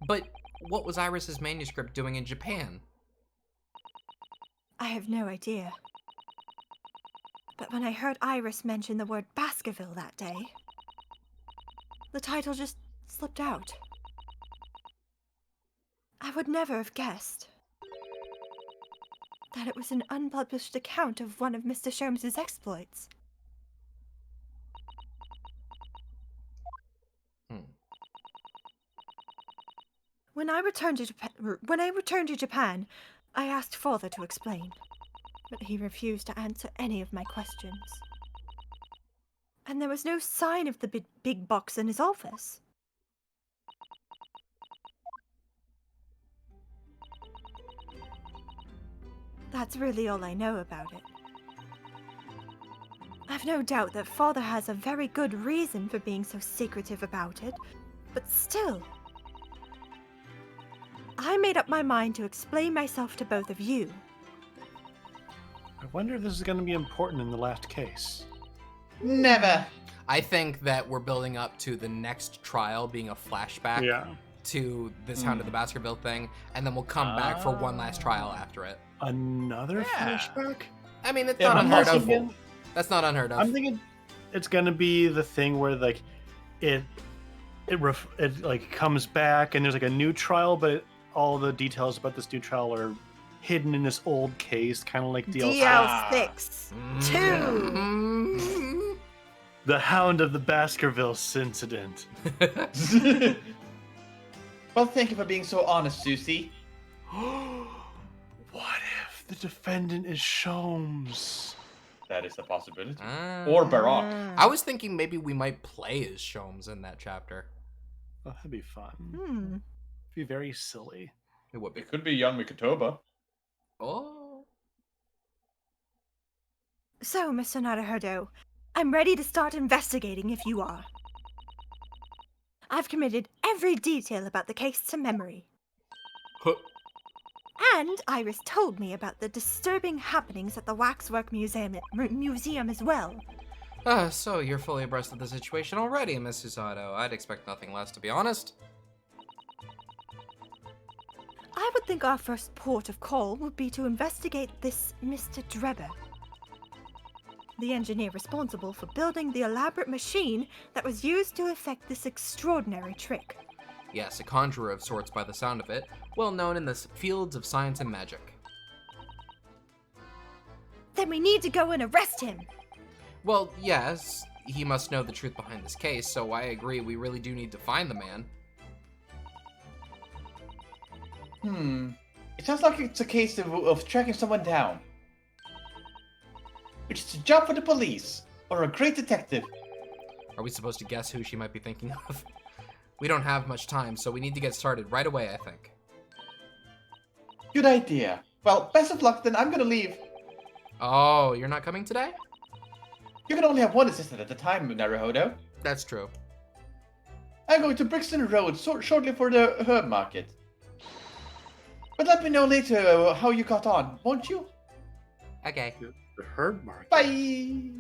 But what was Iris's manuscript doing in Japan? I have no idea. But when I heard Iris mention the word Baskerville that day, the title just slipped out. I would never have guessed that it was an unpublished account of one of Mr. Sholmes's exploits. When I returned to Japan, I asked Father to explain, but he refused to answer any of my questions. And there was no sign of the big box in his office. That's really all I know about it. I've no doubt that Father has a very good reason for being so secretive about it, but still. I made up my mind to explain myself to both of you. I wonder if this is going to be important in the last case. Never. I think that we're building up to the next trial being a flashback to this Hound of the Baskerville thing, and then we'll come back for one last trial after it. Another flashback? I mean, it's not unheard of. That's not unheard of. I'm thinking it's gonna be the thing where like it like comes back and there's like a new trial, but all the details about this new trial are hidden in this old case, kind of like DLC. DL6 2. The Hound of the Baskerville incident. Well, thank you for being so honest, Susie. What if the defendant is Sholmes? That is a possibility. Or Barak. I was thinking maybe we might play as Sholmes in that chapter. Oh, that'd be fun. It'd be very silly. It would be. It could be young Mikotoba. Oh. So, Mr. Naruhodo, I'm ready to start investigating if you are. I've committed every detail about the case to memory. Huh. And Iris told me about the disturbing happenings at the Waxwork Museum as well. So you're fully abreast of the situation already, Miss Susato. I'd expect nothing less, to be honest. I would think our first port of call would be to investigate this Mr. Drebber, the engineer responsible for building the elaborate machine that was used to effect this extraordinary trick. Yes, a conjurer of sorts by the sound of it, well known in the fields of science and magic. Then we need to go and arrest him. Well, yes, he must know the truth behind this case, so I agree we really do need to find the man. It sounds like it's a case of tracking someone down. Which is a job for the police, or a great detective. Are we supposed to guess who she might be thinking of? We don't have much time, so we need to get started right away, I think. Good idea. Well, best of luck, then I'm gonna leave. Oh, you're not coming today? You can only have one assistant at a time, Naruhodo. That's true. I'm going to Brixton Road shortly for the herb market. But let me know later how you got on, won't you? Okay. The herb market? Bye!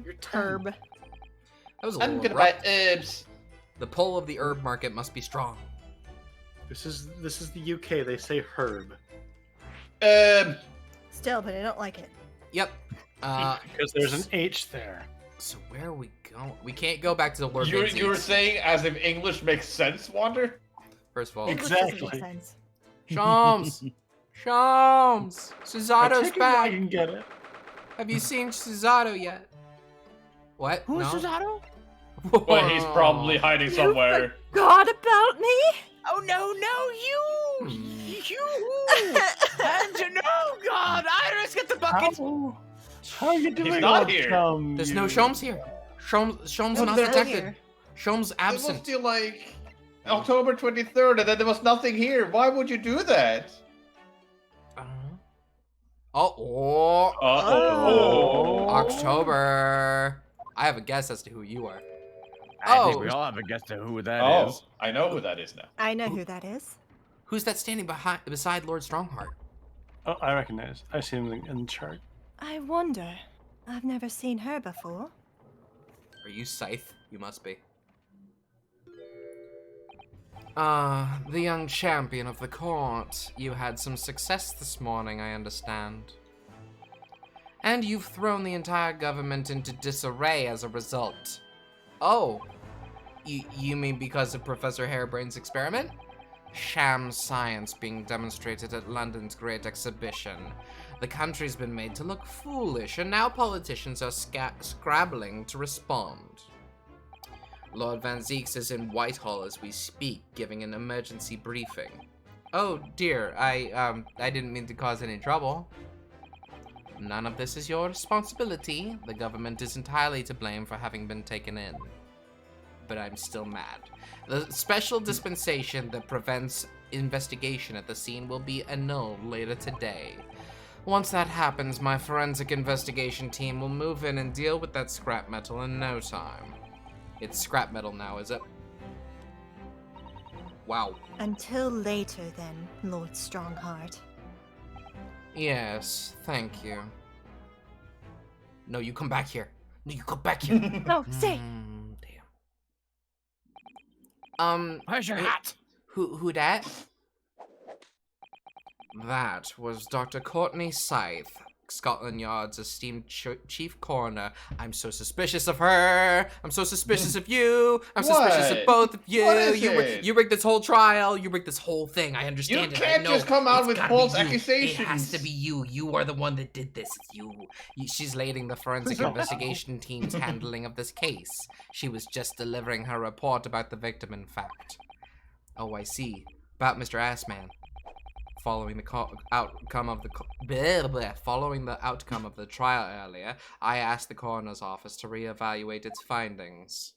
You're Turb. That was a I'm little gonna buy abrupt. herbs. The pull of the herb market must be strong. This is the UK. They say herb. Still, but I don't like it. Yep. Because there's an H there. So where are we going? We can't go back to the Lord You were Vince's. saying as if English makes sense, Wander? First of all, English doesn't make Exactly. sense. Sholmes! Sholmes! I Susato's take it while I back! can get it. Have you seen Susato yet? What? Who is No? Susato? Well, he's probably hiding somewhere. God about me? Oh no, you! And no, God! Iris, get the bucket! How are you doing? not old here. chum, There's you? no Sholmes here. Sholmes No, not they're detected. here. Sholmes It was absent. still like October 23rd, and then there was nothing here. Why would you do that? Oh. Uh-oh. October. I have a guess as to who you are. I think we all have a guess to who that is. Oh, I know who that is now. I know who that is. Who's that standing beside Lord Strongheart? Oh, I recognize. I see him in the chart. I wonder. I've never seen her before. Are you Scythe? You must be. The young champion of the court. You had some success this morning, I understand. And you've thrown the entire government into disarray as a result. Oh. You mean because of Professor Harebrain's experiment? Sham science being demonstrated at London's Great Exhibition. The country's been made to look foolish, and now politicians are scrabbling to respond. Lord Van Zeeks is in Whitehall as we speak, giving an emergency briefing. Oh dear, I didn't mean to cause any trouble. None of this is your responsibility. The government is entirely to blame for having been taken in. But I'm still mad. The special dispensation that prevents investigation at the scene will be annulled later today. Once that happens, my forensic investigation team will move in and deal with that scrap metal in no time. It's scrap metal now, is it? Wow. Until later, then, Lord Strongheart. Yes, thank you. No, you come back here. No, you come back here. No, stay. Damn. Where's your hat? Who dat? That was Dr. Courtney Scythe, Scotland Yard's esteemed chief coroner. I'm so suspicious of her. I'm so suspicious of you. I'm suspicious of both of you. What is it? You rigged this whole trial. You rigged this whole thing. I understand You it. can't I know. just come out It's with gotta be false you. accusations. It has to be you. You are the one that did this. It's you. She's leading the forensic investigation team's handling of this case. She was just delivering her report about the victim, in fact. Oh, I see. About Mr. Assman. Following the outcome of the trial earlier, I asked the coroner's office to reevaluate its findings.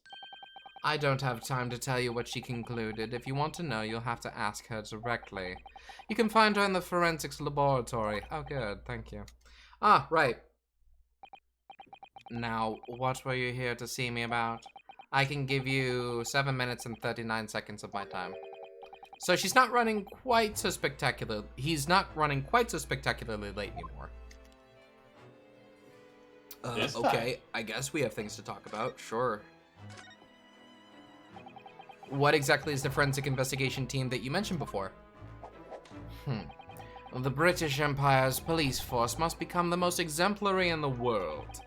I don't have time to tell you what she concluded. If you want to know, you'll have to ask her directly. You can find her in the forensics laboratory. Oh, good. Thank you. Ah, right. Now, what were you here to see me about? I can give you 7 minutes and 39 seconds of my time. So she's not running quite so spectacular. He's not running quite so spectacularly late anymore. Okay, I guess we have things to talk about. Sure. What exactly is the forensic investigation team that you mentioned before? The British Empire's police force must become the most exemplary in the world.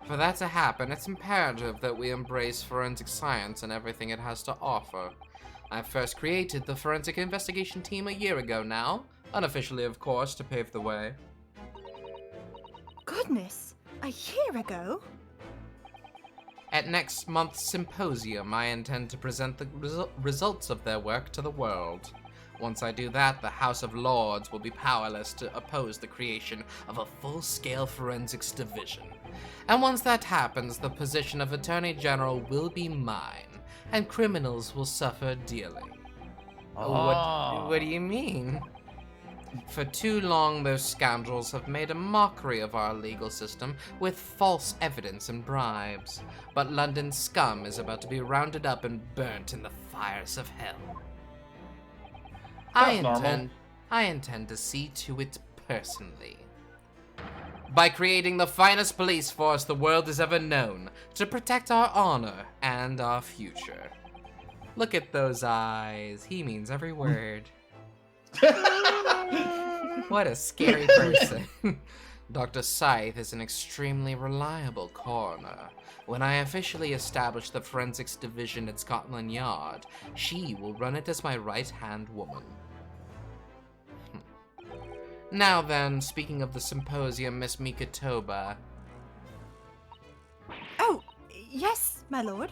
For that to happen, it's imperative that we embrace forensic science and everything it has to offer. I first created the forensic investigation team a year ago now, unofficially of course, to pave the way. Goodness, a year ago? At next month's symposium, I intend to present the results of their work to the world. Once I do that, the House of Lords will be powerless to oppose the creation of a full-scale forensics division. And once that happens, the position of Attorney General will be mine. And criminals will suffer dearly. What do you mean? For too long, those scoundrels have made a mockery of our legal system with false evidence and bribes. But London scum is about to be rounded up and burnt in the fires of hell. I intend to see to it personally. By creating the finest police force the world has ever known, to protect our honor and our future. Look at those eyes. He means every word. What a scary person. Dr. Scythe is an extremely reliable coroner. When I officially establish the forensics division at Scotland Yard, she will run it as my right-hand woman. Now then, speaking of the symposium, Miss Mikitoba. Oh, yes, my lord.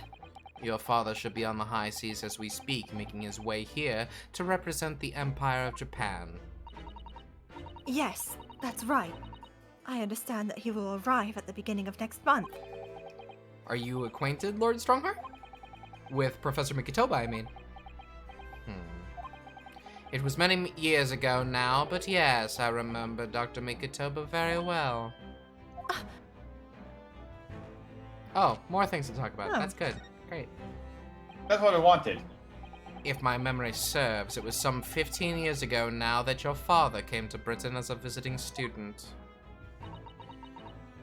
Your father should be on the high seas as we speak, making his way here to represent the Empire of Japan. Yes, that's right. I understand that he will arrive at the beginning of next month. Are you acquainted, Lord Strongheart? With Professor Mikitoba, I mean. It was many years ago now, but yes, I remember Dr. Mikotoba very well. Oh, more things to talk about. Oh. That's good. Great. That's what I wanted. If my memory serves, it was some 15 years ago now that your father came to Britain as a visiting student.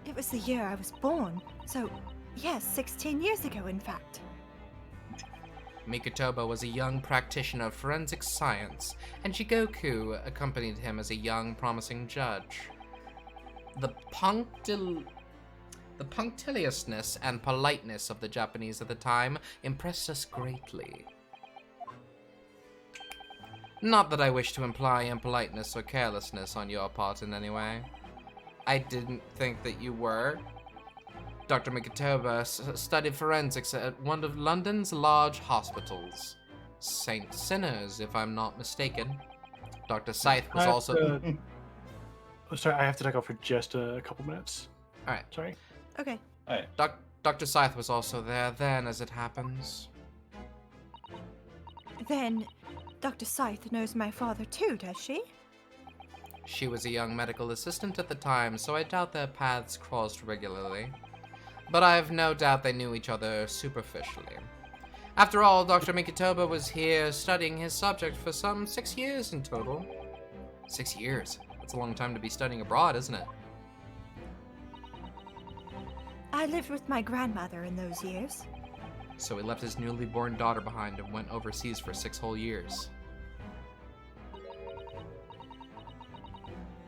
It was the year I was born. So, yes, 16 years ago, in fact. Mikotoba was a young practitioner of forensic science, and Jigoku accompanied him as a young, promising judge. The punctiliousness and politeness of the Japanese at the time impressed us greatly. Not that I wish to imply impoliteness or carelessness on your part in any way. I didn't think that you were. Dr. Mikotoba studied forensics at one of London's large hospitals. St. Sinners, if I'm not mistaken. Dr. Scythe was also... Oh, sorry, I have to take off for just a couple minutes. Alright. Sorry. Okay. Dr. Scythe was also there then, as it happens. Then, Dr. Scythe knows my father too, does she? She was a young medical assistant at the time, so I doubt their paths crossed regularly. But I've no doubt they knew each other superficially. After all, Dr. Mikotoba was here studying his subject for some 6 years in total. 6 years? That's a long time to be studying abroad, isn't it? I lived with my grandmother in those years. So he left his newly born daughter behind and went overseas for 6 whole years.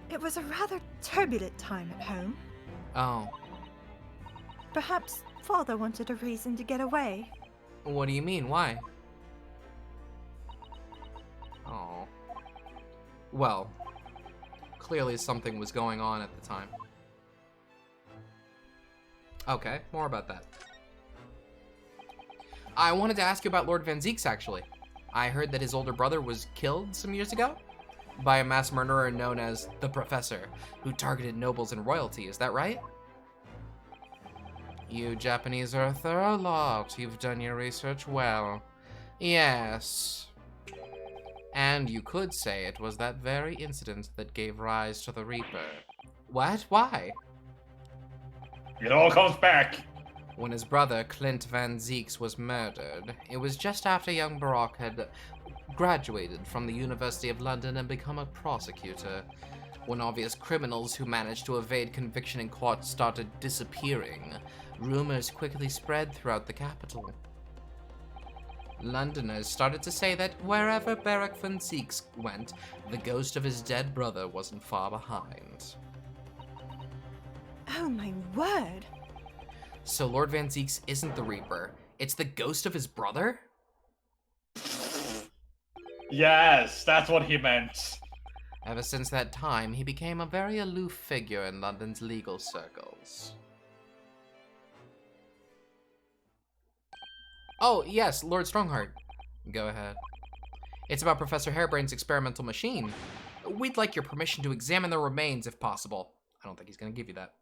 It was a rather turbulent time at home. Oh. Perhaps father wanted a reason to get away. What do you mean? Why? Oh. Well, clearly something was going on at the time. Okay, more about that. I wanted to ask you about Lord Van Zieks, actually. I heard that his older brother was killed some years ago by a mass murderer known as the Professor, who targeted nobles and royalty. Is that right? You Japanese are a thorough lot. You've done your research well. Yes. And you could say it was that very incident that gave rise to the Reaper. What? Why? It all comes back. When his brother, Clint Van Zieks, was murdered, it was just after young Barak had graduated from the University of London and become a prosecutor, when obvious criminals who managed to evade conviction in court started disappearing. Rumors quickly spread throughout the capital. Londoners started to say that wherever Barak Van Zieks went, the ghost of his dead brother wasn't far behind. Oh my word! So Lord Van Zieks isn't the Reaper. It's the ghost of his brother? Yes, that's what he meant. Ever since that time, he became a very aloof figure in London's legal circles. Oh, yes, Lord Strongheart. Go ahead. It's about Professor Harebrain's experimental machine. We'd like your permission to examine the remains, if possible. I don't think he's gonna give you that.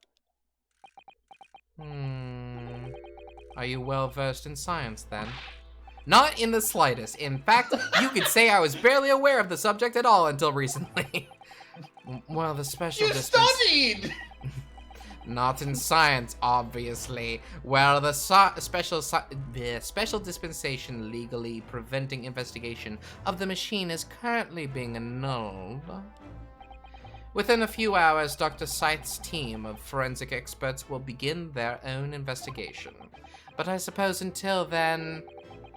Are you well versed in science, then? Not in the slightest. In fact, you could say I was barely aware of the subject at all until recently. Well, the special studied! Not in science, obviously. Well, the special dispensation legally preventing investigation of the machine is currently being annulled. Within a few hours, Dr. Scythe's team of forensic experts will begin their own investigation. But I suppose until then,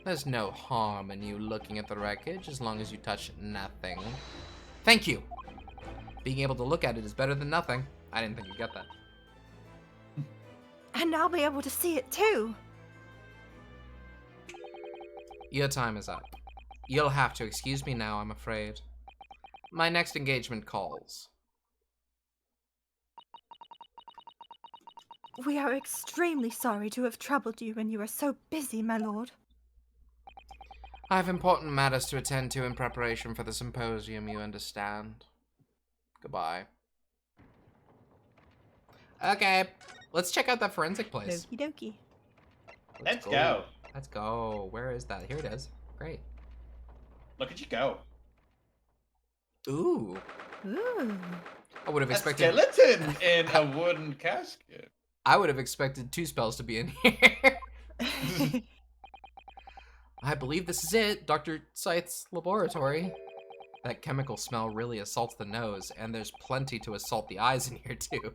there's no harm in you looking at the wreckage as long as you touch nothing. Thank you. Being able to look at it is better than nothing. I didn't think you'd get that. And I'll be able to see it too. Your time is up. You'll have to excuse me now, I'm afraid. My next engagement calls. We are extremely sorry to have troubled you when you are so busy, my lord. I have important matters to attend to in preparation for the symposium, you understand. Goodbye. Okay, let's check out that forensic place. Okie dokie. Let's go. Let's go. Where is that? Here it is. Great. Look at you go. Ooh. Ooh. I would have A expected. skeleton in a wooden casket. I would have expected 2 spells to be in here. I believe this is it, Dr. Scythe's laboratory. That chemical smell really assaults the nose, and there's plenty to assault the eyes in here too.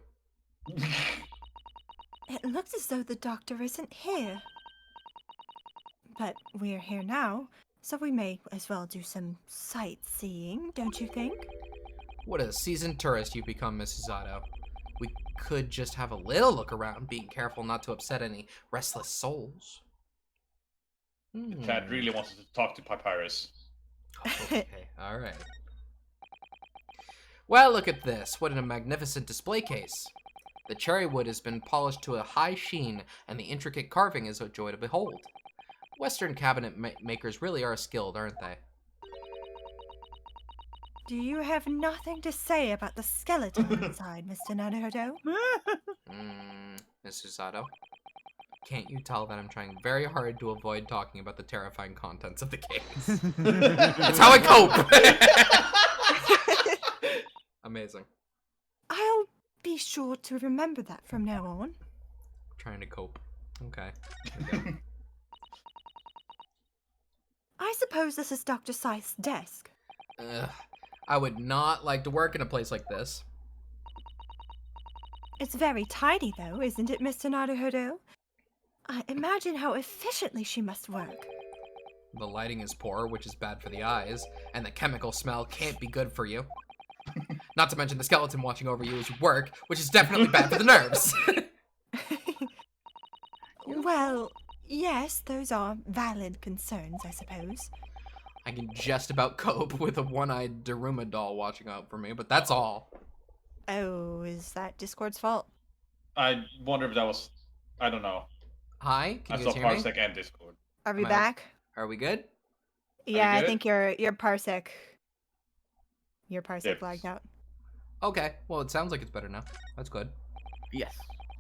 It looks as though the doctor isn't here. But we're here now, so we may as well do some sightseeing, don't you think? What a seasoned tourist you've become, Mrs. Otto. We could just have a little look around, being careful not to upset any restless souls. Chad really wants to talk to Papyrus. Okay, alright. Well, look at this. What a magnificent display case. The cherry wood has been polished to a high sheen, and the intricate carving is a joy to behold. Western cabinet makers really are skilled, aren't they? Do you have nothing to say about the skeleton inside, Mr. Naruto? Mrs. Otto? Can't you tell that I'm trying very hard to avoid talking about the terrifying contents of the case? That's how I cope! Amazing. I'll be sure to remember that from now on. Trying to cope. Okay. I suppose this is Dr. Scythe's desk. Ugh. I would not like to work in a place like this. It's very tidy, though, isn't it, Mr. Naruto? I imagine how efficiently she must work. The lighting is poor, which is bad for the eyes, and the chemical smell can't be good for you. Not to mention the skeleton watching over you as you work, which is definitely bad for the nerves. Well, yes, those are valid concerns, I suppose. I can just about cope with a one-eyed Daruma doll watching out for me, but that's all. Oh, is that Discord's fault? I wonder if that was... I don't know. Hi, I can you saw guys hear me? Parsec and Discord. Are we Am I- back? Are we good? Yeah, I good? think your Parsec Yes. lagged out. Okay, well it sounds like it's better now. That's good. Yes.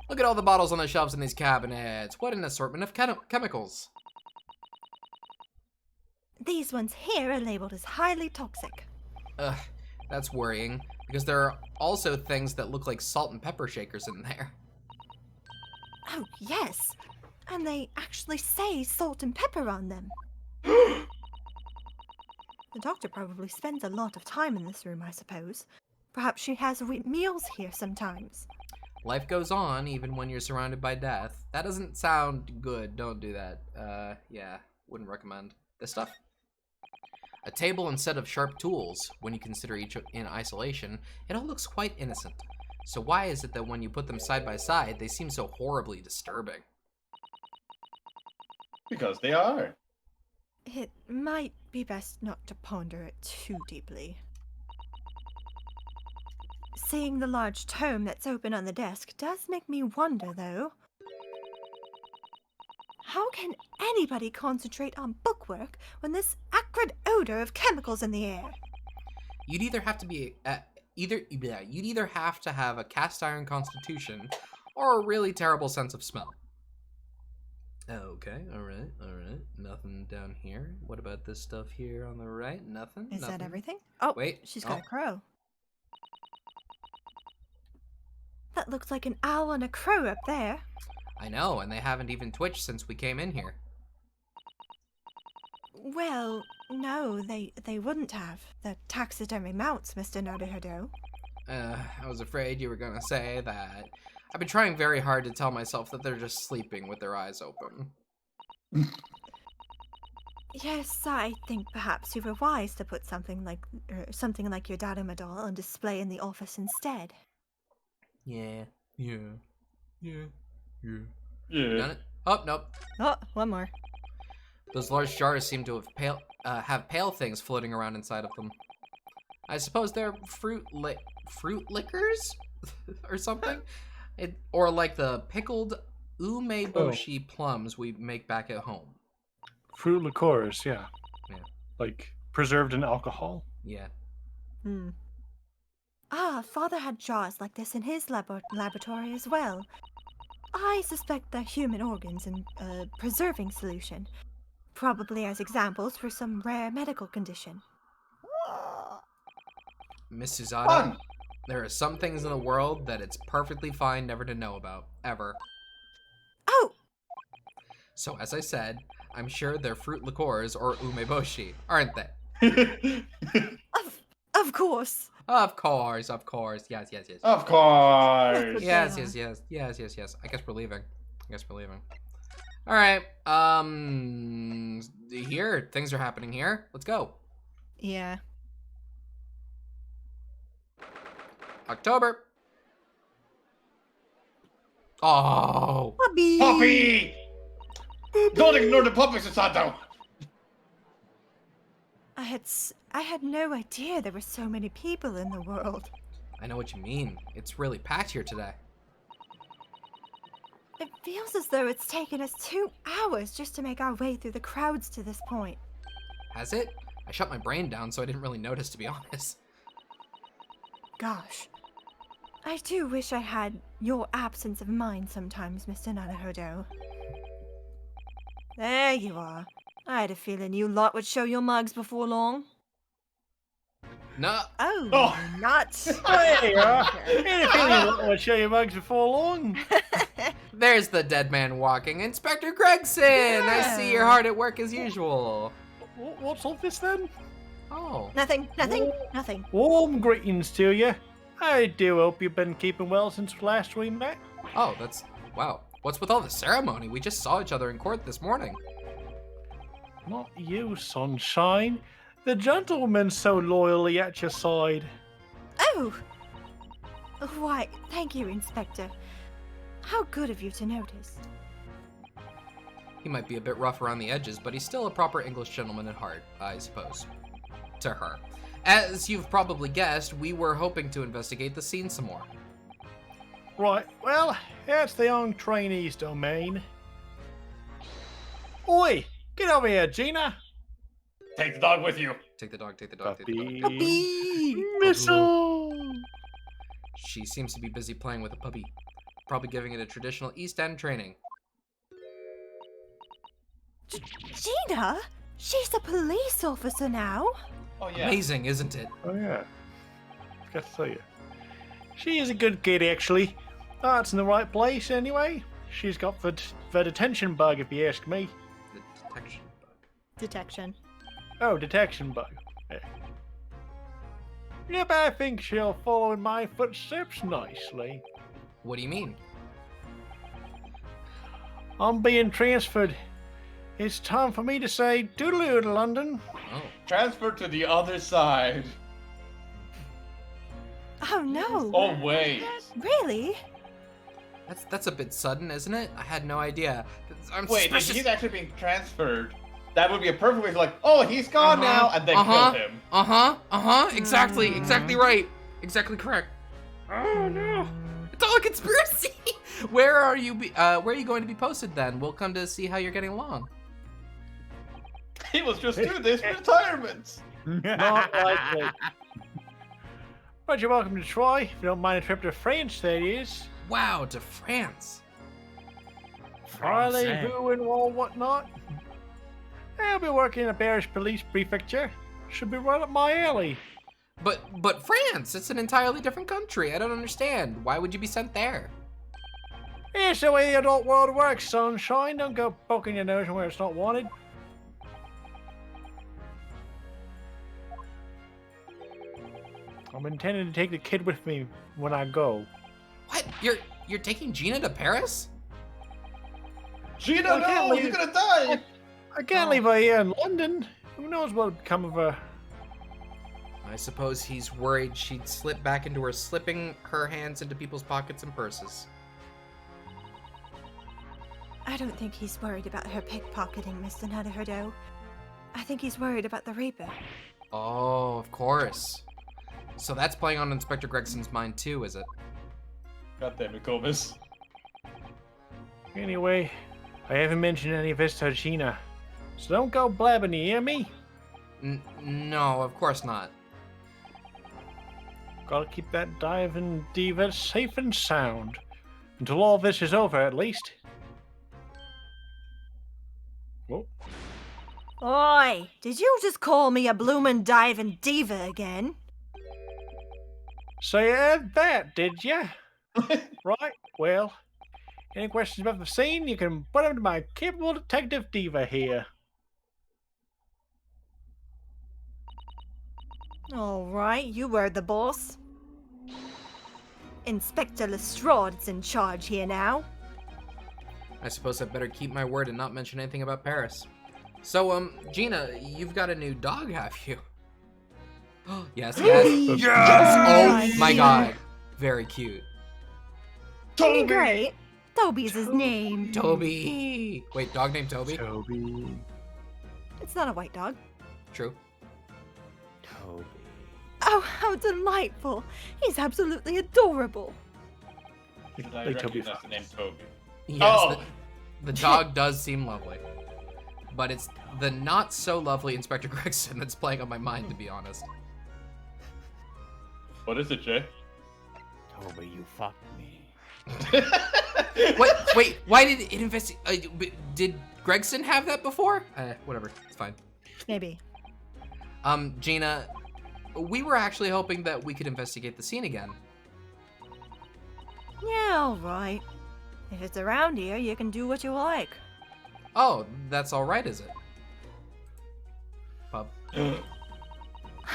Look at all the bottles on the shelves in these cabinets. What an assortment of chemicals. These ones here are labeled as highly toxic. Ugh, that's worrying, because there are also things that look like salt and pepper shakers in there. Oh, yes. And they actually say salt and pepper on them. The doctor probably spends a lot of time in this room, I suppose. Perhaps she has meals here sometimes. Life goes on even when you're surrounded by death. That doesn't sound good. Don't do that. Yeah, wouldn't recommend. This stuff? A table and set of sharp tools. When you consider each in isolation, it all looks quite innocent. So why is it that when you put them side by side, they seem so horribly disturbing? Because they are. It might be best not to ponder it too deeply. Seeing the large tome that's open on the desk does make me wonder, though. How can anybody concentrate on bookwork when there's acrid odor of chemicals in the air? You'd either have to be you'd either have to have a cast iron constitution or a really terrible sense of smell. Okay, all right. Nothing down here. What about this stuff here on the right? Nothing. Is nothing. that everything? Oh, Wait. she's got oh. a crow. That looks like an owl and a crow up there. I know, and they haven't even twitched since we came in here. Well, no, they wouldn't have. They're taxidermy mounts, Mr. Naruto. I was afraid you were gonna say that. I've been trying very hard to tell myself that they're just sleeping with their eyes open. Yes, I think perhaps you were wise to put something like your Daruma doll on display in the office instead. Yeah. Yeah. Done it? Oh, nope. Oh, one more. Those large jars seem to have pale things floating around inside of them. I suppose they're fruit liquors or something? Or like the pickled umeboshi plums we make back at home. Fruit liqueurs, yeah. Yeah. Like preserved in alcohol. Yeah. Hmm. Ah, Father had jars like this in his laboratory as well. I suspect they're human organs in a preserving solution, probably as examples for some rare medical condition. Miss Susato, Fun. there are some things in the world that it's perfectly fine never to know about, ever. Oh, So as I said, I'm sure they're fruit liqueurs or umeboshi, aren't they? of course. Of course, yes. Of course. Yes. Yeah. Yes. I guess we're leaving. All right. Here, things are happening here. Let's go. Yeah. October. Oh. Puppy. Puppy! Don't ignore the puppy, Susato! I had no idea there were so many people in the world. I know what you mean. It's really packed here today. It feels as though it's taken us 2 hours just to make our way through the crowds to this point. Has it? I shut my brain down, so I didn't really notice, to be honest. Gosh. I do wish I had your absence of mind sometimes, Mr. Nanahodo. There you are. I had a feeling you lot would show your mugs before long. No. Oh, Oh. nuts. There you are. Ain't a feeling I'll show you mugs before long. There's the dead man walking. Inspector Gregson! I see you're hard at work as usual. What's all this then? Oh. Nothing. Warm greetings to you. I do hope you've been keeping well since last we met. Oh, that's... Wow. What's with all the ceremony? We just saw each other in court this morning. Not you, sunshine. The gentleman's so loyally at your side. Oh! Why, thank you, Inspector. How good of you to notice. He might be a bit rough around the edges, but he's still a proper English gentleman at heart, I suppose. To her. As you've probably guessed, we were hoping to investigate the scene some more. Right, well, that's the young trainee's domain. Oi! Get over here, Gina! Take the dog with you. Take the dog. Puppy! Missile! She seems to be busy playing with a puppy. Probably giving it a traditional East End training. Gina? She's a police officer now? Oh, yeah. Amazing, isn't it? Oh, yeah. Got to tell you. She is a good kid, actually. That's in the right place, anyway. She's got the detention bug, if you ask me. The detection bug. Detection. Oh, detection bug. Yeah. Yep, I think she'll follow in my footsteps nicely. What do you mean? I'm being transferred. It's time for me to say doodaloo to London. Oh. Transfer to the other side. Oh no. Oh, wait. Really? That's a bit sudden, isn't it? I had no idea. I'm Wait, if suspicious. he's actually being transferred, that would be a perfect way to like, oh, he's gone now, and then kill him. Exactly right. Exactly correct. Oh no. It's all a conspiracy. Where are you going to be posted then? We'll come to see how you're getting along. He was just doing this for retirement. Not likely. But you're welcome to try, if you don't mind a trip to France, that is. Wow, to France. Rendezvous and all whatnot. I'll be working in a Paris police prefecture. Should be right up my alley. But France, it's an entirely different country. I don't understand. Why would you be sent there? It's the way the adult world works, sunshine. Don't go poking your nose where it's not wanted. I'm intending to take the kid with me when I go. What? You're taking Gina to Paris? Gina, Well, I can't no, leave- you're gonna die. I can't leave her here in London. Who knows what would come of her? I suppose he's worried she'd slip back into slipping her hands into people's pockets and purses. I don't think he's worried about her pickpocketing, Mr. Nanahodo. I think he's worried about the Reaper. Oh, of course. So that's playing on Inspector Gregson's mind too, is it? God damn it, Gomez. Anyway, I haven't mentioned any of this to Gina. So don't go blabbing, you hear me? No, of course not. Gotta keep that diving diva safe and sound. Until all this is over, at least. Oh, Oi! Did you just call me a bloomin' diving diva again? So you heard that, did you? Right, well, any questions about the scene, you can put them to my capable detective diva here. All right, you were the boss. Inspector Lestrade's in charge here now. I suppose I better keep my word and not mention anything about Paris. So, Gina, you've got a new dog, have you? Yes, yes. Yes! Oh my god. Very cute. Isn't he great? Toby's his name. Toby. Wait, dog named Toby? Toby. It's not a white dog. True. Toby. Oh, how delightful. He's absolutely adorable. Should I They Toby recognize the name Toby? Yes, Oh! the dog does seem lovely. But it's the not so lovely Inspector Gregson that's playing on my mind, to be honest. What is it, Jay? Toby, you fucked me. Wait, why did it investigate? Did Gregson have that before? Whatever, it's fine. Maybe. Gina, we were actually hoping that we could investigate the scene again. Yeah, all right. If it's around here, you can do what you like. Oh, that's all right, is it? Pub.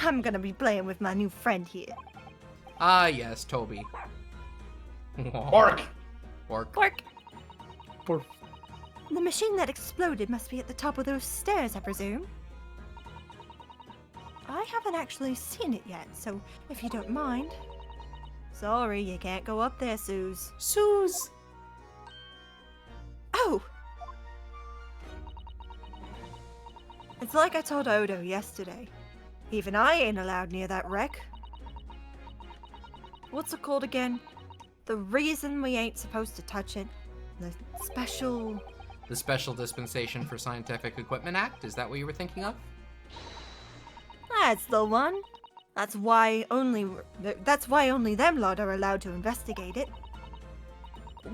I'm gonna be playing with my new friend here. Ah, yes, Toby. Orc! Orc. Pork. Pork. The machine that exploded must be at the top of those stairs, I presume. I haven't actually seen it yet, so if you don't mind. Sorry, you can't go up there, Suze. Suze. Oh! It's like I told Odo yesterday. Even I ain't allowed near that wreck. What's it called again? The reason we ain't supposed to touch it. The Special Dispensation for Scientific Equipment Act? Is that what you were thinking of? That's the one. That's why only them lot are allowed to investigate it.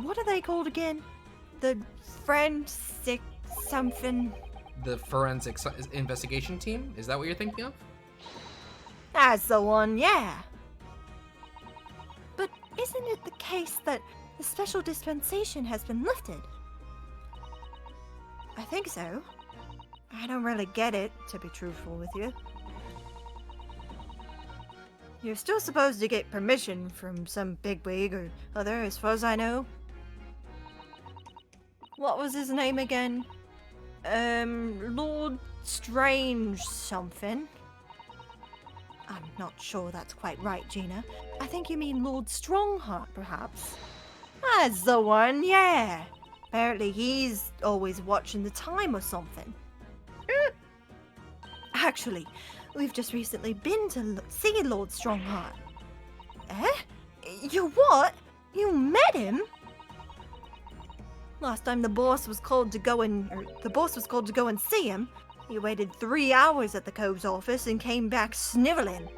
What are they called again? The forensic something. The Forensic Investigation Team? Is that what you're thinking of? That's the one, yeah. But isn't it the case that the special dispensation has been lifted? I think so. I don't really get it, to be truthful with you. You're still supposed to get permission from some bigwig or other, as far as I know. What was his name again? Lord Strange something. I'm not sure that's quite right, Gina. I think you mean Lord Strongheart, perhaps. That's the one, yeah. Apparently he's always watching the time or something. Actually, we've just recently been to see Lord Strongheart. Eh? You what? You met him? Last time the boss was called to go and see him, he waited 3 hours at the Cove's office and came back sniveling.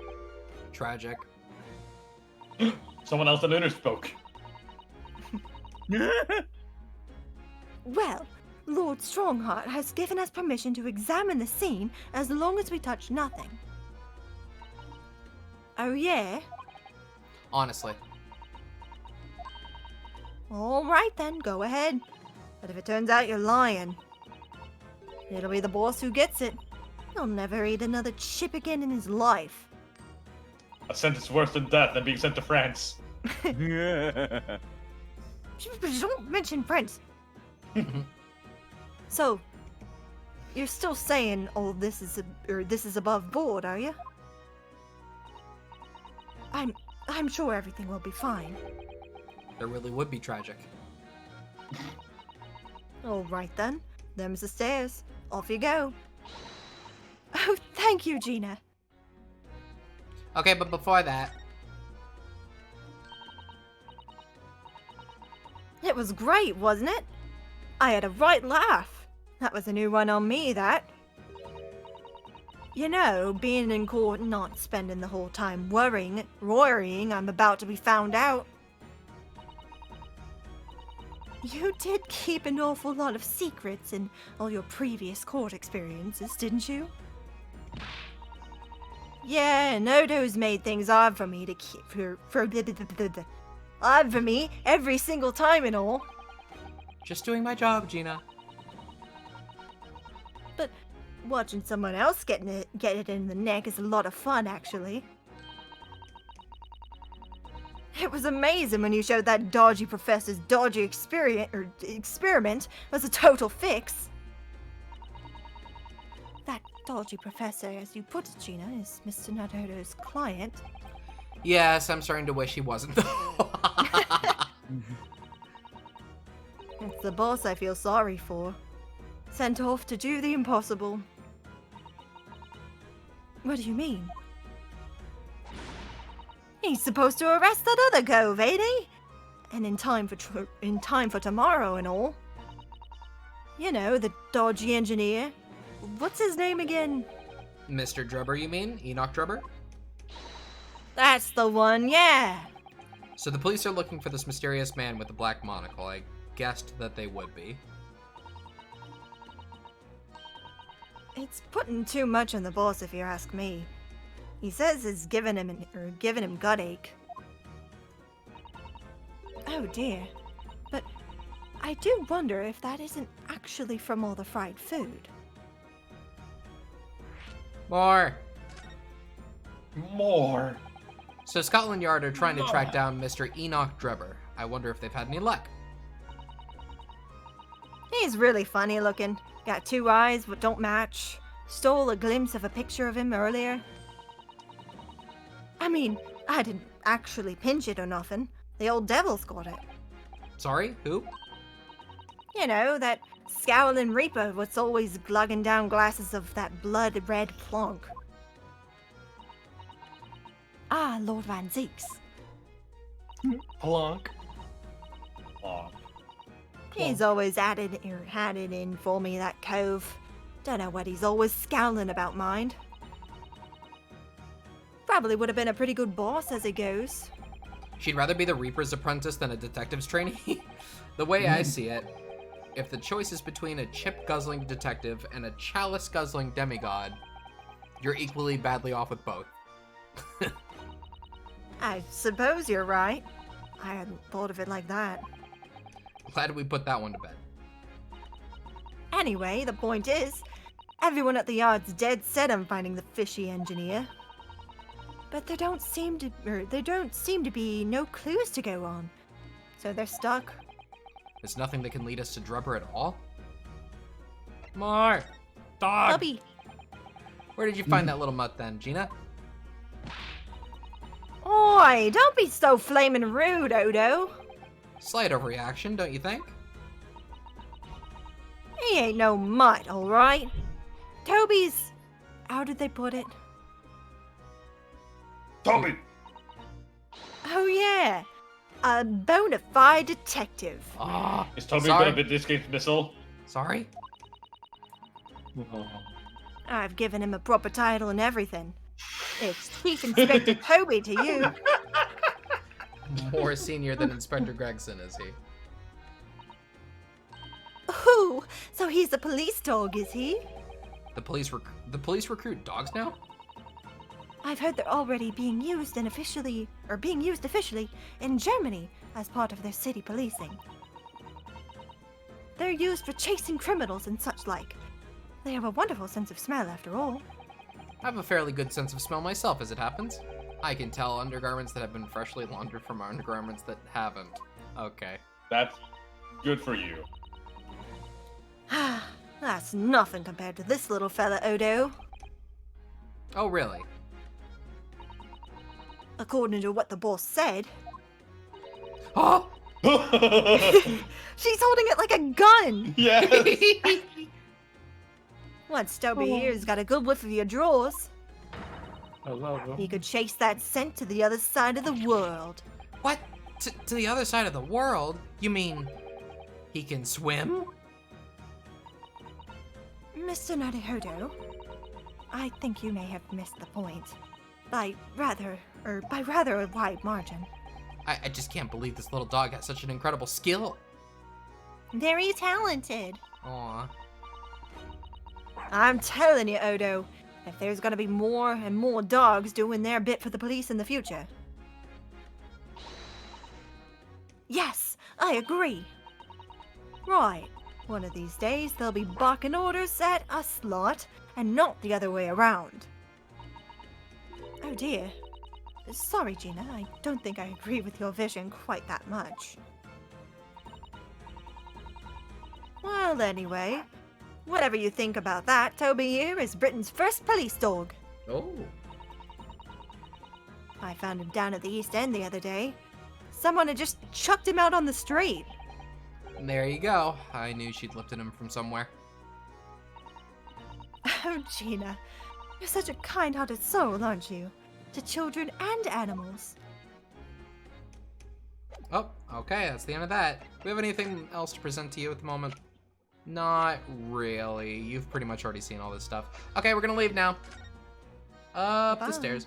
Tragic. Someone else than Lunar spoke. Well, Lord Strongheart has given us permission to examine the scene as long as we touch nothing. Oh yeah? Honestly. All right then, go ahead. But if it turns out you're lying, it'll be the boss who gets it. He'll never eat another chip again in his life. A sentence worse than death than being sent to France. Don't mention Prince. So, you're still saying all this is above board, are you? I'm sure everything will be fine. That really would be tragic. All right then. Them's the stairs. Off you go. Oh, thank you, Gina. Okay, but before that, It was great, wasn't it? I had a right laugh. That was a new one on me, that. You know, being in court and not spending the whole time worrying I'm about to be found out. You did keep an awful lot of secrets in all your previous court experiences, didn't you? Yeah, and Odo's made things hard for me to keep hard for me every single time and all. Just doing my job, Gina. But watching someone else get it in the neck is a lot of fun, actually. It was amazing when you showed that dodgy professor's dodgy experiment was a total fix. That dodgy professor, as you put it, Gina, is Mr. Naruto's client. Yes, I'm starting to wish he wasn't, though. It's the boss I feel sorry for. Sent off to do the impossible. What do you mean? He's supposed to arrest that other cove, ain't he? And in time for tomorrow and all. You know, the dodgy engineer. What's his name again? Mr. Drubber, you mean? Enoch Drubber? That's the one, yeah. So the police are looking for this mysterious man with the black monocle. I guessed that they would be. It's putting too much on the boss, if you ask me. He says it's giving him gut ache. Oh dear. But I do wonder if that isn't actually from all the fried food. More! More. So Scotland Yard are trying to track down Mr. Enoch Drubber. I wonder if they've had any luck. He's really funny looking. Got two eyes but don't match. Stole a glimpse of a picture of him earlier. I mean, I didn't actually pinch it or nothing. The old devil's got it. Sorry, who? You know, that scowling reaper what's always glugging down glasses of that blood-red plonk. Ah, Lord Van Zeeks. Plonk. Aw. He's always had it in for me, that cove. Don't know what he's always scowling about, mind. Probably would have been a pretty good boss as it goes. She'd rather be the Reaper's apprentice than a detective's trainee? The way I see it, if the choice is between a chip-guzzling detective and a chalice-guzzling demigod, you're equally badly off with both. I suppose you're right. I hadn't thought of it like that. Glad we put that one to bed. Anyway, the point is, everyone at the yard's dead set on finding the fishy engineer. But there don't seem to be no clues to go on. So they're stuck. There's nothing that can lead us to Drubber at all? More! Dog! Bubby! Where did you find that little mutt then, Gina? Oi, don't be so flaming rude, Odo. Slight overreaction, don't you think? He ain't no mutt, alright? Toby's... how did they put it? Toby! Oh yeah, a bona fide detective. Ah, Is Toby sorry. gonna be this game's missile? Sorry? I've given him a proper title and everything. It's Chief Inspector Toby to you. More senior than Inspector Gregson, is he? Ooh, so he's a police dog, is he? The police recruit dogs now? I've heard they're already being used officially in Germany as part of their city policing. They're used for chasing criminals and such like. They have a wonderful sense of smell after all. I have a fairly good sense of smell myself, as it happens. I can tell undergarments that have been freshly laundered from undergarments that haven't. Okay. That's good for you. That's nothing compared to this little fella, Odo. Oh, really? According to what the boss said. Oh! She's holding it like a gun! Yes! Once Toby here's got a good whiff of your drawers, I love him. he could chase that scent to the other side of the world. What? To the other side of the world? You mean he can swim? Mr. Naruhodo, I think you may have missed the point. By rather a wide margin. I just can't believe this little dog has such an incredible skill. Very talented. Aw. I'm telling you, Odo, if there's gonna be more and more dogs doing their bit for the police in the future. Yes, I agree. Right, one of these days they'll be barking orders at us lot, and not the other way around. Oh dear. Sorry, Gina, I don't think I agree with your vision quite that much. Well, anyway, whatever you think about that, Toby here is Britain's first police dog. Oh. I found him down at the East End the other day. Someone had just chucked him out on the street. There you go. I knew she'd lifted him from somewhere. Oh, Gina, you're such a kind-hearted soul, aren't you? To children and animals. Oh, okay, that's the end of that. Do we have anything else to present to you at the moment? Not really. You've pretty much already seen all this stuff. Okay, we're gonna leave now. Up the Bye. stairs.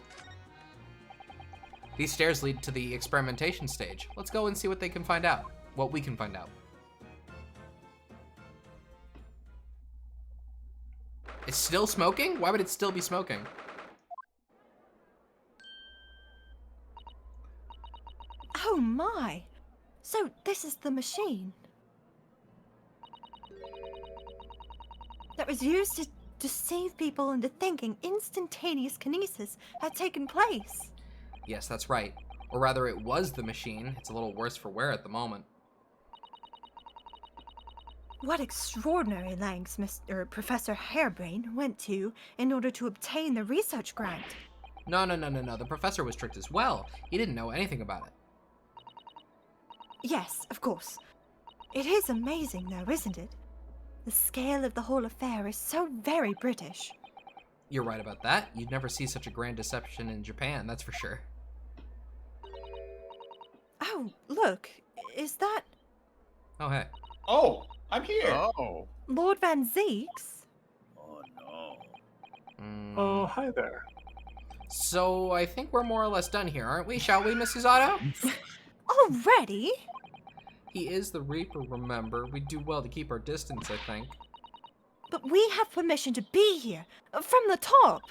These stairs lead to the experimentation stage. Let's go and see what they can find out. What we can find out. It's still smoking? Why would it still be smoking? Oh my! So this is the machine that was used to deceive people into thinking instantaneous kinesis had taken place. Yes, that's right. Or rather, it was the machine. It's a little worse for wear at the moment. What extraordinary lengths Professor Harebrain went to in order to obtain the research grant. No. The professor was tricked as well. He didn't know anything about it. Yes, of course. It is amazing, though, isn't it? The scale of the whole affair is so very British. You're right about that. You'd never see such a grand deception in Japan, that's for sure. Oh, look. Is that Oh, hey. Oh, I'm here. Oh. Lord Van Zeeks? Oh no. Oh, hi there. So, I think we're more or less done here, aren't we? Shall we, Mrs. Otto? Already? He is the Reaper, remember? We do well to keep our distance, I think. But we have permission to be here, from the top.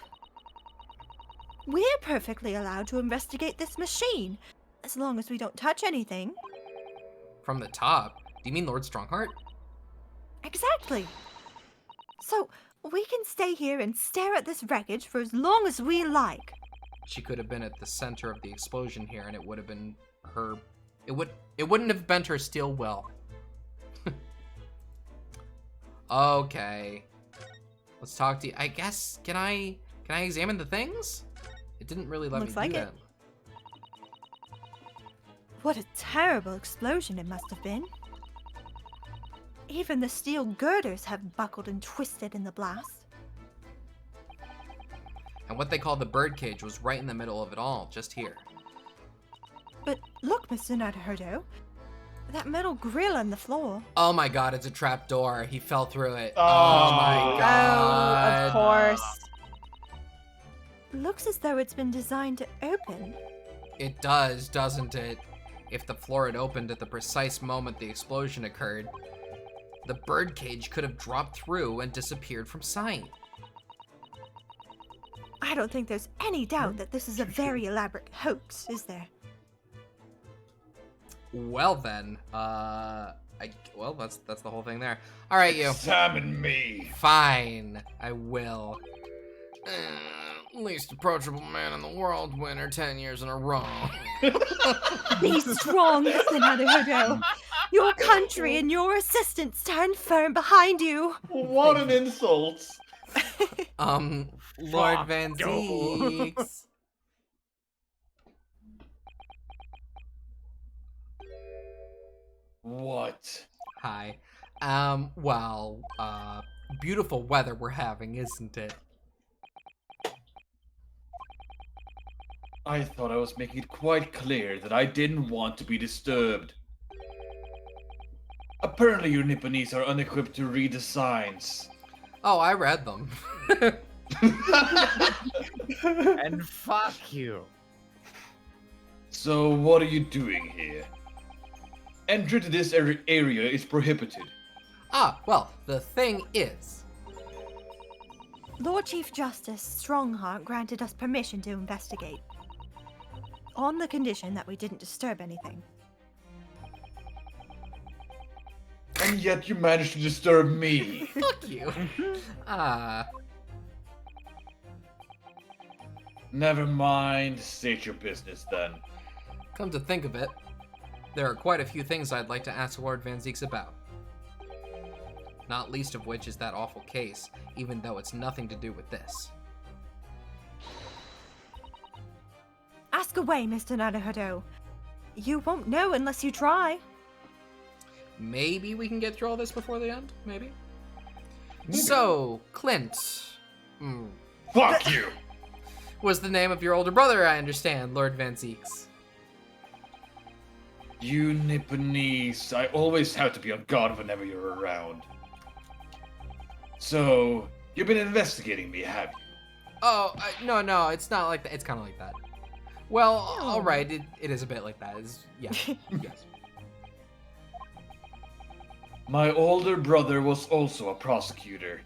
We're perfectly allowed to investigate this machine, as long as we don't touch anything. From the top? Do you mean Lord Strongheart? Exactly. So, we can stay here and stare at this wreckage for as long as we like. She could have been at the center of the explosion here, and it would have been her... It wouldn't have bent her steel will. Okay. Let's talk to you. I guess, can I examine the things? It didn't really let Looks me like do it. that. What a terrible explosion it must have been. Even the steel girders have buckled and twisted in the blast. And what they call the birdcage was right in the middle of it all, just here. But look, Mr. Naruto, that metal grill on the floor. Oh my god, it's a trap door. He fell through it. Oh. Oh my god. Oh, of course. Looks as though it's been designed to open. It does, doesn't it? If the floor had opened at the precise moment the explosion occurred, the birdcage could have dropped through and disappeared from sight. I don't think there's any doubt that this is a very elaborate hoax, is there? Well then, well, that's the whole thing there. All right, you. Examine me. Fine, I will. Least approachable man in the world, winner 10 years in a row. Be strong, Mr. Naruto. Your country and your assistants stand firm behind you. What an insult. Lord Fuck Van you. Zeeks. What? Hi. Well, beautiful weather we're having, isn't it? I thought I was making it quite clear that I didn't want to be disturbed. Apparently you Nipponese are unequipped to read the signs. Oh, I read them. And fuck you. So what are you doing here? Entry to this area is prohibited. Ah, well, the thing is, Lord Chief Justice Strongheart granted us permission to investigate. On the condition that we didn't disturb anything. And yet you managed to disturb me. Fuck you. Never mind. State your business then. Come to think of it, there are quite a few things I'd like to ask Lord Van Zieks about. Not least of which is that awful case, even though it's nothing to do with this. Ask away, Mr. Naruhodo. You won't know unless you try. Maybe we can get through all this before the end? Maybe? So, Clint. Fuck you! Was the name of your older brother, I understand, Lord Van Zieks. You Nipponese, I always have to be on guard whenever you're around. So, you've been investigating me, have you? Oh, no, it's not like that. It's kind of like that. Well, alright, it is a bit like that. Yeah, yes. My older brother was also a prosecutor.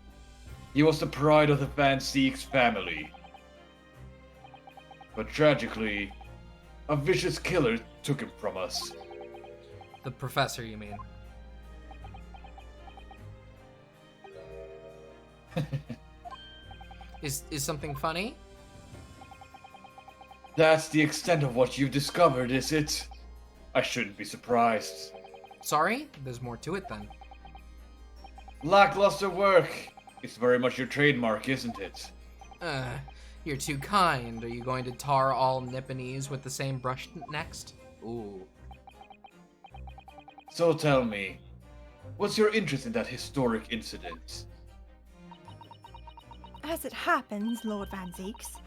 He was the pride of the Van Zieks family. But tragically, a vicious killer took him from us. The professor, you mean? Is something funny? That's the extent of what you've discovered, is it? I shouldn't be surprised. Sorry? There's more to it then. Lackluster work. It's very much your trademark, isn't it? You're too kind. Are you going to tar all Nipponese with the same brush next? Ooh. So tell me, what's your interest in that historic incident? As it happens, Lord Van Zieks,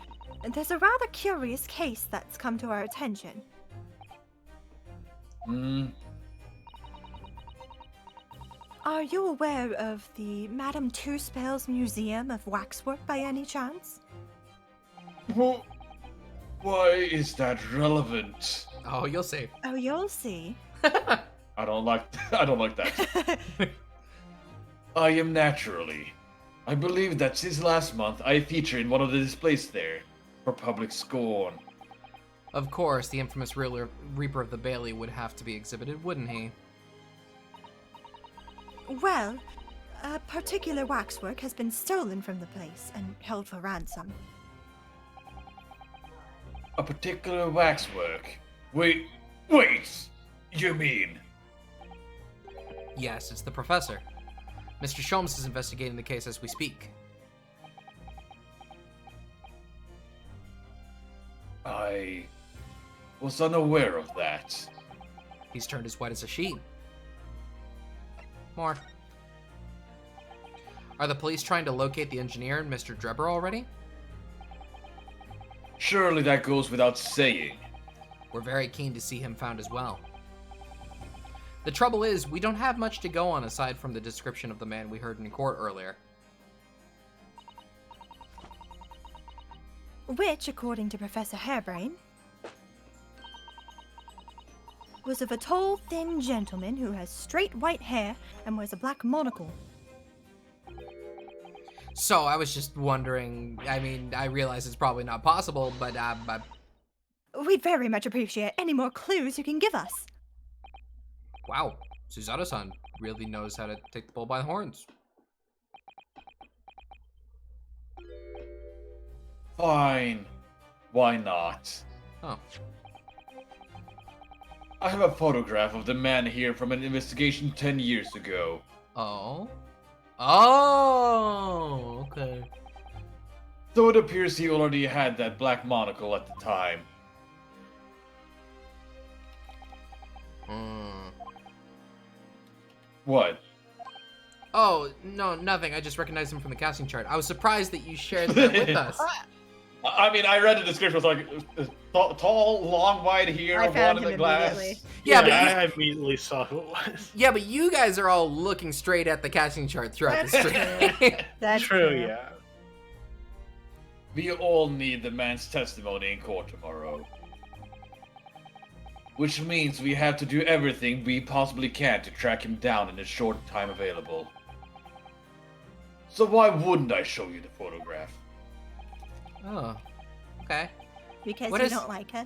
there's a rather curious case that's come to our attention. Are you aware of the Madame Two Spells Museum of Waxwork by any chance? Why is that relevant? Oh, you'll see. Oh, you'll see. I don't like that. I am naturally. I believe that since last month I feature in one of the displays there for public scorn. Of course, the infamous Reaper of the Bailey would have to be exhibited, wouldn't he? Well, a particular waxwork has been stolen from the place and held for ransom. A particular waxwork? Wait! You mean? Yes, it's the professor. Mr. Sholmes is investigating the case as we speak. I was unaware of that. He's turned as white as a sheet. More. Are the police trying to locate the engineer and Mr. Drebber already? Surely that goes without saying. We're very keen to see him found as well. The trouble is, we don't have much to go on aside from the description of the man we heard in court earlier. Which, according to Professor Hairbrain, was of a tall, thin gentleman who has straight white hair and wears a black monocle. So, I was just wondering, I mean, I realize it's probably not possible, but, We'd very much appreciate any more clues you can give us. wow, Suzato-san really knows how to take the bull by the horns. Fine. Why not? Oh. I have a photograph of the man here from an investigation 10 years ago. Oh? Oh, okay. So it appears he already had that black monocle at the time. What? Oh, no, nothing. I just recognized him from the casting chart. I was surprised that you shared that with us. I mean, I read the description. It was like tall, long, white hair, I found one in him the glass. immediately. Yeah, but I immediately saw who it was. yeah, but you guys are all looking straight at the casting chart throughout the That's stream. That's True, yeah. We all need the man's testimony in court tomorrow. Which means we have to do everything we possibly can to track him down in the short time available. So why wouldn't I show you the photograph? Oh, okay. Because What you is- don't like us?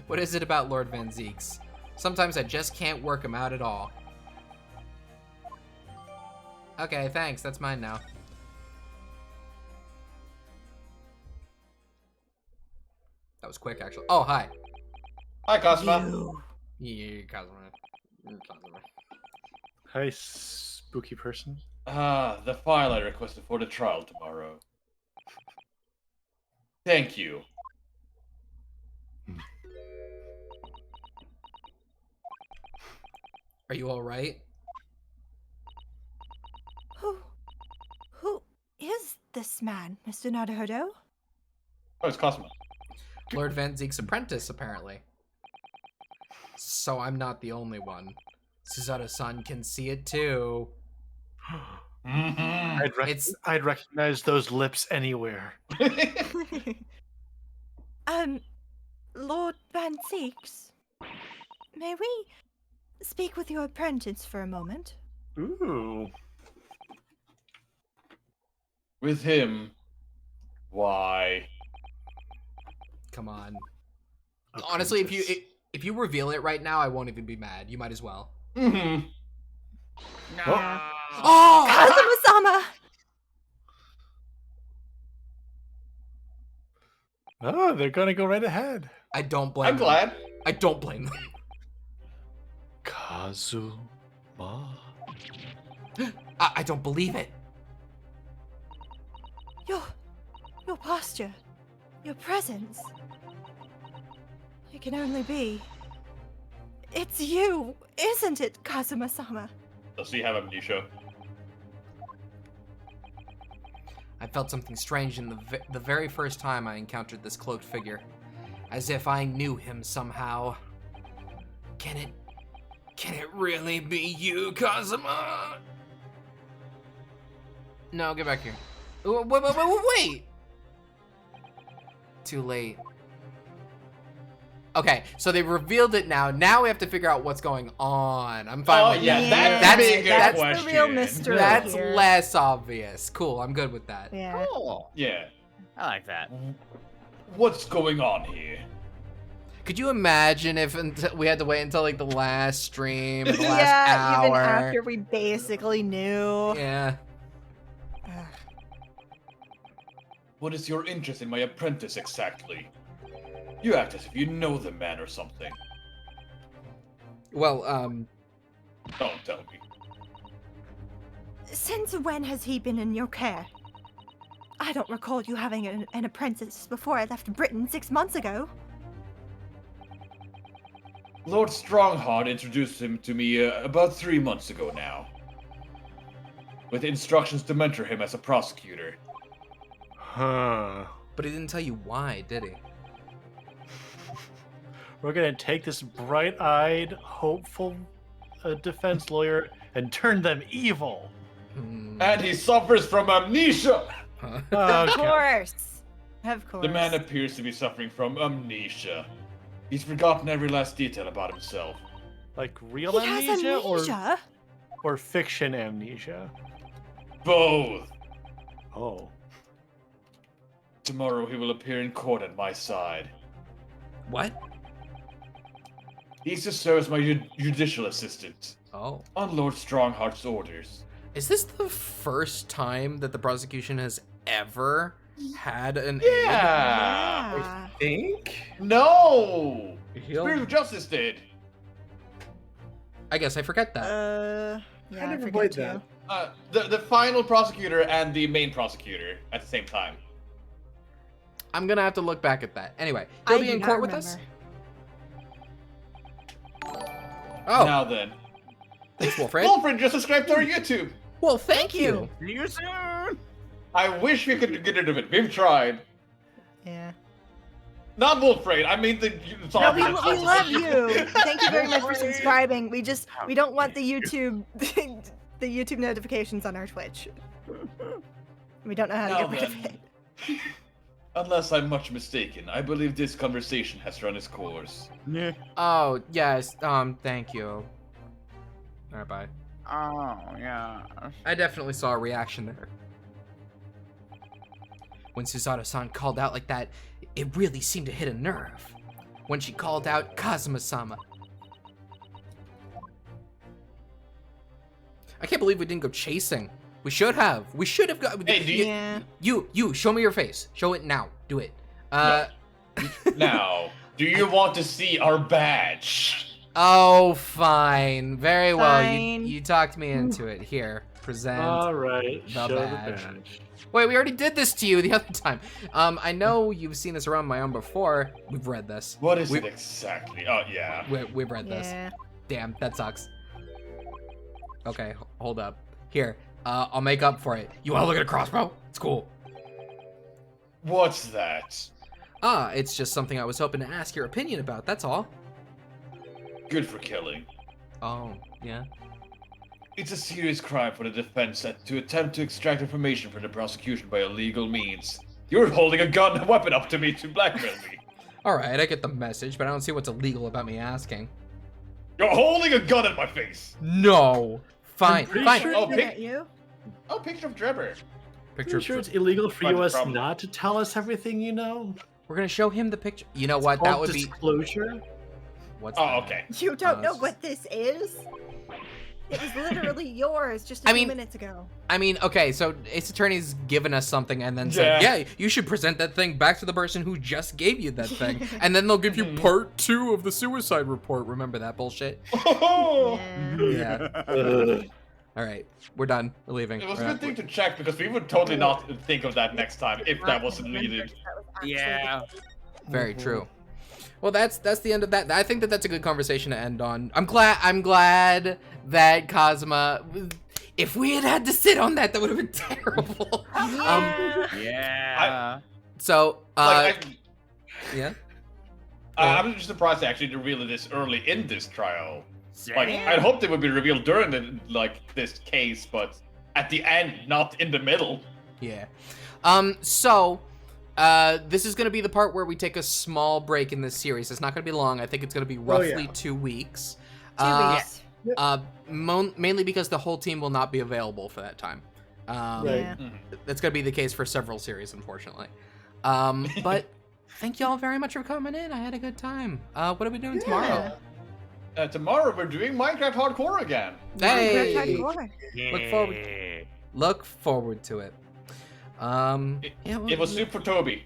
What is it about Lord Van Zeeks? Sometimes I just can't work him out at all. Okay, thanks. That's mine now. That was quick, actually. Oh, hi. Hi, Cosma. You. Yeah, Cosmo. Cosmo. Hi, spooky person. Ah, the file I requested for the trial tomorrow. Thank you. Are you all right? Who is this man, Mr. Naruhodo? Oh, it's Cosmo. Lord Van Zeek's apprentice, apparently. So I'm not the only one. Suzato-san can see it too. Mm-hmm. I'd recognize those lips anywhere. Lord Van Zeeks, may we speak with your apprentice for a moment? Ooh. With him, why? Come on. Honestly, if you reveal it right now, I won't even be mad. You might as well. Mm-hmm. Nah. Oh! Kazuma-sama! Oh, they're gonna go right ahead. I don't blame I'm them. glad. I don't blame them. Kazuma. I don't believe it. Your posture, your presence. It can only be. It's you, isn't it, Kazuma-sama? Does he have amnesia? I felt something strange in the very first time I encountered this cloaked figure. As if I knew him somehow. Can it really be you, Kazuma? No, get back here. Wait! Too late. Okay, so they revealed it now. Now we have to figure out what's going on. I'm fine Oh, with yeah, that. that's a big that's question. the real mystery. That's here. less obvious. Cool, I'm good with that. Yeah. Cool. Yeah. I like that. What's going on here? Could you imagine if we had to wait until like the last stream, or the last Yeah, hour? even after we basically knew. Yeah. Ugh. What is your interest in my apprentice exactly? You act as if you know the man or something. Well, Don't tell me. Since when has he been in your care? I don't recall you having an apprentice before I left Britain 6 months ago. Lord Strongheart introduced him to me about 3 months ago now. With instructions to mentor him as a prosecutor. Huh. but he didn't tell you why, did he? We're gonna take this bright-eyed, hopeful defense lawyer and turn them evil. Hmm. And he suffers from amnesia! Huh. Of Okay. course. Of course. The man appears to be suffering from amnesia. He's forgotten every last detail about himself. Like real He has amnesia, amnesia. or fiction amnesia? Both! Oh. Tomorrow he will appear in court at my side. What? He's to serve as my judicial assistant, Oh. on Lord Strongheart's orders. Is this the first time that the prosecution has ever had an Yeah! Yeah. Think? No! He'll- Spirit of Justice did! I guess I forget that. Yeah, I never forget played too. that. The final prosecutor and the main prosecutor at the same time. I'm gonna have to look back at that. Anyway, he'll I be do in not court with us? remember. Oh, Now then. thanks, Wolfred. Wilfred just subscribed to our YouTube! Well, thank you. See you soon. I wish we could get rid of it. We've tried. Yeah. Not Wolfred, I mean the... No, we love you. Thank you very much for subscribing. We don't want the YouTube the YouTube notifications on our Twitch. We don't know how to Now get rid of then. it. Unless I'm much mistaken, I believe this conversation has run its course. Yeah. Oh, yes. Thank you. Alright, bye. Oh, yeah. I definitely saw a reaction there. When Susato-san called out like that, it really seemed to hit a nerve. When she called out Kazuma-sama. I can't believe we didn't go chasing. We should have. We should have got. Hey, do you- Yeah. You, show me your face. Show it now. Do it. Now, do you want to see our badge? Oh, fine. Very well. Fine. You talked me into it. Here, present. All right, the show badge. the badge. Wait, we already did this to you the other time. I know you've seen this around my own before. We've read this. What is We- it exactly? Oh, yeah. We've read this. Yeah. Damn, that sucks. Okay, hold up. Here, I'll make up for it. You wanna look at a crossbow? It's cool. What's that? It's just something I was hoping to ask your opinion about, that's all. Good for killing. Oh, yeah? It's a serious crime for the defense to attempt to extract information from the prosecution by illegal means. You're holding a gun and weapon up to me to blackmail me. Alright, I get the message, but I don't see what's illegal about me asking. You're holding a gun at my face. No! Fine, pretty fine. sure- Oh, Looking at you. Oh, picture of Drebber. Picture I'm sure of... it's illegal for Find the us problem. not to tell us everything you know. We're gonna show him the picture. You know what? That Called would be... disclosure. What's Oh, that? okay. You don't know s- what this is? It was literally yours just I a few mean- minutes ago. I mean, okay, so Ace Attorney's given us something and then said, Yeah. yeah, you should present that thing back to the person who just gave you that thing. And then they'll give you part 2 of the suicide report. Remember that bullshit? Yeah. Yeah. Alright, we're done. We're leaving. It was a We're good thing to check because we would totally not think of that next time if that wasn't needed. That was actually Yeah. Very true. Well, that's the end of that. I think that's a good conversation to end on. I'm glad that Kazuma. If we had to sit on that would have been terrible. Yeah. Yeah. So, Like, yeah. I'm just surprised they actually revealed it this early in this trial. Like, Same. I'd hoped it would be revealed during this case, but at the end, not in the middle. Yeah. So, this is going to be the part where we take a small break in this series. It's not going to be long. I think it's going to be roughly 2 weeks. 2 weeks. Mainly because the whole team will not be available for that time. Yeah. That's going to be the case for several series, unfortunately. But thank y'all very much for coming in. I had a good time. What are we doing tomorrow? Tomorrow we're doing Minecraft Hardcore again. Hey! Hardcore. Look forward. Look forward to it. Yeah, It was soup for Toby.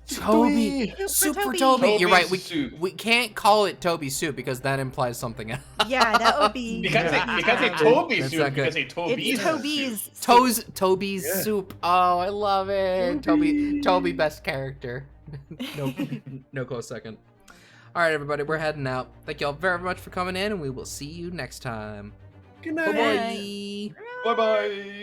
Toby. Soup Soup for for Toby. Toby. You're right. Toby's soup. We can't call it Toby soup because that implies something else. Yeah, that would be. You can't say Yeah. Toby That's soup. not You good. can say Toby's It's Toby's. soup. Toby's soup. Oh, I love it. Toby best character. No close second. All right, everybody, we're heading out. Thank y'all very much for coming in, and we will see you next time. Good night. Bye-bye. Bye bye.